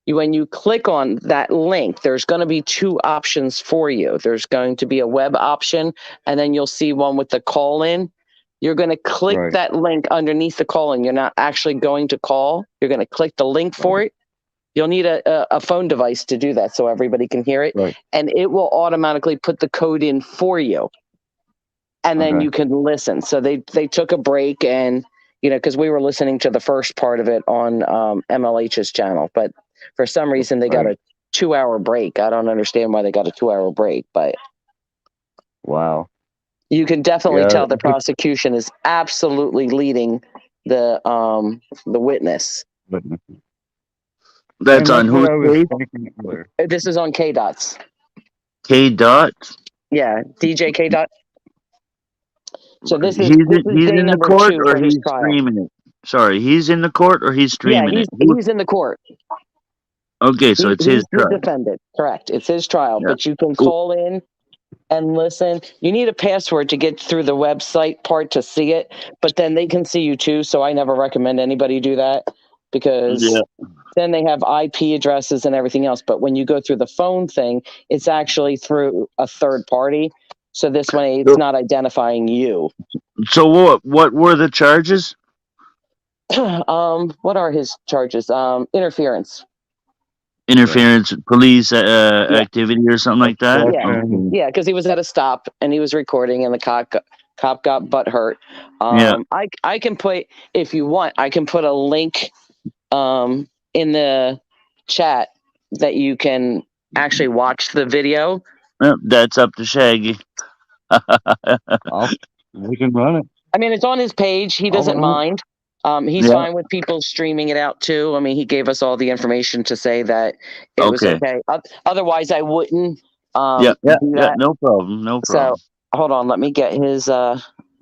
When you click on that link, there's going to be 2 options for you. There's going to be a web option, and then you'll see one with the call in. You're going to click that link underneath the call in. You're not actually going to call. You're going to click the link for it. You'll need a phone device to do that so everybody can hear it. Right. And it will automatically put the code in for you. And then you can listen. So they took a break and, because we were listening to the first part of it on MLH's channel. But for some reason, they got a 2-hour break. I don't understand why they got a 2-hour break. But wow. You can definitely tell the prosecution is absolutely leading the witness. That's on whose page? This is on K-Dot's. K-Dot? Yeah, DJ K-Dot. So this is he's day in the number court 2 or for his he's trial. streaming it? Sorry, he's in the court or he's streaming it? He's in the court. Okay, so it's his trial. He's defended. Correct. It's his trial, Yeah. but you can call in and listen. You need a password to get through the website part to see it, but then they can see you too. So I never recommend anybody do that because then they have IP addresses and everything else. But when you go through the phone thing, it's actually through a third party. So this way it's not identifying you. So what were the charges? What are his charges? Interference. Interference, police activity or something like that? Yeah. Okay. Yeah, because he was at a stop and he was recording and the cop got butt hurt. I can put, if you want, I can put a link in the chat that you can actually watch the video. Well, that's up to Shaggy. We can run it. I mean, it's on his page. He doesn't mind. He's fine with people streaming it out too. I mean, he gave us all the information to say that it was okay. Otherwise, I wouldn't. Yeah, no problem. No problem. So hold on, let me get his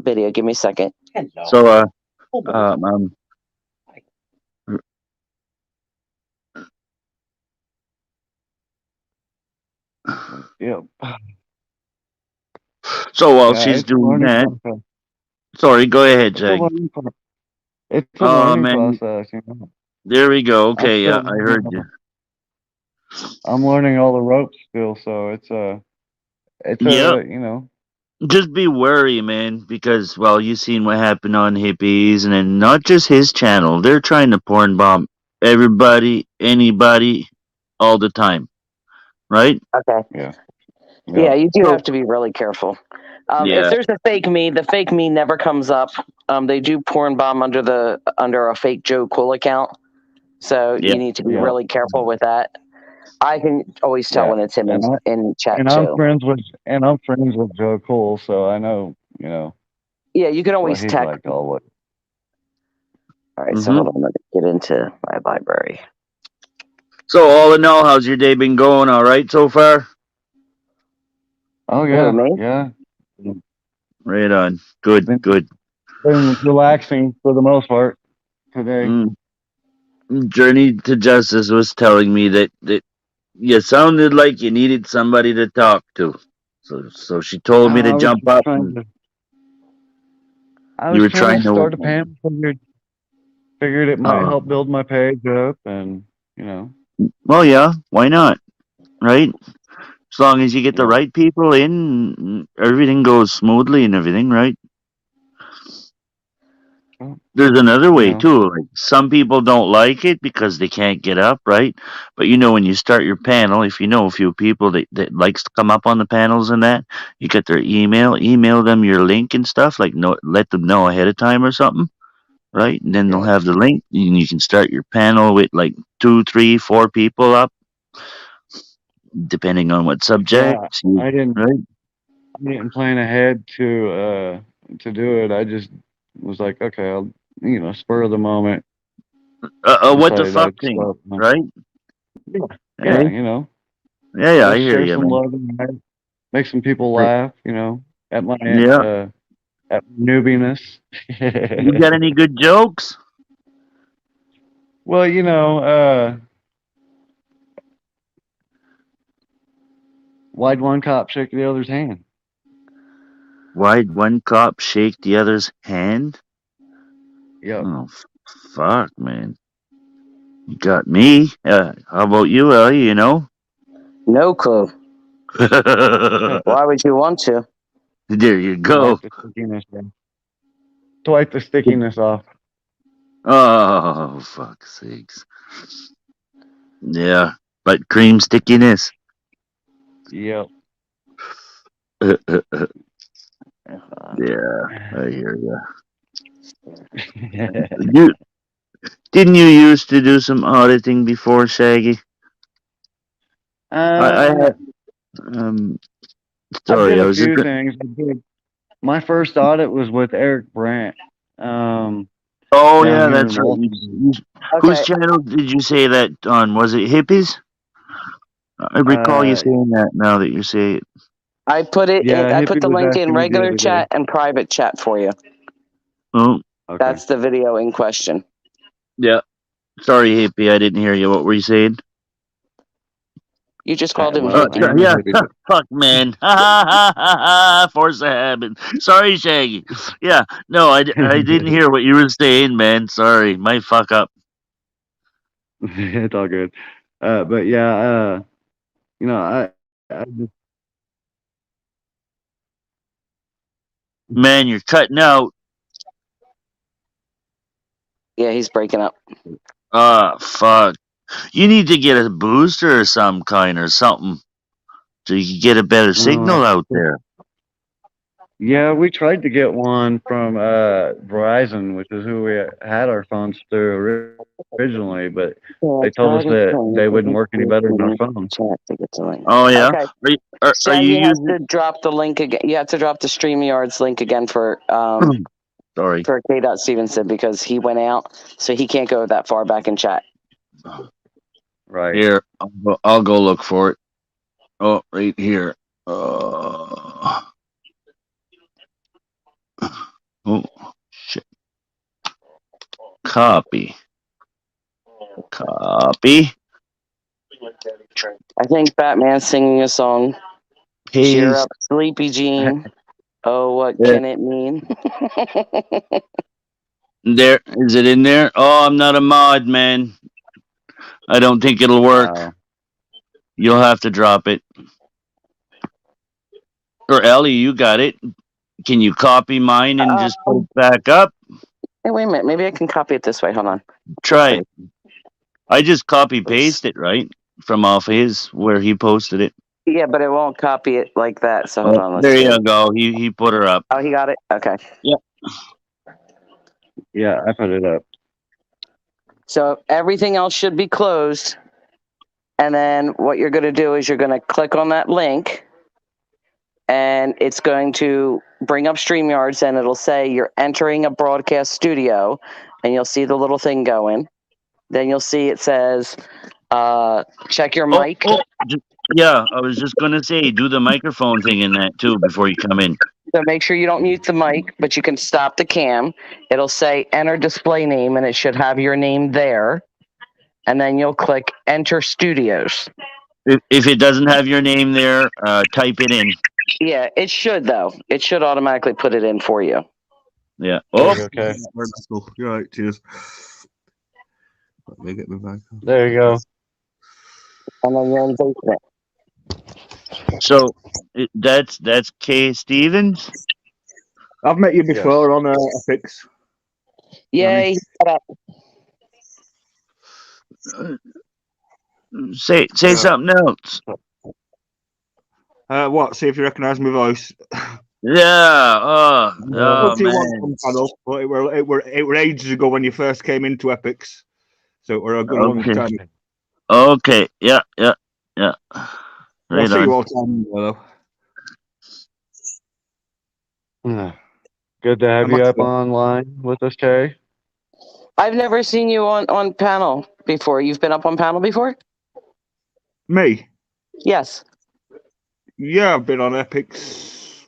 video. Give me a second. So So while she's doing that, sorry, go ahead, Jake. It's a learning process. There we go. Okay, I heard you. I'm learning all the ropes still, so Just be wary, man, because you've seen what happened on Hippies, and then not just his channel. They're trying to porn bomb everybody, anybody, all the time, right? Okay. Yeah. Yeah, you do So- have to be really careful. If Yeah. there's a fake me, the fake me never comes up. They do porn bomb under a fake Joe Cool account, so Yeah. you need to be Yeah. really careful with that. I can always tell Yeah. when it's him in chat And I'm too. friends with Joe Cool, so I know, Yeah, you can what always he's text. like always. All right, so Mhm. hold on, let me get into my library. So all in all, how's your day been going? All right so far? Oh Who, yeah, me? yeah. Right on. Good, Been- good. Been relaxing for the most part today. Mm. Journey to Justice was telling me that you sounded like you needed somebody to talk to. So she told me to I was jump just up. trying And to. I you was were trying to trying start a to. panel. Figured it might Oh, help build my page up, and well, yeah. Why not? Right? As long as you get the yeah. right people in, everything goes smoothly and everything, right? Well, There's another you way know, too. Like some people don't like it because they can't get up, right? But when you start your panel, if you know a few people that likes to come up on the panels and that, you get their email them your link and stuff. Like let them know ahead of time or something, right? And then they'll yeah, have the link, and you can start your panel with like 2, 3, 4 people up, depending on what yeah. subject, I didn't. right? I didn't plan ahead to do it. I just was like, okay, I'll spur of the moment What the decided fuck I'd thing, start one. right? Yeah, yeah, Hey, yeah, I just hear share you, some man. love and make some people Right. laugh, at my Yeah. at newbiness. You got any good jokes? Well, why'd one cop shake the other's hand? Why'd one cop shake the other's hand? Yep. Oh, fuck, man. You got me. How about you, Ellie? No clue. There Why would you want to? you go. Wipe the stickiness off. To wipe the stickiness off. Oh, fuck's sakes. Yeah, but cream stickiness. Yep. Yeah, I hear ya. You didn't you used to do some auditing before, Shaggy? I had I did sorry, I a was just few things. My first audit was with Eric Brandt. oh Down yeah, here in that's right. Walton. Whose Okay, channel did you say that on? Was it Hippies? I recall you Uh, saying that now that you say it. I put it. yeah, I put Hippie the was link in asking me the regular other day. chat and private chat for you. Oh, Okay. That's the video in question. yeah. Sorry, Hippie, I didn't hear you. What were you saying? You just called him Well, I hippie. am a Yeah. hippie, but Fuck, man. Force of habit. Sorry, Shaggy. Yeah. No, I didn't hear what you were saying, man. Sorry. My fuck up. it's all good. But yeah, I just, Man, you're cutting out. Yeah, he's breaking up. Fuck. You need to get a booster or some kind or something so you can get a better signal out there. yeah, we tried to get one from Verizon, which is who we had our phones through originally, but they told us that they wouldn't work any better than our phones. Oh, yeah? Okay. Are So you you have using... to drop the link again. You have to drop the StreamYard's link again for Sorry. K. Stevenson because he went out, so he can't go that far back in chat. Right. Here, I'll go look for it. Oh, right here. Oh, shit. Copy. I think Batman's singing a song. Cheer Paste. up, Sleepy Jean. Oh, what Yeah. can it mean? There. Is it in there? Oh, I'm not a mod, man. I don't think it'll work. Wow. You'll have to drop it. Or Ellie, you got it. Can you copy mine and just put it back up? Hey, wait a minute. Maybe I can copy it this way. Hold on. Try it. I just copy paste it, right? From off his where he posted it. Yeah, but it won't copy it like that. So hold on. Let's There see. you go. He put her up. Oh, he got it. Okay. Yeah, I put it up. So everything else should be closed. And then what you're going to do is you're going to click on that link, and it's going to bring up StreamYards, and it'll say you're entering a broadcast studio, and you'll see the little thing going. Then you'll see it says, check your mic. Yeah, I was just gonna say, do the microphone thing in that too before you come in. So make sure you don't mute the mic, but you can stop the cam. It'll say enter display name, and it should have your name there. And then you'll click enter studios. If it doesn't have your name there, type it in. Yeah, it should though. It should automatically put it in for you. Yeah. Oh, Okay. That's cool. You're right. Cheers. Let me get my back. There you go. And then you're in basement. so that's Kay Stevens. I've met you before on Epics. Yay. Say something else. What? See if you recognise my voice. Yeah. Oh What do you man. want on panel? But it were ages ago when you first came into Epics, so it were a good long Okay. time. Okay. Yeah. I Right see you on. all the time, though. Good to have How you much up for- online with us, Kay. I've never seen you on panel before. You've been up on panel before? Me? Yes. Yeah, I've been on Epics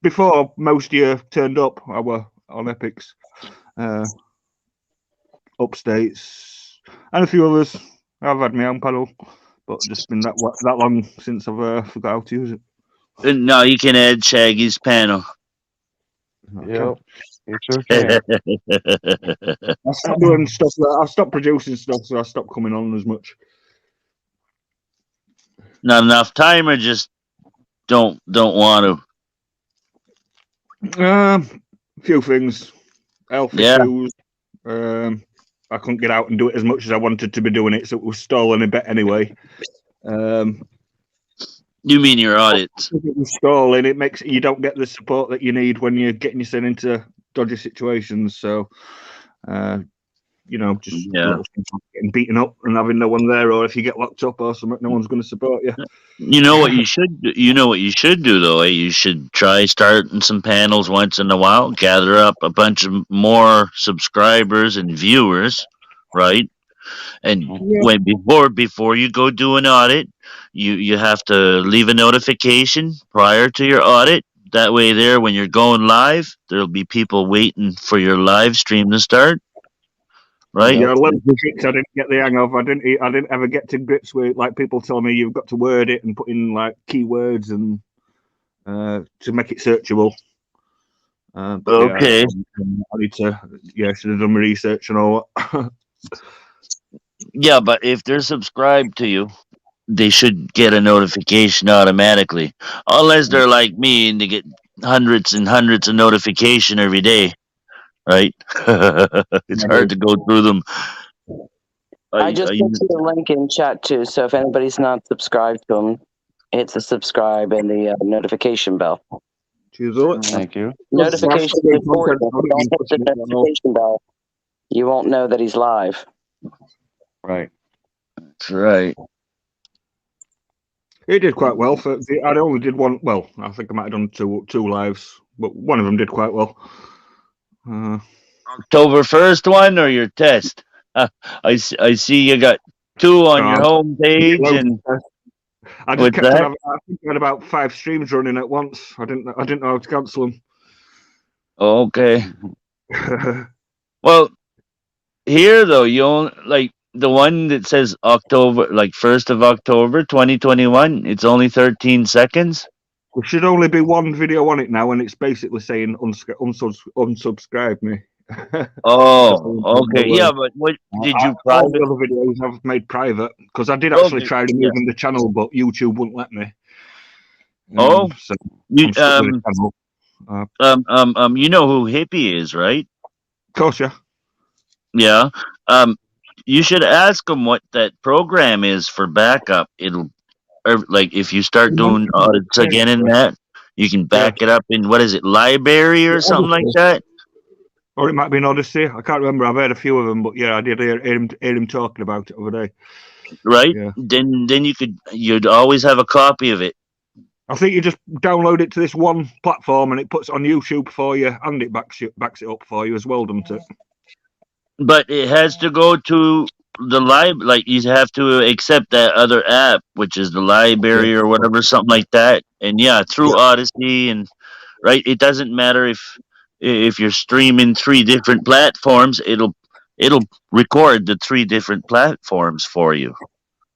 before most of you turned up. I were on Epics, Upstates, and a few others. I've had my own panel, but just been that long since I've forgot how to use it. No, you can add Shaggy's panel. Yep. You sure can. I stopped doing stuff. I stopped producing stuff, so I stopped coming on as much. Not enough time, or just don't want to. A few things, health Yeah. issues. I couldn't get out and do it as much as I wanted to be doing it, so it was stalling a bit anyway. You mean your audits? If it was stalling, it makes you don't get the support that you need when you're getting yourself into dodgy situations. So, just Yeah. little things like getting beaten up and having no one there, or if you get locked up or something, no one's going to support you. You know what you should do? You know what you should do though, eh? You should try starting some panels once in a while, gather up a bunch of more subscribers and viewers, right? And when before you go do an audit, you have to leave a notification prior to your audit. That way there when you're going live, there'll be people waiting for your live stream to start. Right? Yeah, little tricks I didn't get the hang of. I didn't ever get to grips with like people tell me you've got to word it and put in like keywords and to make it searchable. But Okay. I need to should have done my research and all that. Yeah, but if they're subscribed to you, they should get a notification automatically. Unless they're like me and they get hundreds and hundreds of notification every day. Right? It's hard to go through them. I just put the link in chat too, so if anybody's not subscribed to him, hit the subscribe and the notification bell. Cheers, all. Thank you. Notification is important. If you don't hit the notification bell, you won't know that he's live. Right. That's right. He did quite well. I only did one. Well, I think I might have done two lives, but one of them did quite well. October 1st one or your test? I see you got two on your home page and I just kept on, I think I had about 5 streams running at once. I didn't know how to cancel them. okay. Well, here though, you only like the one that says October, like 1st of October 2021. It's only 13 seconds. There should only be one video on it now, and it's basically saying unsubscribe me. Oh, okay. Yeah, but what did you all private? the other videos I've made private because I did actually try removing the channel, but YouTube wouldn't let me. Oh, so you I'm stuck with the channel. you know who Hippie is, right? Of course, yeah. Yeah. You should ask him what that program is for backup. like if you start doing audits again in that, you can back it up in what is it, library or something like that, Or it might be an Odyssey. I can't remember. I've heard a few of them, but yeah, I did hear him talking about it the other day. right? Yeah. Then you'd always have a copy of it. I think you just download it to this one platform and it puts it on YouTube for you, and it backs it up for you as well, doesn't it? But it has to go to the like you have to accept that other app, which is the library or whatever, something like that. And yeah, through Odyssey and right, it doesn't matter if you're streaming 3 different platforms, it'll record the 3 different platforms for you,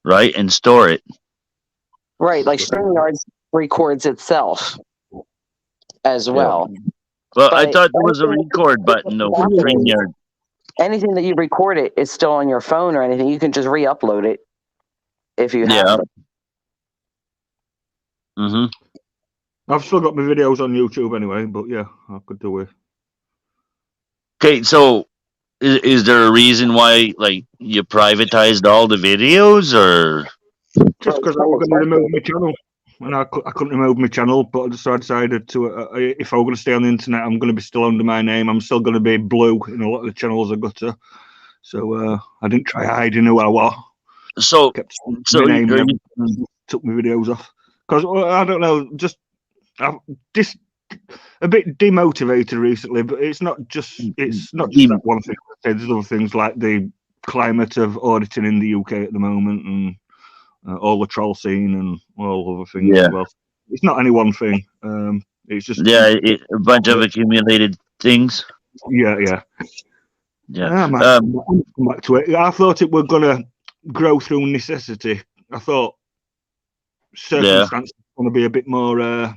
right, and store it. Right, like StreamYard records itself as well. Well, I But thought there was a record button though for StreamYard. anything that you record it is still on your phone or anything. You can just re-upload it if you have it. Mm-hmm. I've still got my videos on YouTube anyway, but yeah, I could do it. Okay, so is there a reason why like you privatized all the videos, or Just because I was going to remove my channel, and I couldn't remove my channel, but so I decided to, if I were going to stay on the internet, I'm going to be still under my name. I'm still going to be blue in a lot of the channels I go to. So I didn't try hiding who I was. so Kept so my name are and you- everything, took my videos off. Because I don't know, just a bit demotivated recently, but it's not just that one thing. There's other things like the climate of auditing in the UK at the moment, and all the troll scene and all other things as well. It's not any one thing. It's just a bunch of accumulated things. yeah. Yeah. I might come back to it. I thought it were gonna grow through necessity. I thought circumstances were gonna be a bit more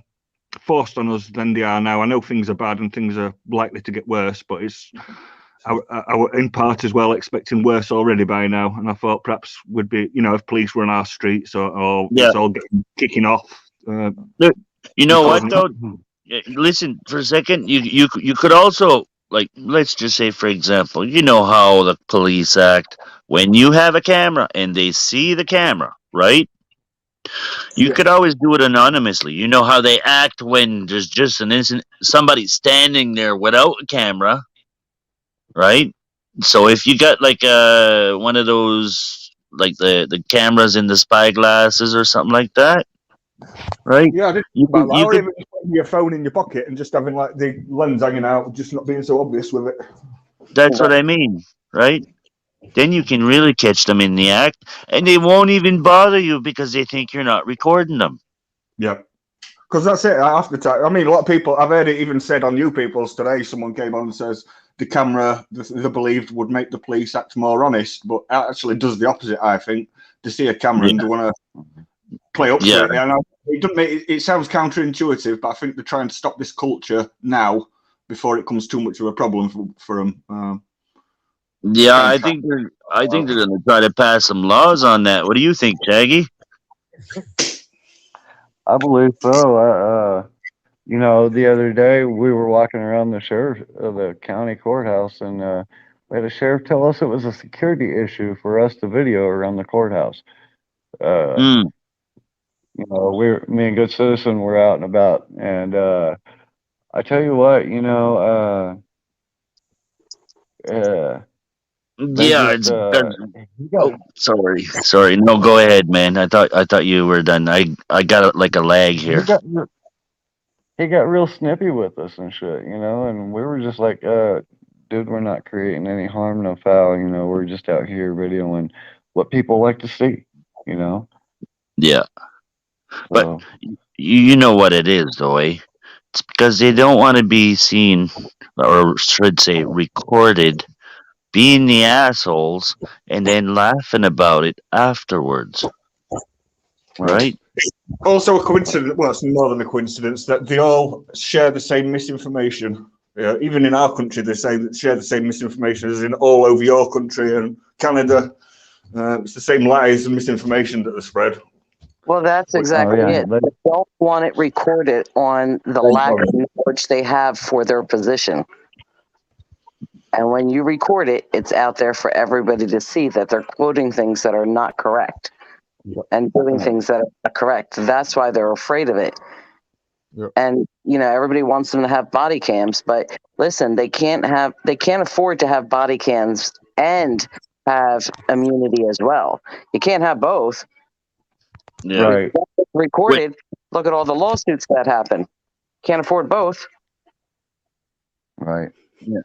forced on us than they are now. I know things are bad and things are likely to get worse, but it's I were in part as well expecting worse already by now, and I thought perhaps would be, if police were on our streets or it's all kicking off. You know what though? Listen for a second. You could also, like, let's just say for example, you know how the police act when you have a camera and they see the camera, right? You could always do it anonymously. You know how they act when there's just an instant somebody standing there without a camera, right? So if you got like one of those, like the cameras in the spy glasses or something like that, right? Yeah, I did. You Or could, even just putting your phone in your pocket and just having like the lens hanging out, just not being so obvious with it. that's what I mean, right? Then you can really catch them in the act, and they won't even bother you because they think you're not recording them. Yeah. Because that's it. After time, I mean, a lot of people, I've heard it even said on New People's today, someone came on and says the camera, they believed, would make the police act more honest, but it actually does the opposite, I think. To see a camera and they want to play up to it. And it sounds counterintuitive, but I think they're trying to stop this culture now before it becomes too much of a problem for them. Yeah, I think they're going to try to pass some laws on that. What do you think, Shaggy? I believe so. The other day we were walking around the county courthouse, and we had a sheriff tell us it was a security issue for us to video around the courthouse. Me and Good Citizen were out and about, and I tell you what, sorry. No, go ahead, man. I thought you were done. I got like a lag here. He got real snippy with us and shit, and we were just like, dude, we're not creating any harm, no foul, we're just out here videoing what people like to see, Yeah. But you know what it is, though, eh? It's because they don't want to be seen, or should say recorded, being the assholes and then laughing about it afterwards. Right? Also a coincidence, well, it's more than a coincidence, that they all share the same misinformation. Even in our country, they share the same misinformation as in all over your country and Canada. It's the same lies and misinformation that are spread. Well, that's exactly it. They don't want it recorded on the lack of knowledge they have for their position. And when you record it, it's out there for everybody to see that they're quoting things that are not correct. and doing things that are not correct. That's why they're afraid of it. Yep. And everybody wants them to have body cams, but listen, they can't afford to have body cams and have immunity as well. You can't have both. Yeah. Right. Recorded. Look at all the lawsuits that happen. Can't afford both. Right.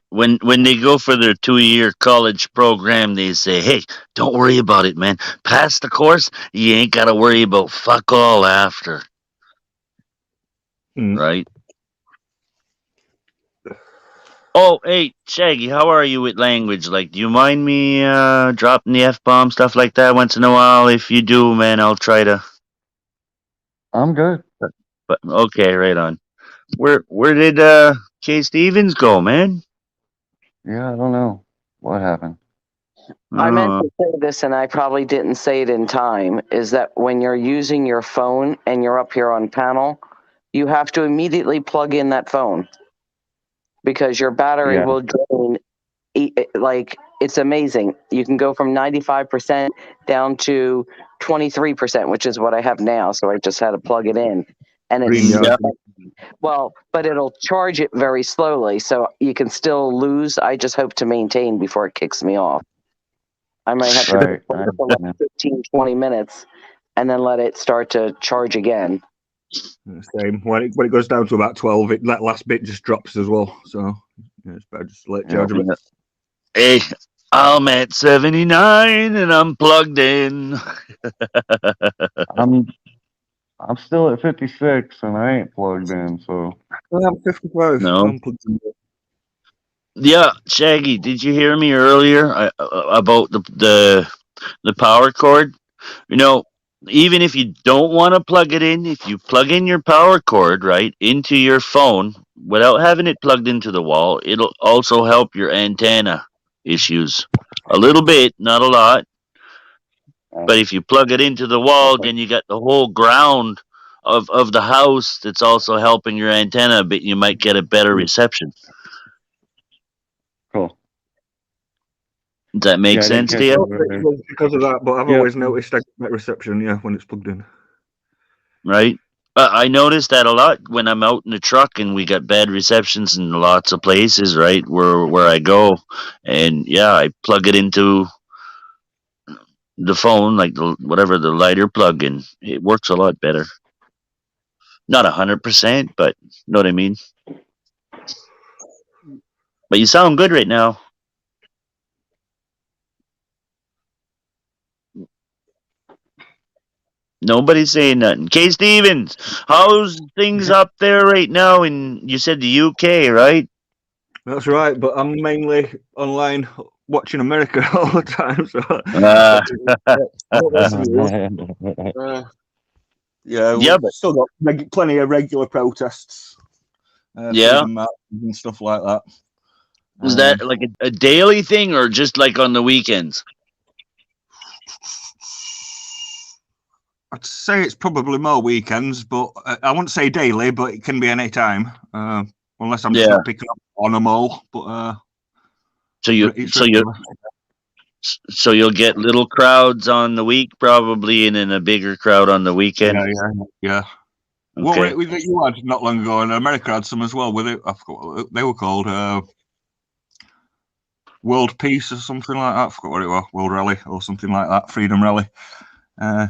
When they go for their 2-year college program, they say, "Hey, don't worry about it, man. Pass the course, you ain't got to worry about fuck all after." Mm. Right? Oh, hey, Shaggy, how are you with language? Like, do you mind me dropping the F-bomb, stuff like that once in a while? If you do, man, I'll try to. I'm good. But okay, right on. Where did Kay Stevens go, man? Yeah, I don't know what happened. I meant Oh, to say this, and I probably didn't say it in time, is that when you're using your phone and you're up here on panel, you have to immediately plug in that phone because your battery Yeah. will drain. Like, it's amazing. You can go from 95% down to 23%, which is what I have now. So I just had to plug it in. And it's, StreamYard. well, but it'll charge it very slowly. So you can still lose. I just hope to maintain before it kicks me off. I might have to Right. play for like 15, 20 minutes and then let it start to charge again. Same. When it goes down to about 12, that last bit just drops as well. So it's better just to let it charge a bit. hey, I'm at 79 and I'm plugged in. I'm still at 56 and I ain't plugged in, so I'm 55. No. I'm plugged in. Yeah, Shaggy, did you hear me earlier about the power cord? Even if you don't want to plug it in, if you plug in your power cord, right, into your phone without having it plugged into the wall, it'll also help your antenna issues. A little bit, not a lot. But if you plug it into the wall, then you got the whole ground of the house that's also helping your antenna a bit. You might get a better reception. cool. Does that make Yeah, I didn't sense to catch you? it earlier. Because of that, but I've Yeah. always noticed I get reception, when it's plugged in. Right? I notice that a lot when I'm out in the truck and we got bad receptions in lots of places, right? Where I go, and yeah, I plug it into the phone, like whatever the lighter plug in. It works a lot better. Not 100%, but you know what I mean. But you sound good right now. Nobody's saying nothing. Kay Stevens, how's things up there right now? And you said the UK, right? That's right, but I'm mainly online watching America all the time. So yeah, Yeah, we've still got plenty of regular protests, Yeah. freedom marches and stuff like that. Is that like a daily thing or just like on the weekends? I'd say it's probably more weekends, but I wouldn't say daily, but it can be any time, unless I'm just Yeah. not picking up on them all. But So you'll get little crowds on the week probably, and then a bigger crowd on the weekend. yeah. Okay. Well, you had not long ago, and America had some as well. With it, I forgot what they were called. World Peace or something like that. I forgot what it was. World Rally or something like that. Freedom Rally.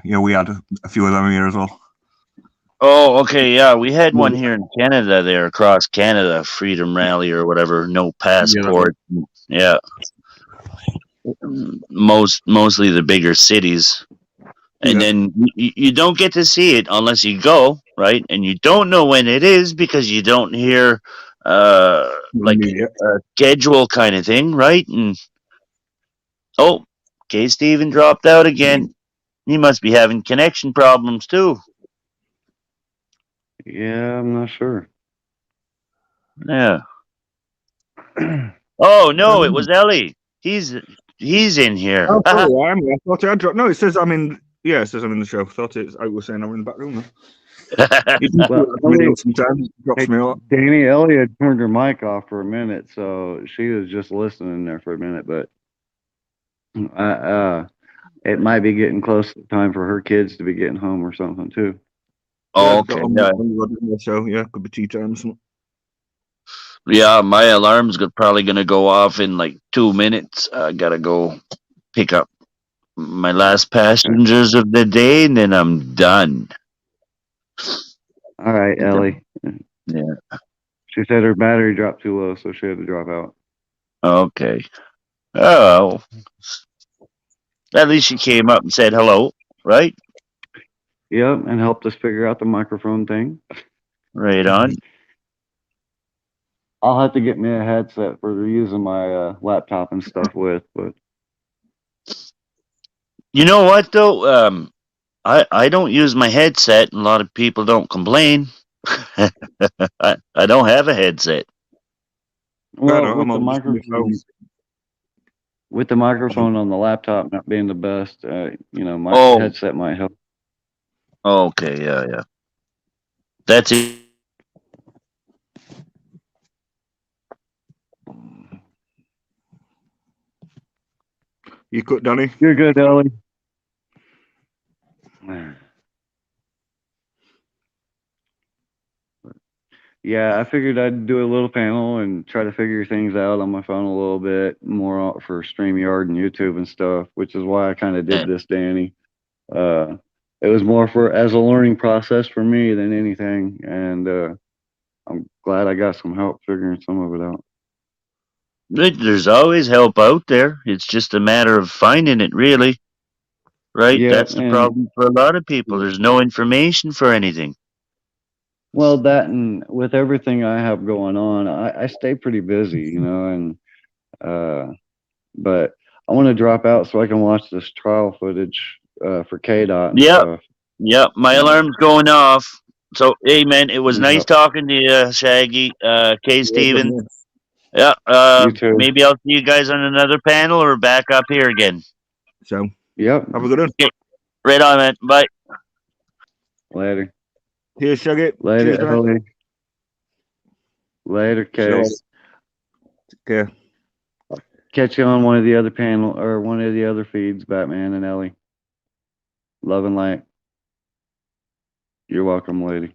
We had a few of them here as well. Oh, okay, yeah. We had one here in Canada there across Canada, Freedom Rally or whatever, no passport. Yeah. Mostly the bigger cities. And then you don't get to see it unless you go, right? And you don't know when it is because you don't hear like a schedule kind of thing, right? And Kay Steven dropped out again. He must be having connection problems too. Yeah, I'm not sure. Yeah. Oh no, it was Ellie. He's in here. Oh, sorry, I thought I dropped. No, it says I'm in. Yeah, it says I'm in the show. I thought I was saying I'm in the back room. Sometimes drops me out. Danny Elliott turned her mic off for a minute, so she was just listening there for a minute. But it might be getting close to time for her kids to be getting home or something too. Oh, got okay. on Yeah. the road, isn't there? So yeah, could be tea time or something. Yeah, my alarm's probably gonna go off in like 2 minutes. I gotta go pick up my last passengers of the day, and then I'm done. All right, Get them- Ellie. Yeah. She said her battery dropped too low, so she had to drop out. Okay. Oh, at least she came up and said hello, right? Yep, and helped us figure out the microphone thing. Right on. I'll have to get me a headset for using my laptop and stuff with, but You know what though? I don't use my headset, and a lot of people don't complain. I don't have a headset. well, I'm on just my phone. with the microphone on the laptop not being the best, my Oh. headset might help. Okay, yeah. That's it. You cook, Danny? You're good, Ellie. Yeah, I figured I'd do a little panel and try to figure things out on my phone a little bit more for StreamYard and YouTube and stuff, which is why I kind of did this, Danny. It was more as a learning process for me than anything, and I'm glad I got some help figuring some of it out. There's always help out there. It's just a matter of finding it, really. Right? Yeah, That's the and- problem for a lot of people. There's no information for anything. Well, that and with everything I have going on, I stay pretty busy, and but I want to drop out so I can watch this trial footage for KDOT and Yep. stuff. Yep, my alarm's going off. So, hey, man, it was nice Yep. talking to you, Shaggy. K. Steven. Yeah, You too. maybe I'll see you guys on another panel or back up here again. So, Yep. have a good one. Right on, man. Bye. Later. Here's Shaggy. Later, Cheers, mate. Ellie. Later, Kay. Okay. Catch you on one of the other panel or one of the other feeds, Batman and Ellie. Love and light. You're welcome, lady.